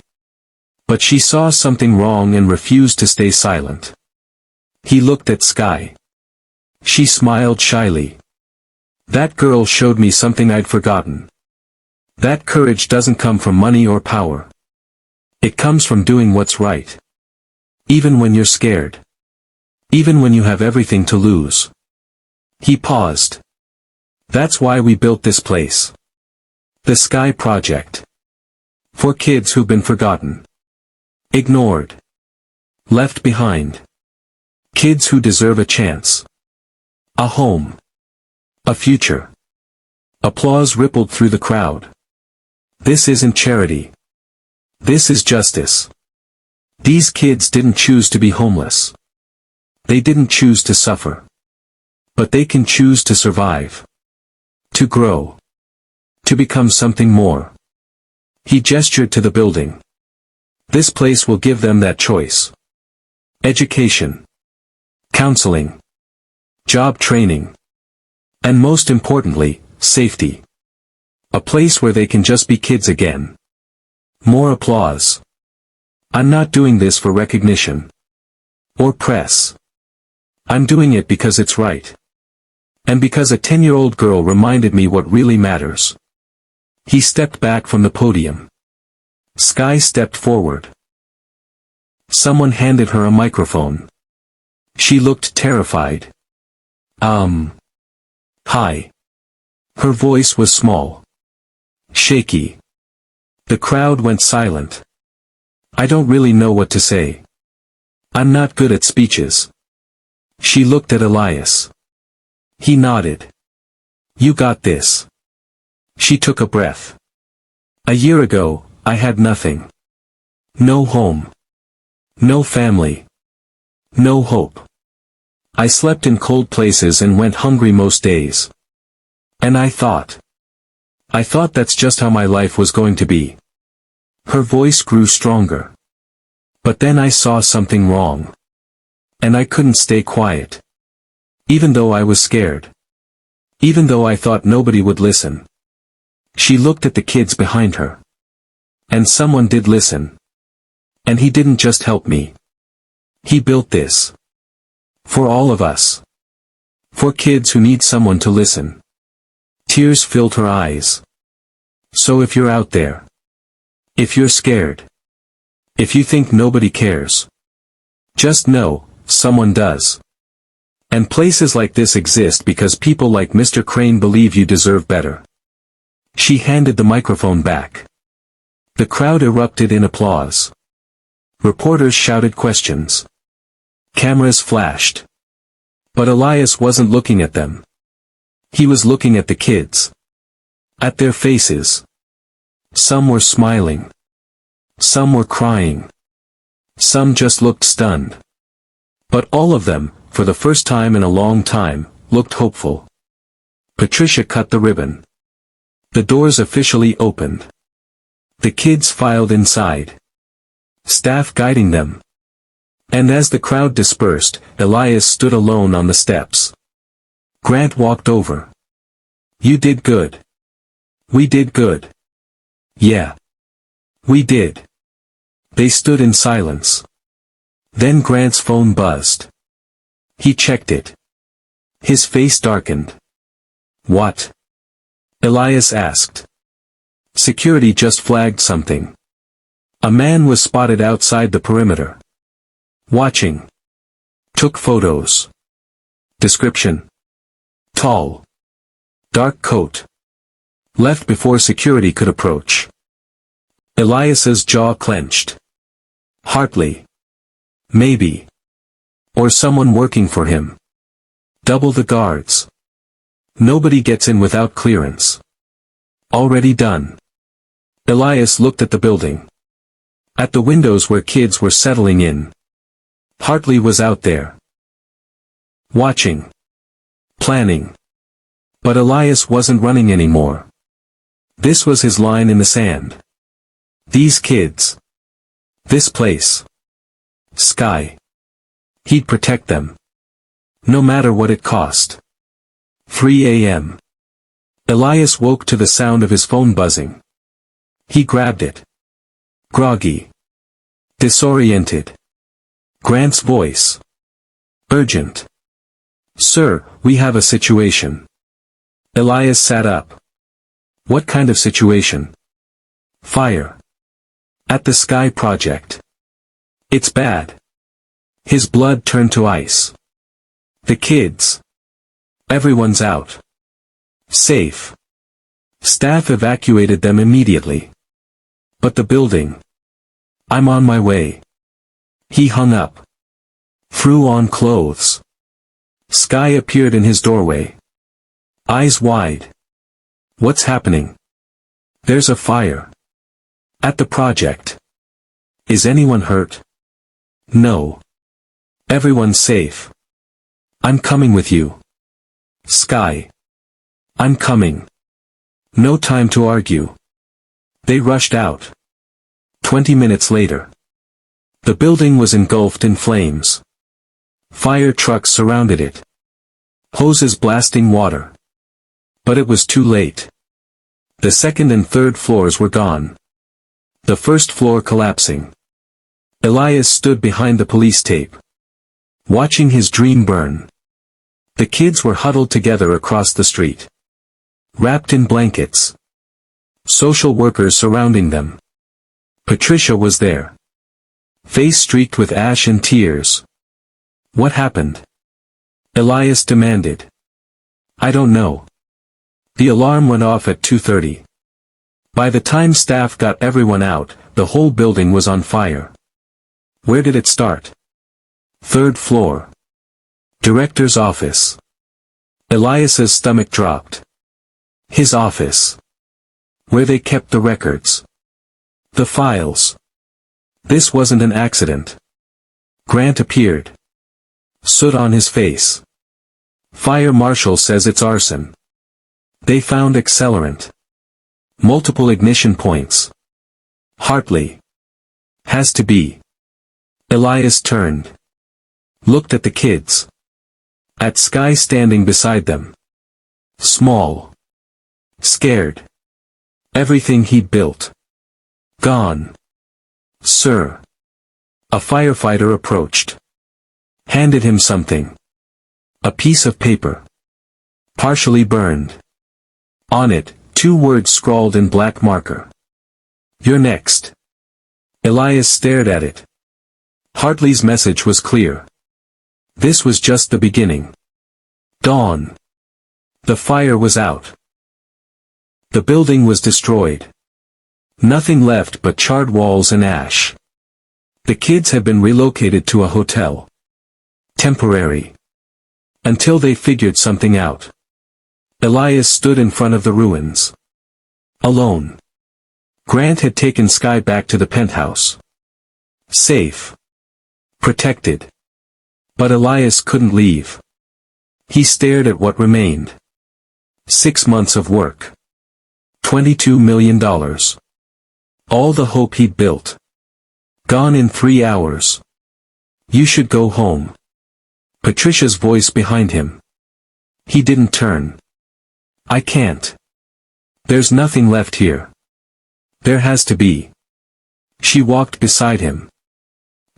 But she saw something wrong and refused to stay silent. He looked at Sky. She smiled shyly. That girl showed me something I'd forgotten. That courage doesn't come from money or power. It comes from doing what's right. Even when you're scared. Even when you have everything to lose. He paused. That's why we built this place. The Sky Project. For kids who've been forgotten. Ignored. Left behind. Kids who deserve a chance. A home. A future. Applause rippled through the crowd. This isn't charity. This is justice. These kids didn't choose to be homeless. They didn't choose to suffer. But they can choose to survive. To grow. To become something more. He gestured to the building. This place will give them that choice. Education. Counseling. Job training. And most importantly, safety. A place where they can just be kids again. More applause. I'm not doing this for recognition. Or press. I'm doing it because it's right. And because a 10-year-old girl reminded me what really matters. He stepped back from the podium. Sky stepped forward. Someone handed her a microphone. She looked terrified. Hi. Her voice was small. Shaky. The crowd went silent. I don't really know what to say. I'm not good at speeches. She looked at Elias. He nodded. You got this. She took a breath. A year ago, I had nothing. No home. No family. No hope. I slept in cold places and went hungry most days. And I thought that's just how my life was going to be. Her voice grew stronger. But then I saw something wrong. And I couldn't stay quiet. Even though I was scared. Even though I thought nobody would listen. She looked at the kids behind her. And someone did listen. And he didn't just help me. He built this. For all of us. For kids who need someone to listen. Tears filled her eyes. So if you're out there. If you're scared. If you think nobody cares. Just know, someone does. And places like this exist because people like Mr. Crane believe you deserve better. She handed the microphone back. The crowd erupted in applause. Reporters shouted questions. Cameras flashed. But Elias wasn't looking at them. He was looking at the kids. At their faces. Some were smiling. Some were crying. Some just looked stunned. But all of them, for the first time in a long time, looked hopeful. Patricia cut the ribbon. The doors officially opened. The kids filed inside. Staff guiding them. And as the crowd dispersed, Elias stood alone on the steps. Grant walked over. You did good. We did good. Yeah. We did. They stood in silence. Then Grant's phone buzzed. He checked it. His face darkened. What? Elias asked. Security just flagged something. A man was spotted outside the perimeter. Watching. Took photos. Description. Tall. Dark coat. Left before security could approach. Elias's jaw clenched. Hartley. Maybe. Or someone working for him. Double the guards. Nobody gets in without clearance. Already done. Elias looked at the building. At the windows where kids were settling in. Hartley was out there. Watching. Planning. But Elias wasn't running anymore. This was his line in the sand. These kids. This place. Sky. He'd protect them. No matter what it cost. 3 a.m. Elias woke to the sound of his phone buzzing. He grabbed it. Groggy. Disoriented. Grant's voice. Urgent. Sir, we have a situation. Elias sat up. What kind of situation? Fire. At the Sky Project. It's bad. His blood turned to ice. The kids. Everyone's out. Safe. Staff evacuated them immediately. But the building. I'm on my way. He hung up. Threw on clothes. Sky appeared in his doorway. Eyes wide. What's happening? There's a fire. At the project. Is anyone hurt? No. Everyone's safe. I'm coming with you. Sky. I'm coming. No time to argue. They rushed out. 20 minutes later. The building was engulfed in flames. Fire trucks surrounded it. Hoses blasting water. But it was too late. The second and third floors were gone. The first floor collapsing. Elias stood behind the police tape. Watching his dream burn. The kids were huddled together across the street. Wrapped in blankets. Social workers surrounding them. Patricia was there. Face streaked with ash and tears. What happened? Elias demanded. I don't know. The alarm went off at 2:30. By the time staff got everyone out, the whole building was on fire. Where did it start? Third floor. Director's office. Elias's stomach dropped. His office. Where they kept the records. The files. This wasn't an accident. Grant appeared. Soot on his face. Fire marshal says it's arson. They found accelerant. Multiple ignition points. Hartley. Has to be. Elias turned. Looked at the kids. At Sky standing beside them. Small. Scared. Everything he'd built. Gone. Sir. A firefighter approached. Handed him something. A piece of paper. Partially burned. On it, 2 words scrawled in black marker. You're next. Elias stared at it. Hartley's message was clear. This was just the beginning. Dawn. The fire was out. The building was destroyed. Nothing left but charred walls and ash. The kids had been relocated to a hotel. Temporary. Until they figured something out. Elias stood in front of the ruins. Alone. Grant had taken Sky back to the penthouse. Safe. Protected. But Elias couldn't leave. He stared at what remained. 6 months of work. $22 million. All the hope he'd built. Gone in 3 hours. You should go home. Patricia's voice behind him. He didn't turn. I can't. There's nothing left here. There has to be. She walked beside him.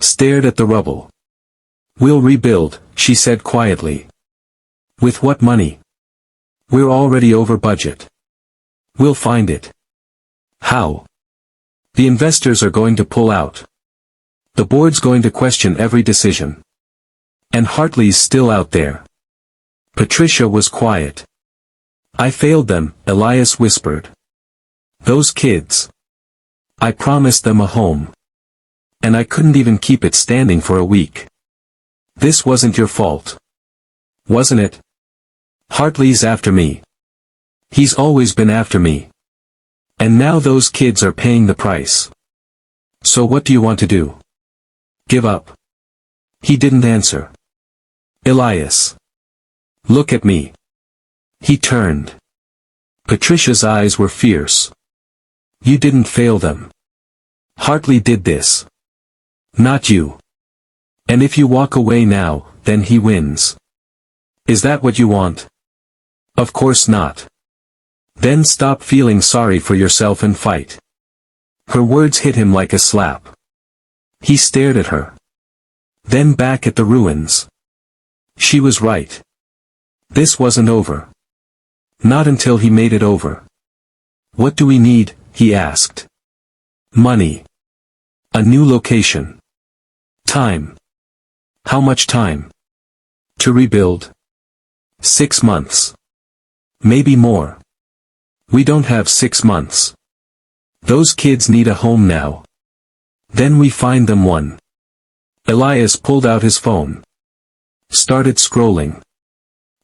Stared at the rubble. We'll rebuild, she said quietly. With what money? We're already over budget. We'll find it. How? The investors are going to pull out. The board's going to question every decision. And Hartley's still out there. Patricia was quiet. I failed them, Elias whispered. Those kids. I promised them a home. And I couldn't even keep it standing for a week. This wasn't your fault. Wasn't it? Hartley's after me. He's always been after me. And now those kids are paying the price. So what do you want to do? Give up? He didn't answer. Elias. Look at me. He turned. Patricia's eyes were fierce. You didn't fail them. Hartley did this. Not you. And if you walk away now, then he wins. Is that what you want? Of course not. Then stop feeling sorry for yourself and fight. Her words hit him like a slap. He stared at her. Then back at the ruins. She was right. This wasn't over. Not until he made it over. What do we need? He asked. Money. A new location. Time. How much time? To rebuild? 6 months. Maybe more. We don't have 6 months. Those kids need a home now. Then we find them one. Elias pulled out his phone. Started scrolling.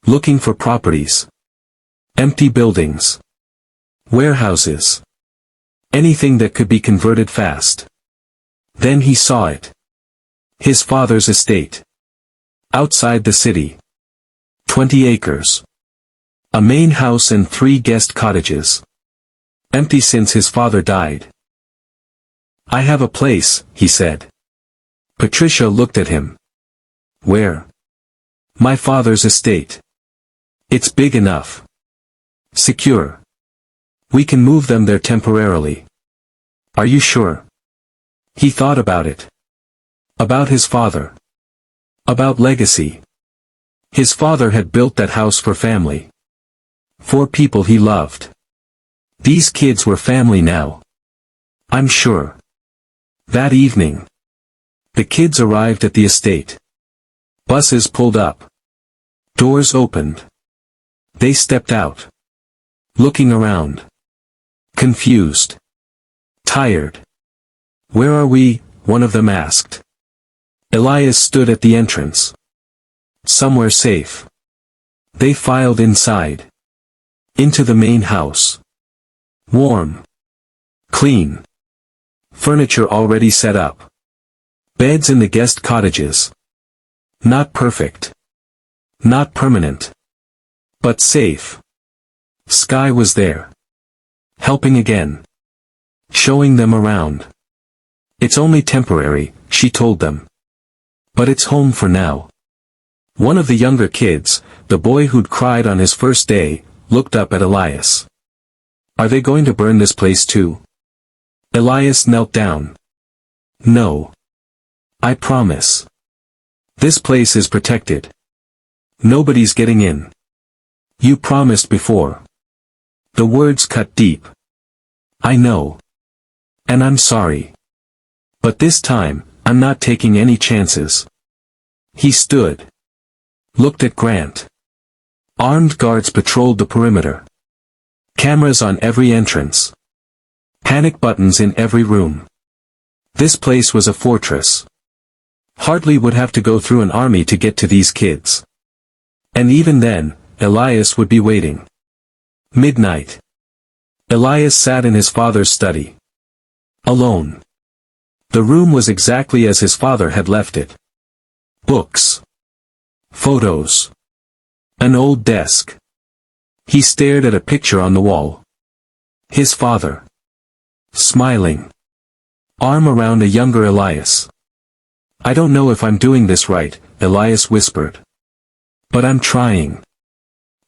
Looking for properties. Empty buildings. Warehouses. Anything that could be converted fast. Then he saw it. His father's estate. Outside the city. 20 acres. A main house and 3 guest cottages. Empty since his father died. I have a place, he said. Patricia looked at him. Where? My father's estate. It's big enough. Secure. We can move them there temporarily. Are you sure? He thought about it. About his father. About legacy. His father had built that house for family. For people he loved. These kids were family now. I'm sure. That evening. The kids arrived at the estate. Buses pulled up. Doors opened. They stepped out. Looking around. Confused. Tired. Where are we? One of them asked. Elias stood at the entrance. Somewhere safe. They filed inside. Into the main house. Warm. Clean. Furniture already set up. Beds in the guest cottages. Not perfect. Not permanent. But safe. Sky was there. Helping again. Showing them around. It's only temporary, she told them. But it's home for now. One of the younger kids, the boy who'd cried on his first day, looked up at Elias. Are they going to burn this place too? Elias knelt down. No. I promise. This place is protected. Nobody's getting in. You promised before. The words cut deep. I know. And I'm sorry. But this time, I'm not taking any chances. He stood. Looked at Grant. Armed guards patrolled the perimeter. Cameras on every entrance. Panic buttons in every room. This place was a fortress. Hartley would have to go through an army to get to these kids. And even then, Elias would be waiting. Midnight. Elias sat in his father's study. Alone. The room was exactly as his father had left it. Books. Photos. An old desk. He stared at a picture on the wall. His father. Smiling. Arm around a younger Elias. I don't know if I'm doing this right, Elias whispered. But I'm trying.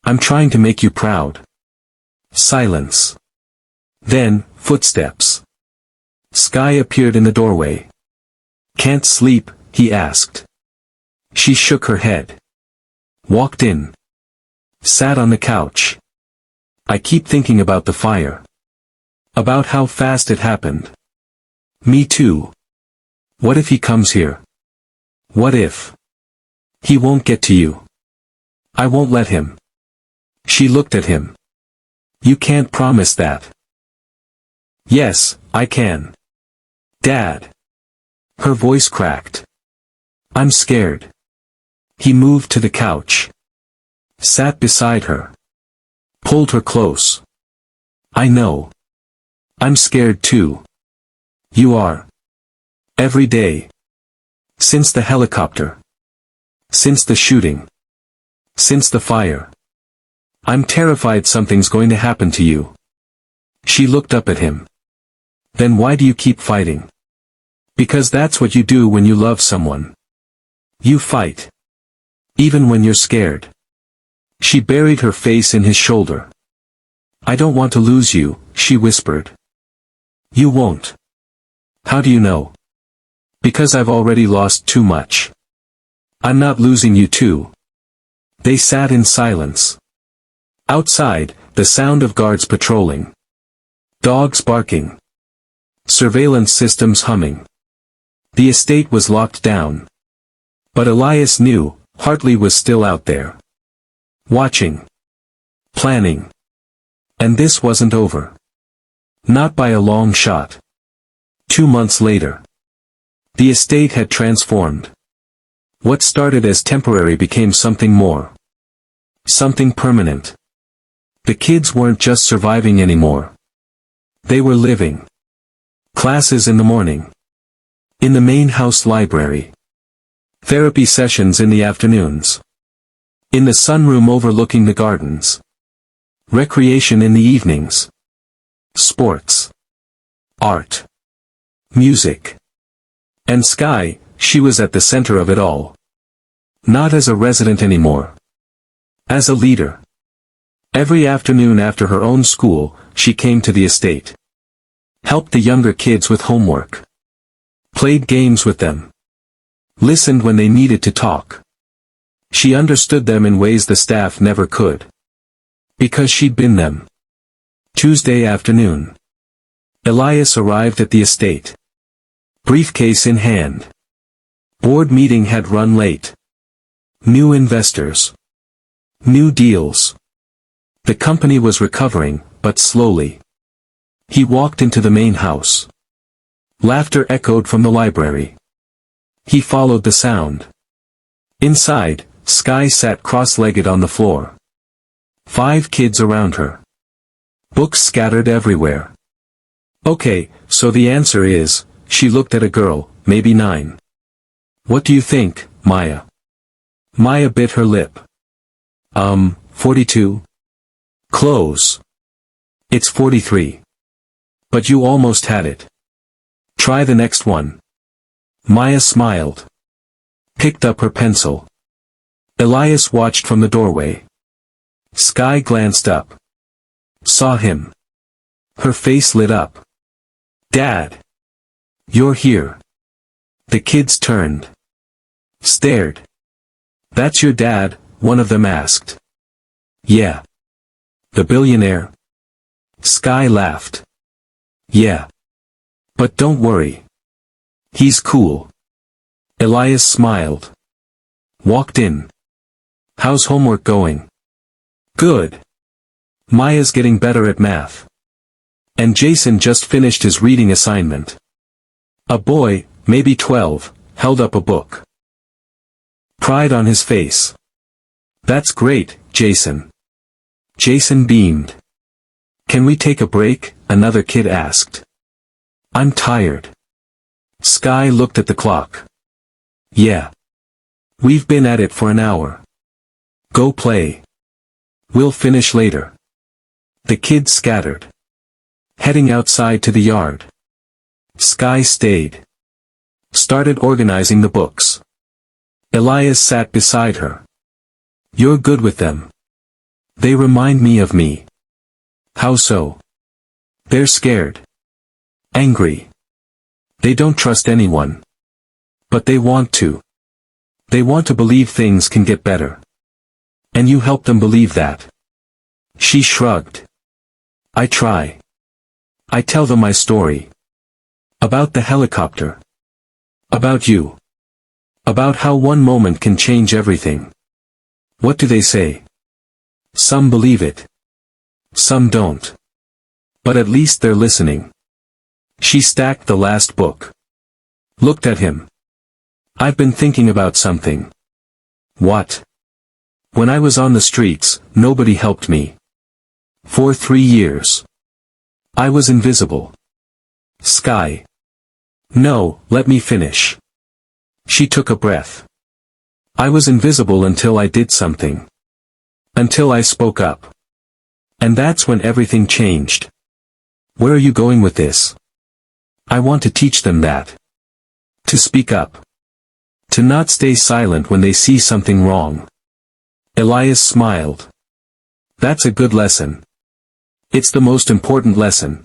I'm trying to make you proud. Silence. Then, footsteps. Sky appeared in the doorway. Can't sleep, he asked. She shook her head. Walked in. Sat on the couch. I keep thinking about the fire. About how fast it happened. Me too. What if he comes here? What if? He won't get to you. I won't let him. She looked at him. You can't promise that. Yes, I can. Dad. Her voice cracked. I'm scared. He moved to the couch. Sat beside her. Pulled her close. I know. I'm scared too. You are. Every day. Since the helicopter. Since the shooting. Since the fire. I'm terrified something's going to happen to you. She looked up at him. Then why do you keep fighting? Because that's what you do when you love someone. You fight. Even when you're scared. She buried her face in his shoulder. I don't want to lose you, she whispered. You won't. How do you know? Because I've already lost too much. I'm not losing you too. They sat in silence. Outside, the sound of guards patrolling. Dogs barking. Surveillance systems humming. The estate was locked down. But Elias knew, Hartley was still out there. Watching. Planning. And this wasn't over. Not by a long shot. 2 months later. The estate had transformed. What started as temporary became something more. Something permanent. The kids weren't just surviving anymore. They were living. Classes in the morning. In the main house library. Therapy sessions in the afternoons. In the sunroom overlooking the gardens. Recreation in the evenings. Sports. Art. Music. And Sky, she was at the center of it all. Not as a resident anymore. As a leader. Every afternoon after her own school, she came to the estate. Helped the younger kids with homework. Played games with them. Listened when they needed to talk. She understood them in ways the staff never could. Because she'd been them. Tuesday afternoon. Elias arrived at the estate. Briefcase in hand. Board meeting had run late. New investors. New deals. The company was recovering, but slowly. He walked into the main house. Laughter echoed from the library. He followed the sound. Inside, Sky sat cross-legged on the floor. 5 kids around her. Books scattered everywhere. Okay, so the answer is, she looked at a girl, maybe 9. What do you think, Maya? Maya bit her lip. 42? Close. It's 43. But you almost had it. Try the next one. Maya smiled. Picked up her pencil. Elias watched from the doorway. Sky glanced up. Saw him. Her face lit up. Dad. You're here. The kids turned. Stared. That's your dad, one of them asked. Yeah. The billionaire? Sky laughed. Yeah. But don't worry. He's cool. Elias smiled. Walked in. How's homework going? Good. Maya's getting better at math. And Jason just finished his reading assignment. A boy, maybe 12, held up a book. Pride on his face. That's great, Jason. Jason beamed. Can we take a break? Another kid asked. I'm tired. Sky looked at the clock. Yeah. We've been at it for an hour. Go play. We'll finish later. The kids scattered. Heading outside to the yard. Sky stayed. Started organizing the books. Elias sat beside her. You're good with them. They remind me of me. How so? They're scared. Angry. They don't trust anyone. But they want to. They want to believe things can get better. And you help them believe that. She shrugged. I try. I tell them my story. About the helicopter. About you. About how one moment can change everything. What do they say? Some believe it. Some don't. But at least they're listening. She stacked the last book. Looked at him. I've been thinking about something. What? When I was on the streets, nobody helped me. For 3 years. I was invisible. Sky. No, let me finish. She took a breath. I was invisible until I did something. Until I spoke up. And that's when everything changed. Where are you going with this? I want to teach them that. To speak up. To not stay silent when they see something wrong. Elias smiled. That's a good lesson. It's the most important lesson.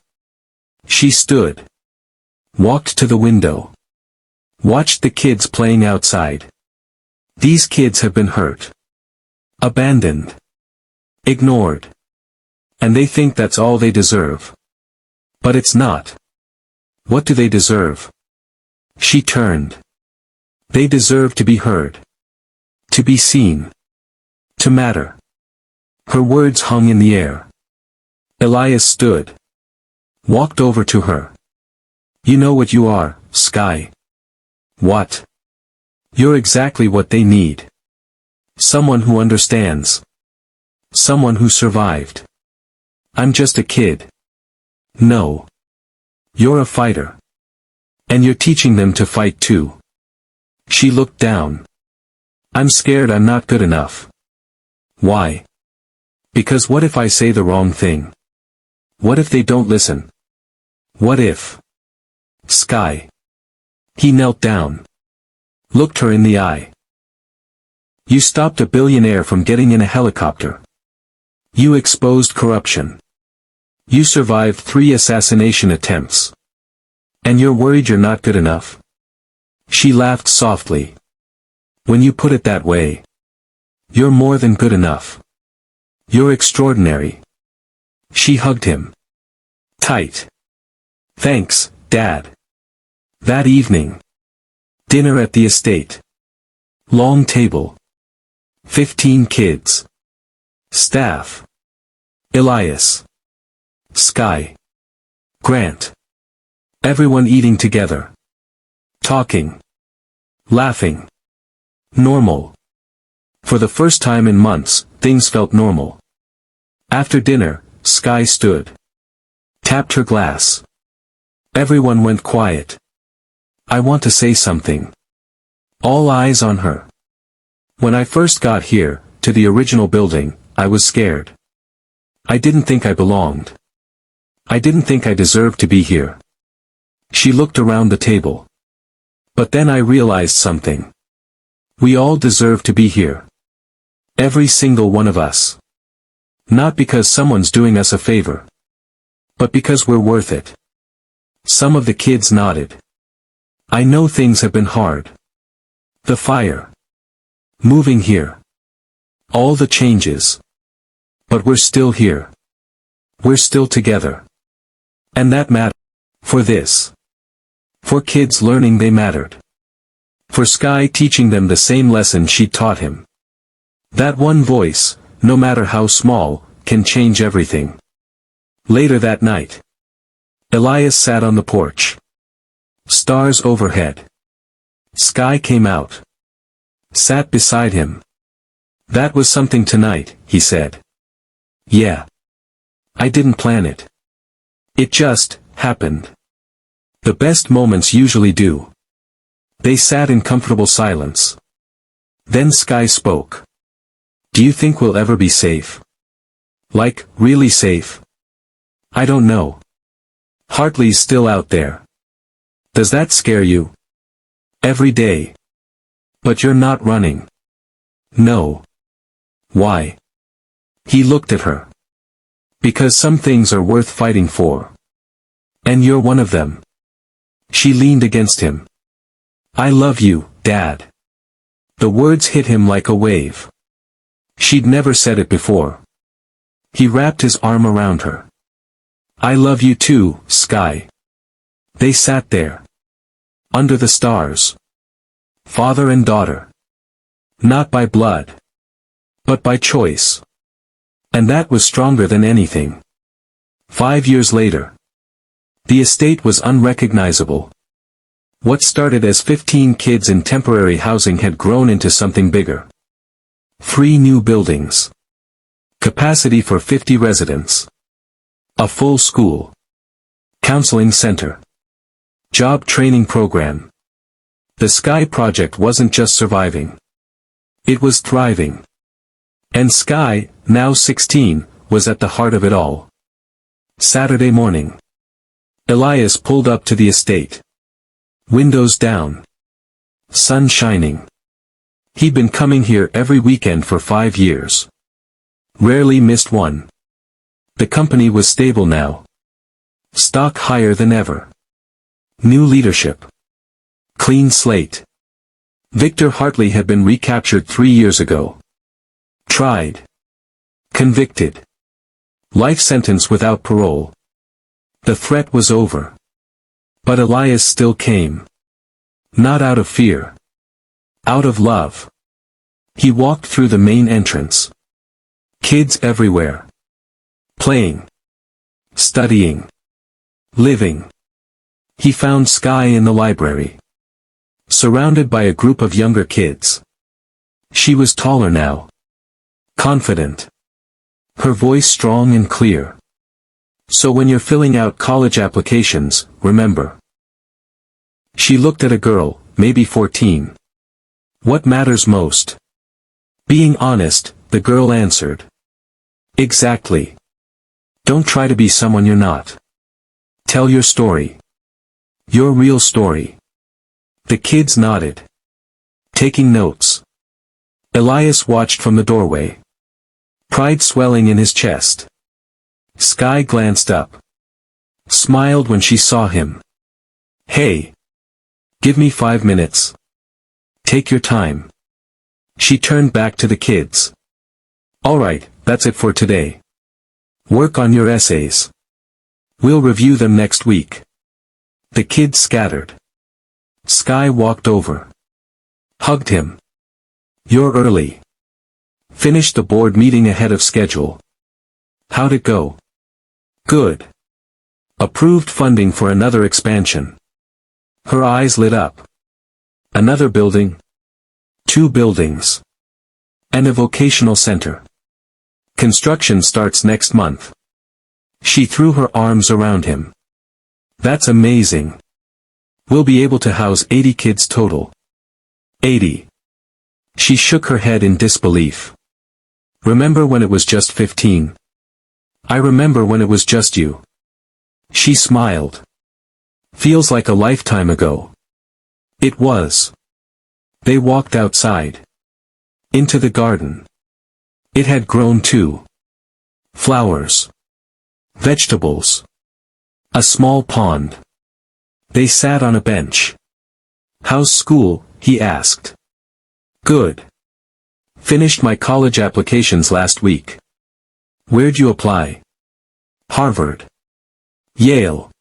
She stood. Walked to the window. Watched the kids playing outside. These kids have been hurt. Abandoned. Ignored. And they think that's all they deserve. But it's not. What do they deserve? She turned. They deserve to be heard. To be seen. To matter. Her words hung in the air. Elias stood. Walked over to her. You know what you are, Sky. What? You're exactly what they need. Someone who understands. Someone who survived. I'm just a kid. No. You're a fighter. And you're teaching them to fight too. She looked down. I'm scared I'm not good enough. Why? Because what if I say the wrong thing? What if they don't listen? What if? Sky. He knelt down. Looked her in the eye. You stopped a billionaire from getting in a helicopter. You exposed corruption. You survived 3 assassination attempts. And you're worried you're not good enough? She laughed softly. When you put it that way. You're more than good enough. You're extraordinary. She hugged him. Tight. Thanks, Dad. That evening. Dinner at the estate. Long table. 15 kids. Staff. Elias. Sky. Grant. Everyone eating together. Talking. Laughing. Normal. For the first time in months, things felt normal. After dinner, Sky stood. Tapped her glass. Everyone went quiet. I want to say something. All eyes on her. When I first got here, to the original building, I was scared. I didn't think I belonged. I didn't think I deserved to be here. She looked around the table. But then I realized something. We all deserve to be here. Every single one of us. Not because someone's doing us a favor. But because we're worth it. Some of the kids nodded. I know things have been hard. The fire. Moving here. All the changes. But we're still here. We're still together. And that mattered. For this. For kids learning they mattered. For Sky teaching them the same lesson she taught him. That one voice, no matter how small, can change everything. Later that night. Elias sat on the porch. Stars overhead. Sky came out. Sat beside him. That was something tonight, he said. Yeah. I didn't plan it. It just happened. The best moments usually do. They sat in comfortable silence. Then Sky spoke. Do you think we'll ever be safe? Like, really safe? I don't know. Hartley's still out there. Does that scare you? Every day. But you're not running. No. Why? He looked at her. Because some things are worth fighting for. And you're one of them. She leaned against him. I love you, Dad. The words hit him like a wave. She'd never said it before. He wrapped his arm around her. I love you too, Sky. They sat there. Under the stars. Father and daughter. Not by blood. But by choice. And that was stronger than anything. 5 years later. The estate was unrecognizable. What started as 15 kids in temporary housing had grown into something bigger. 3 new buildings. Capacity for 50 residents. A full school. Counseling center. Job training program. The Sky Project wasn't just surviving. It was thriving. And Sky, now 16, was at the heart of it all. Saturday morning. Elias pulled up to the estate. Windows down. Sun shining. He'd been coming here every weekend for 5 years. Rarely missed one. The company was stable now. Stock higher than ever. New leadership. Clean slate. Victor Hartley had been recaptured 3 years ago. Tried. Convicted. Life sentence without parole. The threat was over. But Elias still came. Not out of fear. Out of love. He walked through the main entrance. Kids everywhere. Playing. Studying. Living. He found Sky in the library. Surrounded by a group of younger kids. She was taller now. Confident. Her voice strong and clear. So when you're filling out college applications, remember. She looked at a girl, maybe 14. What matters most? Being honest, the girl answered. Exactly. Don't try to be someone you're not. Tell your story. Your real story. The kids nodded. Taking notes. Elias watched from the doorway. Pride swelling in his chest. Sky glanced up. Smiled when she saw him. Hey. Give me 5 minutes. Take your time. She turned back to the kids. Alright, that's it for today. Work on your essays. We'll review them next week. The kids scattered. Sky walked over. Hugged him. You're early. Finished the board meeting ahead of schedule. How'd it go? Good. Approved funding for another expansion. Her eyes lit up. Another building. 2 buildings. And a vocational center. Construction starts next month. She threw her arms around him. That's amazing. We'll be able to house 80 kids total. 80. She shook her head in disbelief. Remember when it was just 15? I remember when it was just you. She smiled. Feels like a lifetime ago. It was. They walked outside. Into the garden. It had grown too. Flowers. Vegetables. A small pond. They sat on a bench. How's school? He asked. Good. Finished my college applications last week. Where'd you apply? Harvard. Yale.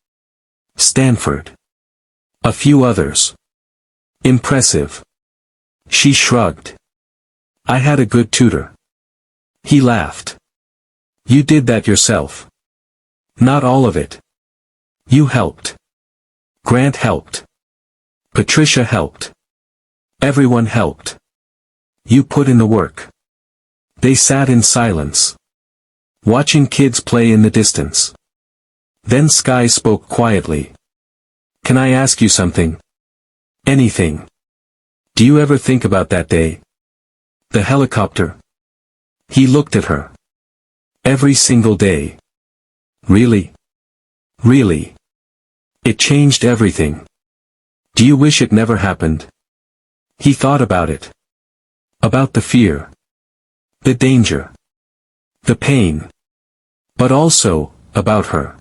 Stanford. A few others. Impressive. She shrugged. I had a good tutor. He laughed. You did that yourself. Not all of it. You helped. Grant helped. Patricia helped. Everyone helped. You put in the work. They sat in silence. Watching kids play in the distance. Then Sky spoke quietly. Can I ask you something? Anything. Do you ever think about that day? The helicopter? He looked at her. Every single day. Really? Really? It changed everything. Do you wish it never happened? He thought about it. About the fear. The danger. The pain. But also, about her.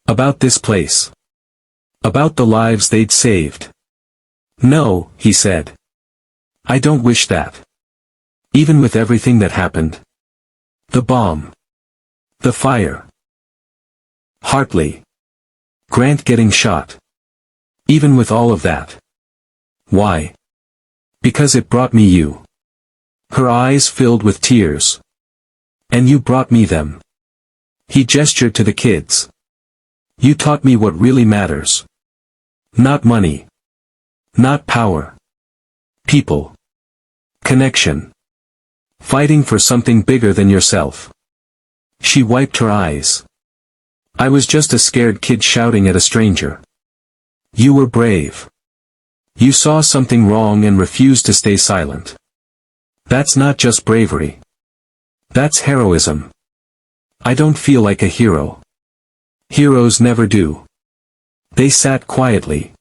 About this place. About the lives they'd saved. No, he said. I don't wish that. Even with everything that happened. The bomb. The fire. Hartley. Grant getting shot. Even with all of that. Why? Because it brought me you. Her eyes filled with tears. And you brought me them. He gestured to the kids. You taught me what really matters. Not money. Not power. People. Connection. Fighting for something bigger than yourself. She wiped her eyes. I was just a scared kid shouting at a stranger. You were brave. You saw something wrong and refused to stay silent. That's not just bravery. That's heroism. I don't feel like a hero. Heroes never do. They sat quietly.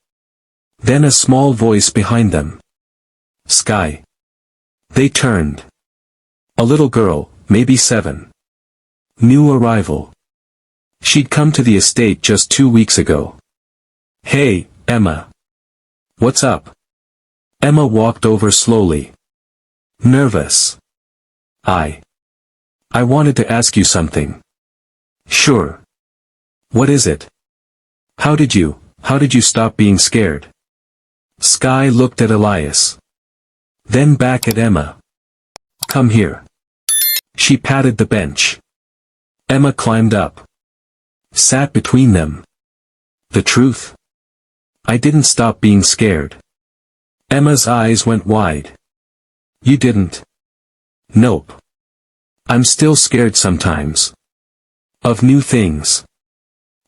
Then a small voice behind them. Sky. They turned. A little girl, maybe 7. New arrival. She'd come to the estate just 2 weeks ago. Hey, Emma. What's up? Emma walked over slowly. Nervous. I wanted to ask you something. Sure. What is it? How did you stop being scared? Sky looked at Elias. Then back at Emma. Come here. She patted the bench. Emma climbed up. Sat between them. The truth? I didn't stop being scared. Emma's eyes went wide. You didn't? Nope. I'm still scared sometimes. Of new things.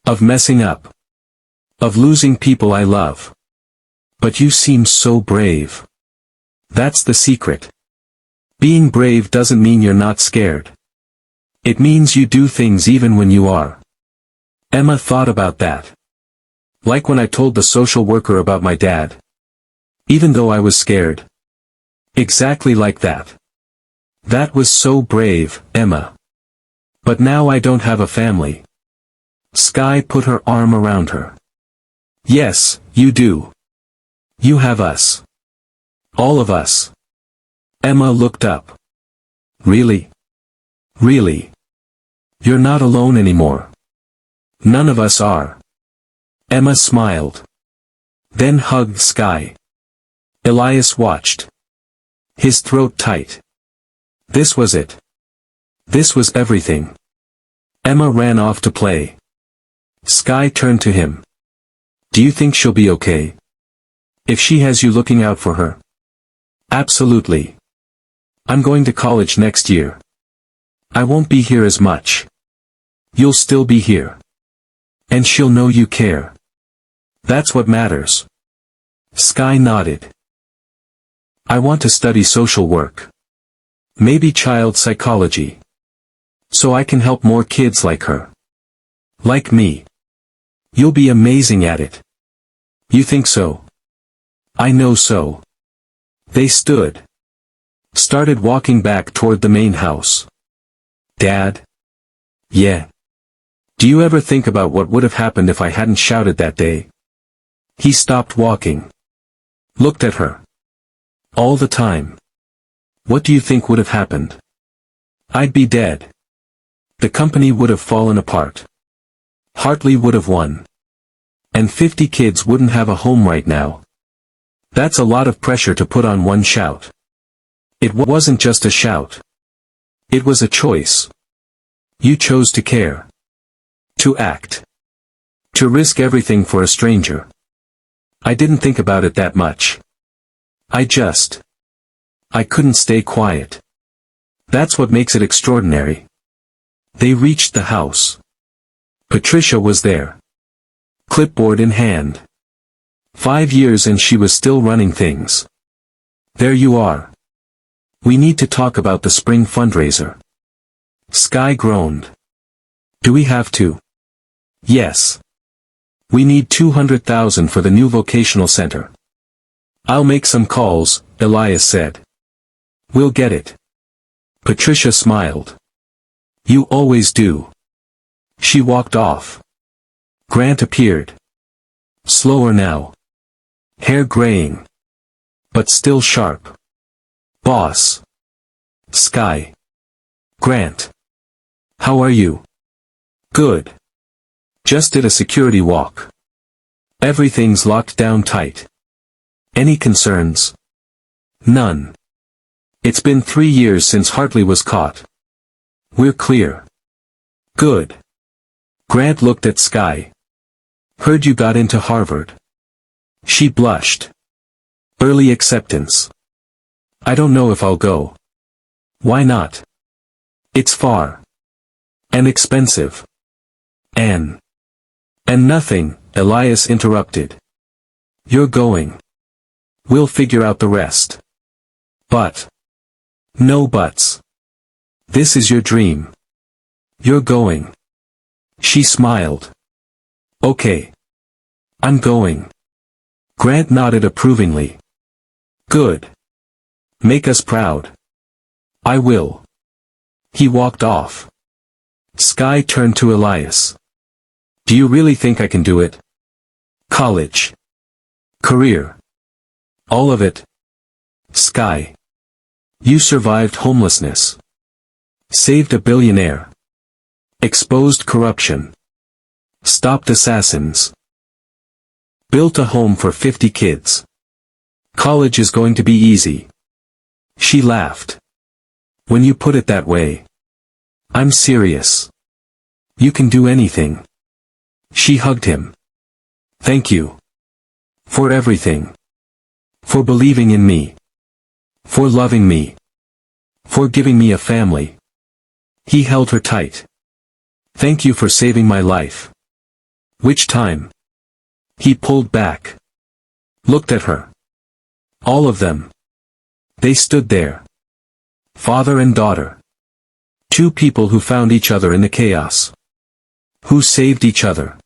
Of messing up. Of losing people I love. But you seem so brave. That's the secret. Being brave doesn't mean you're not scared. It means you do things even when you are. Emma thought about that. Like when I told the social worker about my dad. Even though I was scared. Exactly like that. That was so brave, Emma. But now I don't have a family. Sky put her arm around her. Yes, you do. You have us. All of us. Emma looked up. Really? Really? You're not alone anymore. None of us are. Emma smiled. Then hugged Sky. Elias watched. His throat tight. This was it. This was everything. Emma ran off to play. Sky turned to him. Do you think she'll be okay? If she has you looking out for her? Absolutely. I'm going to college next year. I won't be here as much. You'll still be here. And she'll know you care. That's what matters. Sky nodded. I want to study social work. Maybe child psychology. So I can help more kids like her. Like me. You'll be amazing at it. You think so? I know so. They stood. Started walking back toward the main house. Dad? Yeah. Do you ever think about what would have happened if I hadn't shouted that day? He stopped walking. Looked at her. All the time. What do you think would have happened? I'd be dead. The company would have fallen apart. Hartley would have won. And 50 kids wouldn't have a home right now. That's a lot of pressure to put on one shout. It wasn't just a shout. It was a choice. You chose to care. To act. To risk everything for a stranger. I didn't think about it that much. I couldn't stay quiet. That's what makes it extraordinary. They reached the house. Patricia was there. Clipboard in hand. 5 years and she was still running things. There you are. We need to talk about the spring fundraiser. Sky groaned. Do we have to? Yes. We need $200,000 for the new vocational center. I'll make some calls, Elias said. We'll get it. Patricia smiled. You always do. She walked off. Grant appeared. Slower now. Hair graying. But still sharp. Boss. Sky. Grant. How are you? Good. Just did a security walk. Everything's locked down tight. Any concerns? None. It's been 3 years since Hartley was caught. We're clear. Good. Grant looked at Sky. Heard you got into Harvard. She blushed. Early acceptance. I don't know if I'll go. Why not? It's far. And expensive. And nothing, Elias interrupted. You're going. We'll figure out the rest. But. No buts. This is your dream. You're going. She smiled. Okay. I'm going. Grant nodded approvingly. Good. Make us proud. I will. He walked off. Sky turned to Elias. Do you really think I can do it? College. Career. All of it. Sky. You survived homelessness. Saved a billionaire. Exposed corruption. Stopped assassins. Built a home for 50 kids. College is going to be easy. She laughed. When you put it that way. I'm serious. You can do anything. She hugged him. Thank you. For everything. For believing in me. For loving me. For giving me a family. He held her tight. Thank you for saving my life. Which time? He pulled back. Looked at her. All of them. They stood there. Father and daughter. Two people who found each other in the chaos. Who saved each other.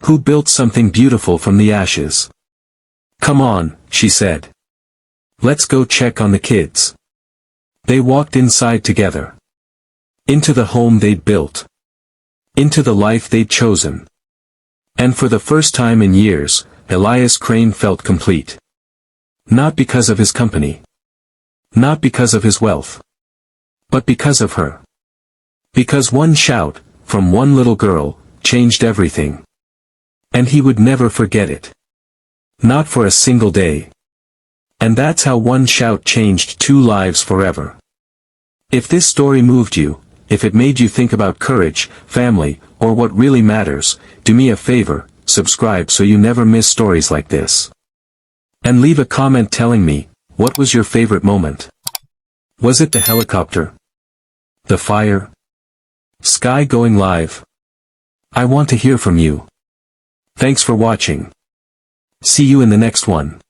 Who built something beautiful from the ashes. Come on, she said. Let's go check on the kids. They walked inside together. Into the home they'd built. Into the life they'd chosen. And for the first time in years, Elias Crane felt complete. Not because of his company. Not because of his wealth. But because of her. Because one shout, from one little girl, changed everything. And he would never forget it. Not for a single day. And that's how one shout changed 2 lives forever. If this story moved you, if it made you think about courage, family, or what really matters, do me a favor, subscribe so you never miss stories like this. And leave a comment telling me, what was your favorite moment? Was it the helicopter? The fire? Sky going live? I want to hear from you. Thanks for watching. See you in the next one.